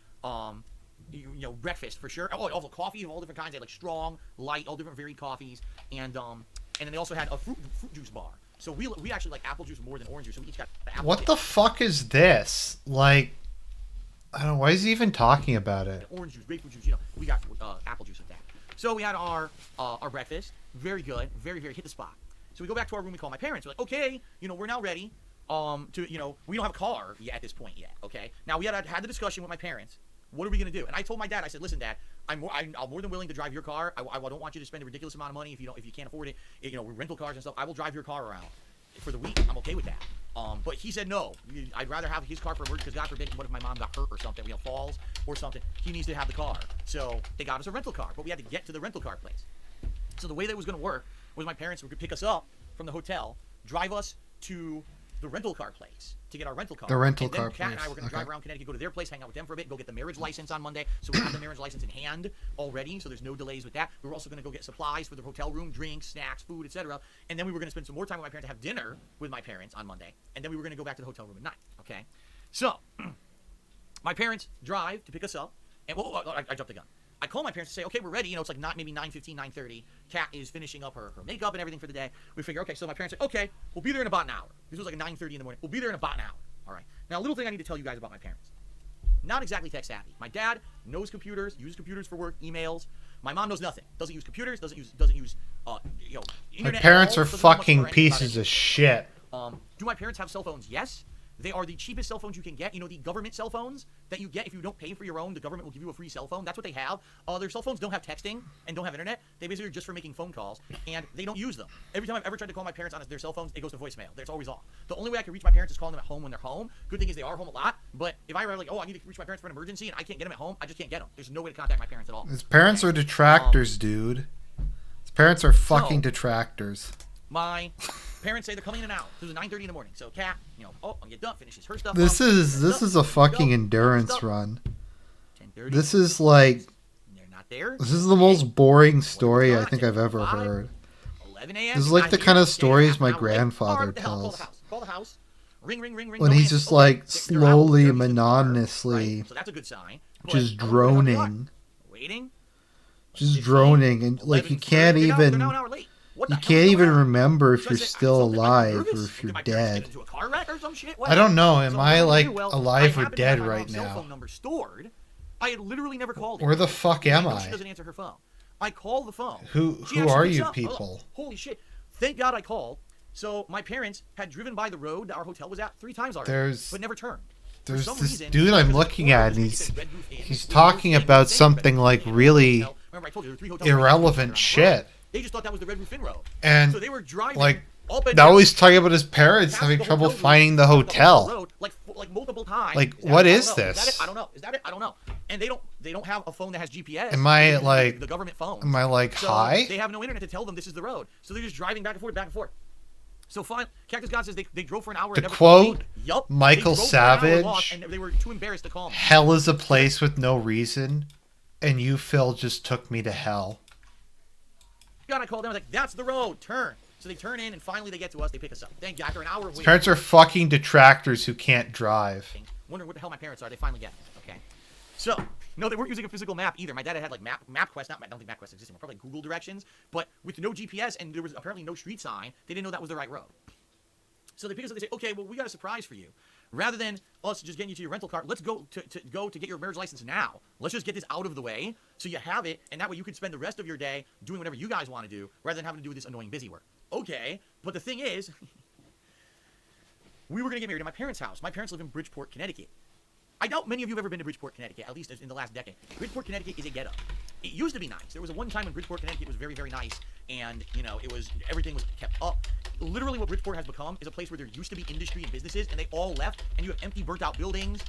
Breakfast for sure. Oh, also coffee of all different kinds. They had like strong, light, all different varied coffees, and then they also had a fruit juice bar. So we actually like apple juice more than orange juice. So we each got apple. What the fuck is this? Like, I don't know. Why is he even talking about it? Orange juice, grapefruit juice. We got apple juice with that. So we had our breakfast. Very good. Very, very hit the spot. So we go back to our room. We call my parents. We're like, okay, we're now ready. We don't have a car yet at this point yet. Okay. Now we had the discussion with my parents. What are we gonna do? And I told my dad. I said, listen, Dad, I'm more than willing to drive your car. I don't want you to spend a ridiculous amount of money if you can't afford it. We rental cars and stuff. I will drive your car around for the week. I'm okay with that. But he said no. I'd rather have his car for emergency because God forbid, what if my mom got hurt or something, falls or something? He needs to have the car. So they got us a rental car, but we had to get to the rental car place. So the way that was going to work was my parents would pick us up from the hotel, drive us to the rental car place to get our rental car. The rental and then car Kat place. and I were going to drive around Connecticut, go to their place, hang out with them for a bit, go get the marriage license on Monday. So we have the marriage license in hand already, so there's no delays with that. We were also going to go get supplies for the hotel room, drinks, snacks, food, etc. And then we were going to spend some more time with my parents to have dinner with my parents on Monday. And then we were going to go back to the hotel room at night. Okay? So, my parents drive to pick us up. And I jumped the gun. I call my parents to say, okay, we're ready. It's like maybe 9:15, 9:30. Kat is finishing up her makeup and everything for the day. We figure, okay, so my parents say, okay, we'll be there in about an hour. This was like 9:30 in the morning. We'll be there in about an hour. All right. Now, a little thing I need to tell you guys about my parents. Not exactly tech savvy. My dad knows computers, uses computers for work, emails. My mom knows nothing. Doesn't use computers. Doesn't use My internet. parents are Doesn't know much fucking about anything pieces about of shit. Do my parents have cell phones? Yes. They are the cheapest cell phones you can get. You know, the government cell phones that you get if you don't pay for your own, the government will give you a free cell phone. That's what they have. Their cell phones don't have texting and don't have internet. They basically are just for making phone calls, and they don't use them. Every time I've ever tried to call my parents on their cell phones, it goes to voicemail. It's always off. The only way I can reach my parents is calling them at home when they're home. Good thing is they are home a lot, but if I ever like, I need to reach my parents for an emergency and I can't get them at home, I just can't get them. There's no way to contact my parents at all. His parents are detractors, dude. His parents are fucking detractors. My parents say they're coming in and out. It was 9:30 in the morning. So Kat, I'll get done, finishes her stuff. This is a fucking endurance run. 10:30. This is like, they're not there. this is the most boring story I think I've ever heard. 11 a.m. This is like the kind of stories my grandfather tells. Call the house. Ring. when he's just like slowly, monotonously, so that's a good sign. just droning. Waiting. Just droning, and like you can't even remember if you're still alive or if you're dead. I don't know. Am I like alive or dead right now? I had literally never called her. Where the fuck am I? She doesn't answer her phone. I call the phone. Who are you people? Holy shit! Thank God I called. So my parents had driven by the road that our hotel was at 3 times already, but never turned. There's this dude I'm looking at, and he's talking about something like really irrelevant shit. They just thought that was the Red Roof Inn Road. And so they were driving like up and now he's talking about his parents having trouble finding the hotel. Like multiple times. Like what is this? Is that it? I don't know. Is that it? I don't know. And they don't have a phone that has GPS. Am I like the government phone? Am I like high? They have no internet to tell them this is the road. So they're just driving back and forth, back and forth. So fine, Cactus God says they drove for an hour. To quote Michael they Savage, and they were too embarrassed to call me. Hell is a place with no reason, and you, Phil, just took me to hell. God, I called them. I was like, that's the road. Turn. So they turn in, and finally they get to us. They pick us up. Thank God, after an hour of waiting. His parents are fucking detractors who can't drive. Wondering what the hell my parents are. They finally get it. Okay. So, no, they weren't using a physical map either. My dad had like MapQuest. I don't think MapQuest existed. Probably Google directions. But with no GPS and there was apparently no street sign, they didn't know that was the right road. So they pick us up. They say, okay, well, we got a surprise for you. Rather than us just getting you to your rental car, let's go to get your marriage license now. Let's just get this out of the way so you have it, and that way you can spend the rest of your day doing whatever you guys want to do rather than having to do this annoying busy work. Okay, but the thing is, we were going to get married at my parents' house. My parents live in Bridgeport, Connecticut. I doubt many of you have ever been to Bridgeport, Connecticut, at least in the last decade. Bridgeport, Connecticut is a ghetto. It used to be nice. There was a one time when Bridgeport, Connecticut was very, very nice, and, everything was kept up. Literally what Bridgeport has become is a place where there used to be industry and businesses, and they all left, and you have empty, burnt-out buildings,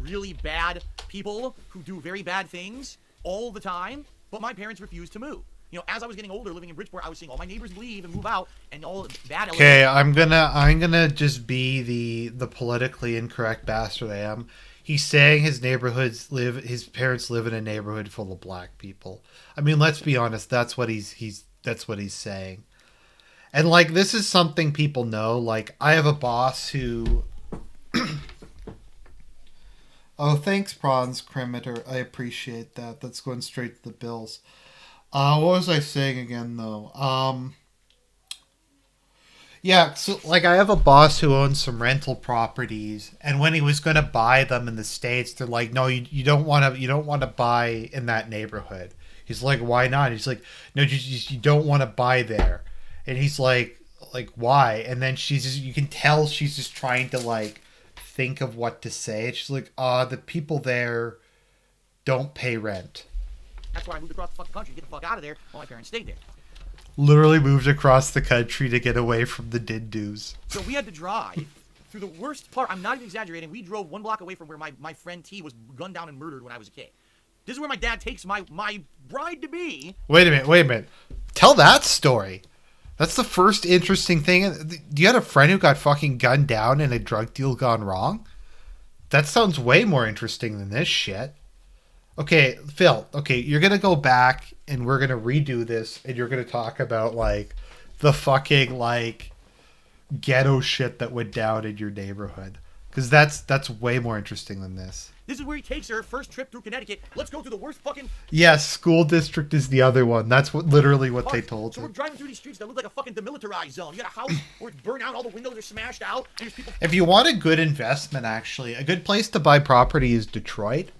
really bad people who do very bad things all the time, but my parents refused to move. As I was getting older, living in Bridgeport, I was seeing all my neighbors leave and move out, and all bad. Okay, I'm gonna just be the politically incorrect bastard I am. He's saying his parents live in a neighborhood full of black people. I mean, let's be honest. That's what he's saying. And like, this is something people know. Like, I have a boss who. Oh, thanks, Prawns Cremator. I appreciate that. That's going straight to the bills. What was I saying again, though? Yeah, so, like, I have a boss who owns some rental properties, and when he was going to buy them in the States, they're like, no, you don't want to buy in that neighborhood. He's like, why not? He's like, no, you don't want to buy there. And he's like, why? And then you can tell she's just trying to, like, think of what to say. And she's like, the people there don't pay rent. That's why I moved across the fucking country, get the fuck out of there, while my parents stayed there. Literally moved across the country to get away from the Dindus. So we had to drive through the worst part. I'm not even exaggerating. We drove 1 block away from where my friend T was gunned down and murdered when I was a kid. This is where my dad takes my bride-to-be. Wait a minute. Tell that story. That's the first interesting thing. You had a friend who got fucking gunned down in a drug deal gone wrong? That sounds way more interesting than this shit. Okay, Phil, you're going to go back and we're going to redo this and you're going to talk about, like, the fucking, like, ghetto shit that went down in your neighborhood. Because that's way more interesting than this. This is where he takes her first trip through Connecticut. Let's go through the worst fucking... Yes, school district is the other one. That's literally what they told So her. we're driving through these streets that look like a fucking demilitarized zone. You got a house where it's burned out, all the windows are smashed out, and there's people... If you want a good investment, actually, a good place to buy property is Detroit.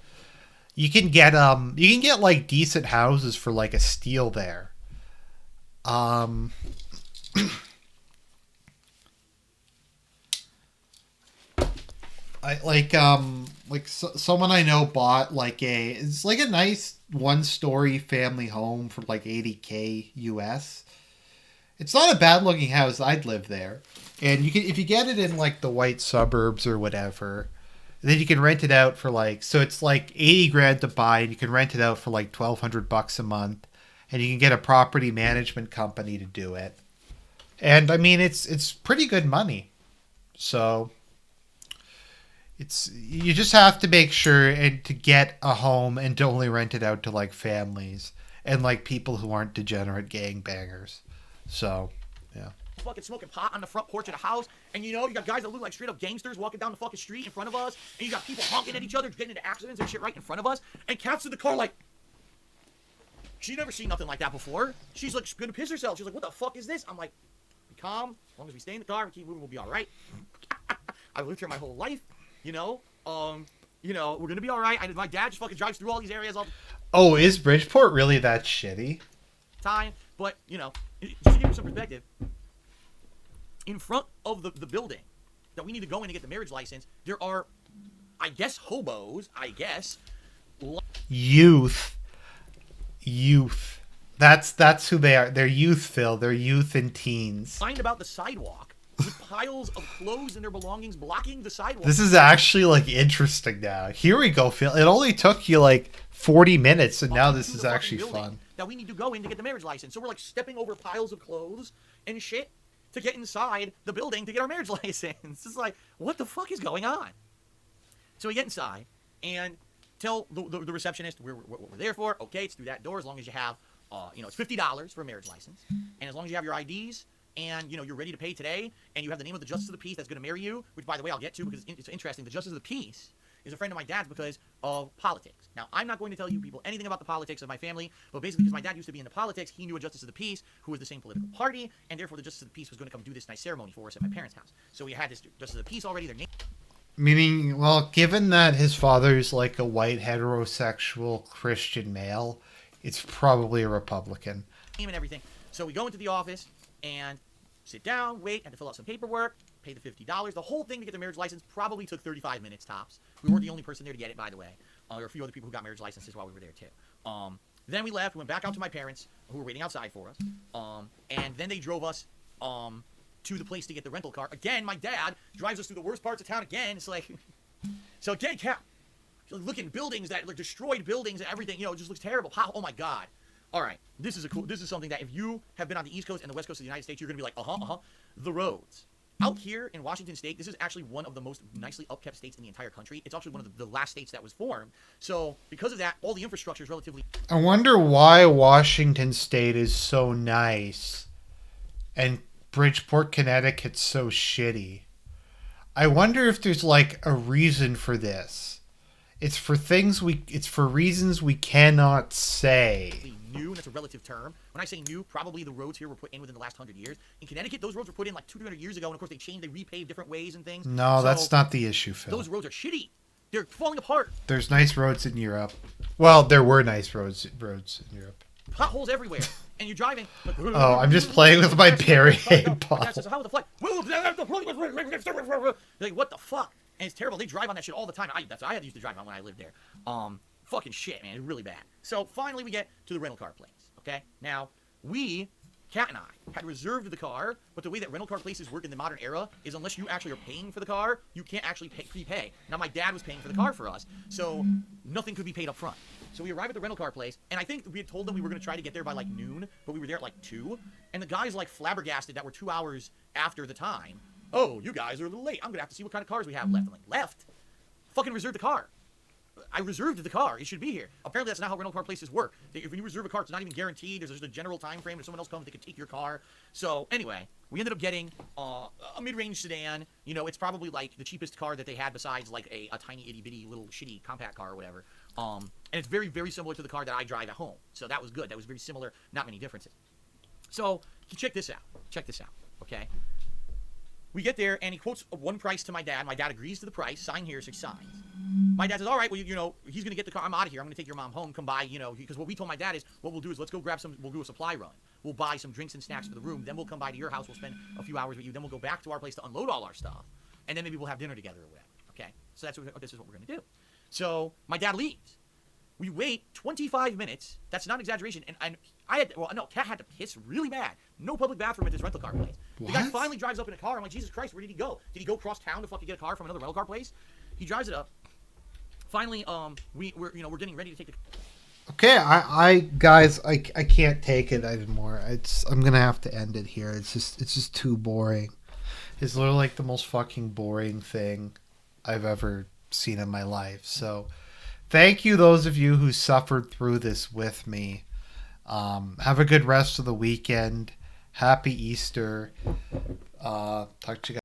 You can get like decent houses for like a steal there. I like someone I know bought like it's like a nice one story family home for like 80K US. It's not a bad looking house. I'd live there. And you can if you get it in like the white suburbs or whatever, then you can rent it out for like so it's like 80 grand to buy and you can rent it out for like $1,200 a month and you can get a property management company to do it. And I mean it's pretty good money. So it's you just have to make sure and to get a home and to only rent it out to like families and like people who aren't degenerate gangbangers. So, yeah. Fucking smoking pot on the front porch of the house, and you got guys that look like straight up gangsters walking down the fucking street in front of us, and you got people honking at each other, getting into accidents and shit right in front of us, and Kat's in the car like, she never seen nothing like that before. She's like gonna piss herself. She's like, what the fuck is this? I'm like, be calm. As long as we stay in the car and keep moving, we'll be all right. I've lived here my whole life, we're gonna be all right. My dad just fucking drives through all these areas all the Oh, is Bridgeport really that shitty? time, but just to give you some perspective, in front of the building that we need to go in to get the marriage license, there are, I guess, hobos, Youth. That's who they are. They're youth, Phil. They're youth and teens. lined about the sidewalk with piles of clothes and their belongings blocking the sidewalk. This is actually like interesting now. Here we go, Phil. It only took you like 40 minutes and now this is actually fun. That we need to go in to get the marriage license. So we're like stepping over piles of clothes and shit to get inside the building to get our marriage license. It's like, what the fuck is going on? So we get inside and tell the receptionist what we're there for. Okay, it's through that door as long as you have, it's $50 for a marriage license. And as long as you have your IDs and, you're ready to pay today and you have the name of the Justice of the Peace that's going to marry you, which, by the way, I'll get to because it's interesting. The Justice of the Peace is a friend of my dad's because of politics. Now, I'm not going to tell you people anything about the politics of my family, but basically because my dad used to be into politics, he knew a Justice of the Peace who was the same political party, and therefore the Justice of the Peace was going to come do this nice ceremony for us at my parents' house. So we had this Justice of the Peace already. Their name. Meaning, well, given that his father's like a white heterosexual Christian male, it's probably a Republican. And everything. So we go into the office and sit down, wait, had to fill out some paperwork, pay the $50. The whole thing to get the marriage license probably took 35 minutes tops. We weren't the only person there to get it, by the way. There were a few other people who got marriage licenses while we were there too. Then we left, went back out to my parents, who were waiting outside for us. And then they drove us to the place to get the rental car. Again, my dad drives us through the worst parts of town again. It's like, so again, looking buildings that like destroyed buildings and everything, it just looks terrible. Oh my God. All right, this is something that if you have been on the East Coast and the West Coast of the United States, you're gonna be like, the roads. Out here in Washington State, this is actually one of the most nicely upkept states in the entire country. It's actually one of the last states that was formed. So because of that, all the infrastructure is relatively... I wonder why Washington State is so nice and Bridgeport, Connecticut's so shitty. I wonder if there's like a reason for this. It's for reasons we cannot say. New, and that's a relative term. When I say new, probably the roads here were put in within the last 100 years. In Connecticut, those roads were put in like 200 years ago, and of course they changed, they repaved different ways and things. No, so that's not the issue, Phil. Those roads are shitty. They're falling apart. There's nice roads in Europe. Well, there were nice roads in Europe. Potholes everywhere. And you're driving. Like, oh, I'm just playing with my Perrier bottle. Says, how was the flight? Like, what the fuck? And it's terrible. They drive on that shit all the time. I had to use to drive on when I lived there. Fucking shit, man. It's really bad. So finally we get to the rental car place. Okay? Now, Kat and I, had reserved the car, but the way that rental car places work in the modern era is unless you actually are paying for the car, you can't actually prepay. Now, my dad was paying for the car for us, so nothing could be paid up front. So we arrived at the rental car place, and I think we had told them we were going to try to get there by like noon, but we were there at like 2, and the guys like flabbergasted that we're 2 hours after the time. Oh, you guys are a little late. I'm going to have to see what kind of cars we have left. I'm like, left? Fucking reserve the car. I reserved the car. It should be here. Apparently, that's not how rental car places work. If you reserve a car, it's not even guaranteed. There's just a general time frame. If someone else comes, they can take your car. So anyway, we ended up getting a mid-range sedan. It's probably like the cheapest car that they had besides like a tiny itty-bitty little shitty compact car or whatever. And it's very, very similar to the car that I drive at home. So that was good. That was very similar. Not many differences. So check this out. Okay? We get there, and he quotes one price to my dad. My dad agrees to the price. Sign here, so he signs. My dad says, all right, well, he's going to get the car. I'm out of here. I'm going to take your mom home. Come by, because what we told my dad is, what we'll do is let's go grab we'll do a supply run. We'll buy some drinks and snacks for the room. Then we'll come by to your house. We'll spend a few hours with you. Then we'll go back to our place to unload all our stuff. And then maybe we'll have dinner together or whatever, okay? So this is what we're gonna do. So my dad leaves. We wait 25 minutes. That's not an exaggeration. And I had, well, no, Cat had to piss really bad. No public bathroom at this rental car place. The guy What? finally drives up in a car. I'm like, Jesus Christ, where did he go? Did he go cross town to fucking get a car from another rental car place? He drives it up. Finally, we're getting ready to take the. Okay, I guys, I can't take it anymore. I'm gonna have to end it here. It's just too boring. It's literally like the most fucking boring thing I've ever seen in my life. So, thank you, those of you who suffered through this with me. Have a good rest of the weekend. Happy Easter. Talk to you guys.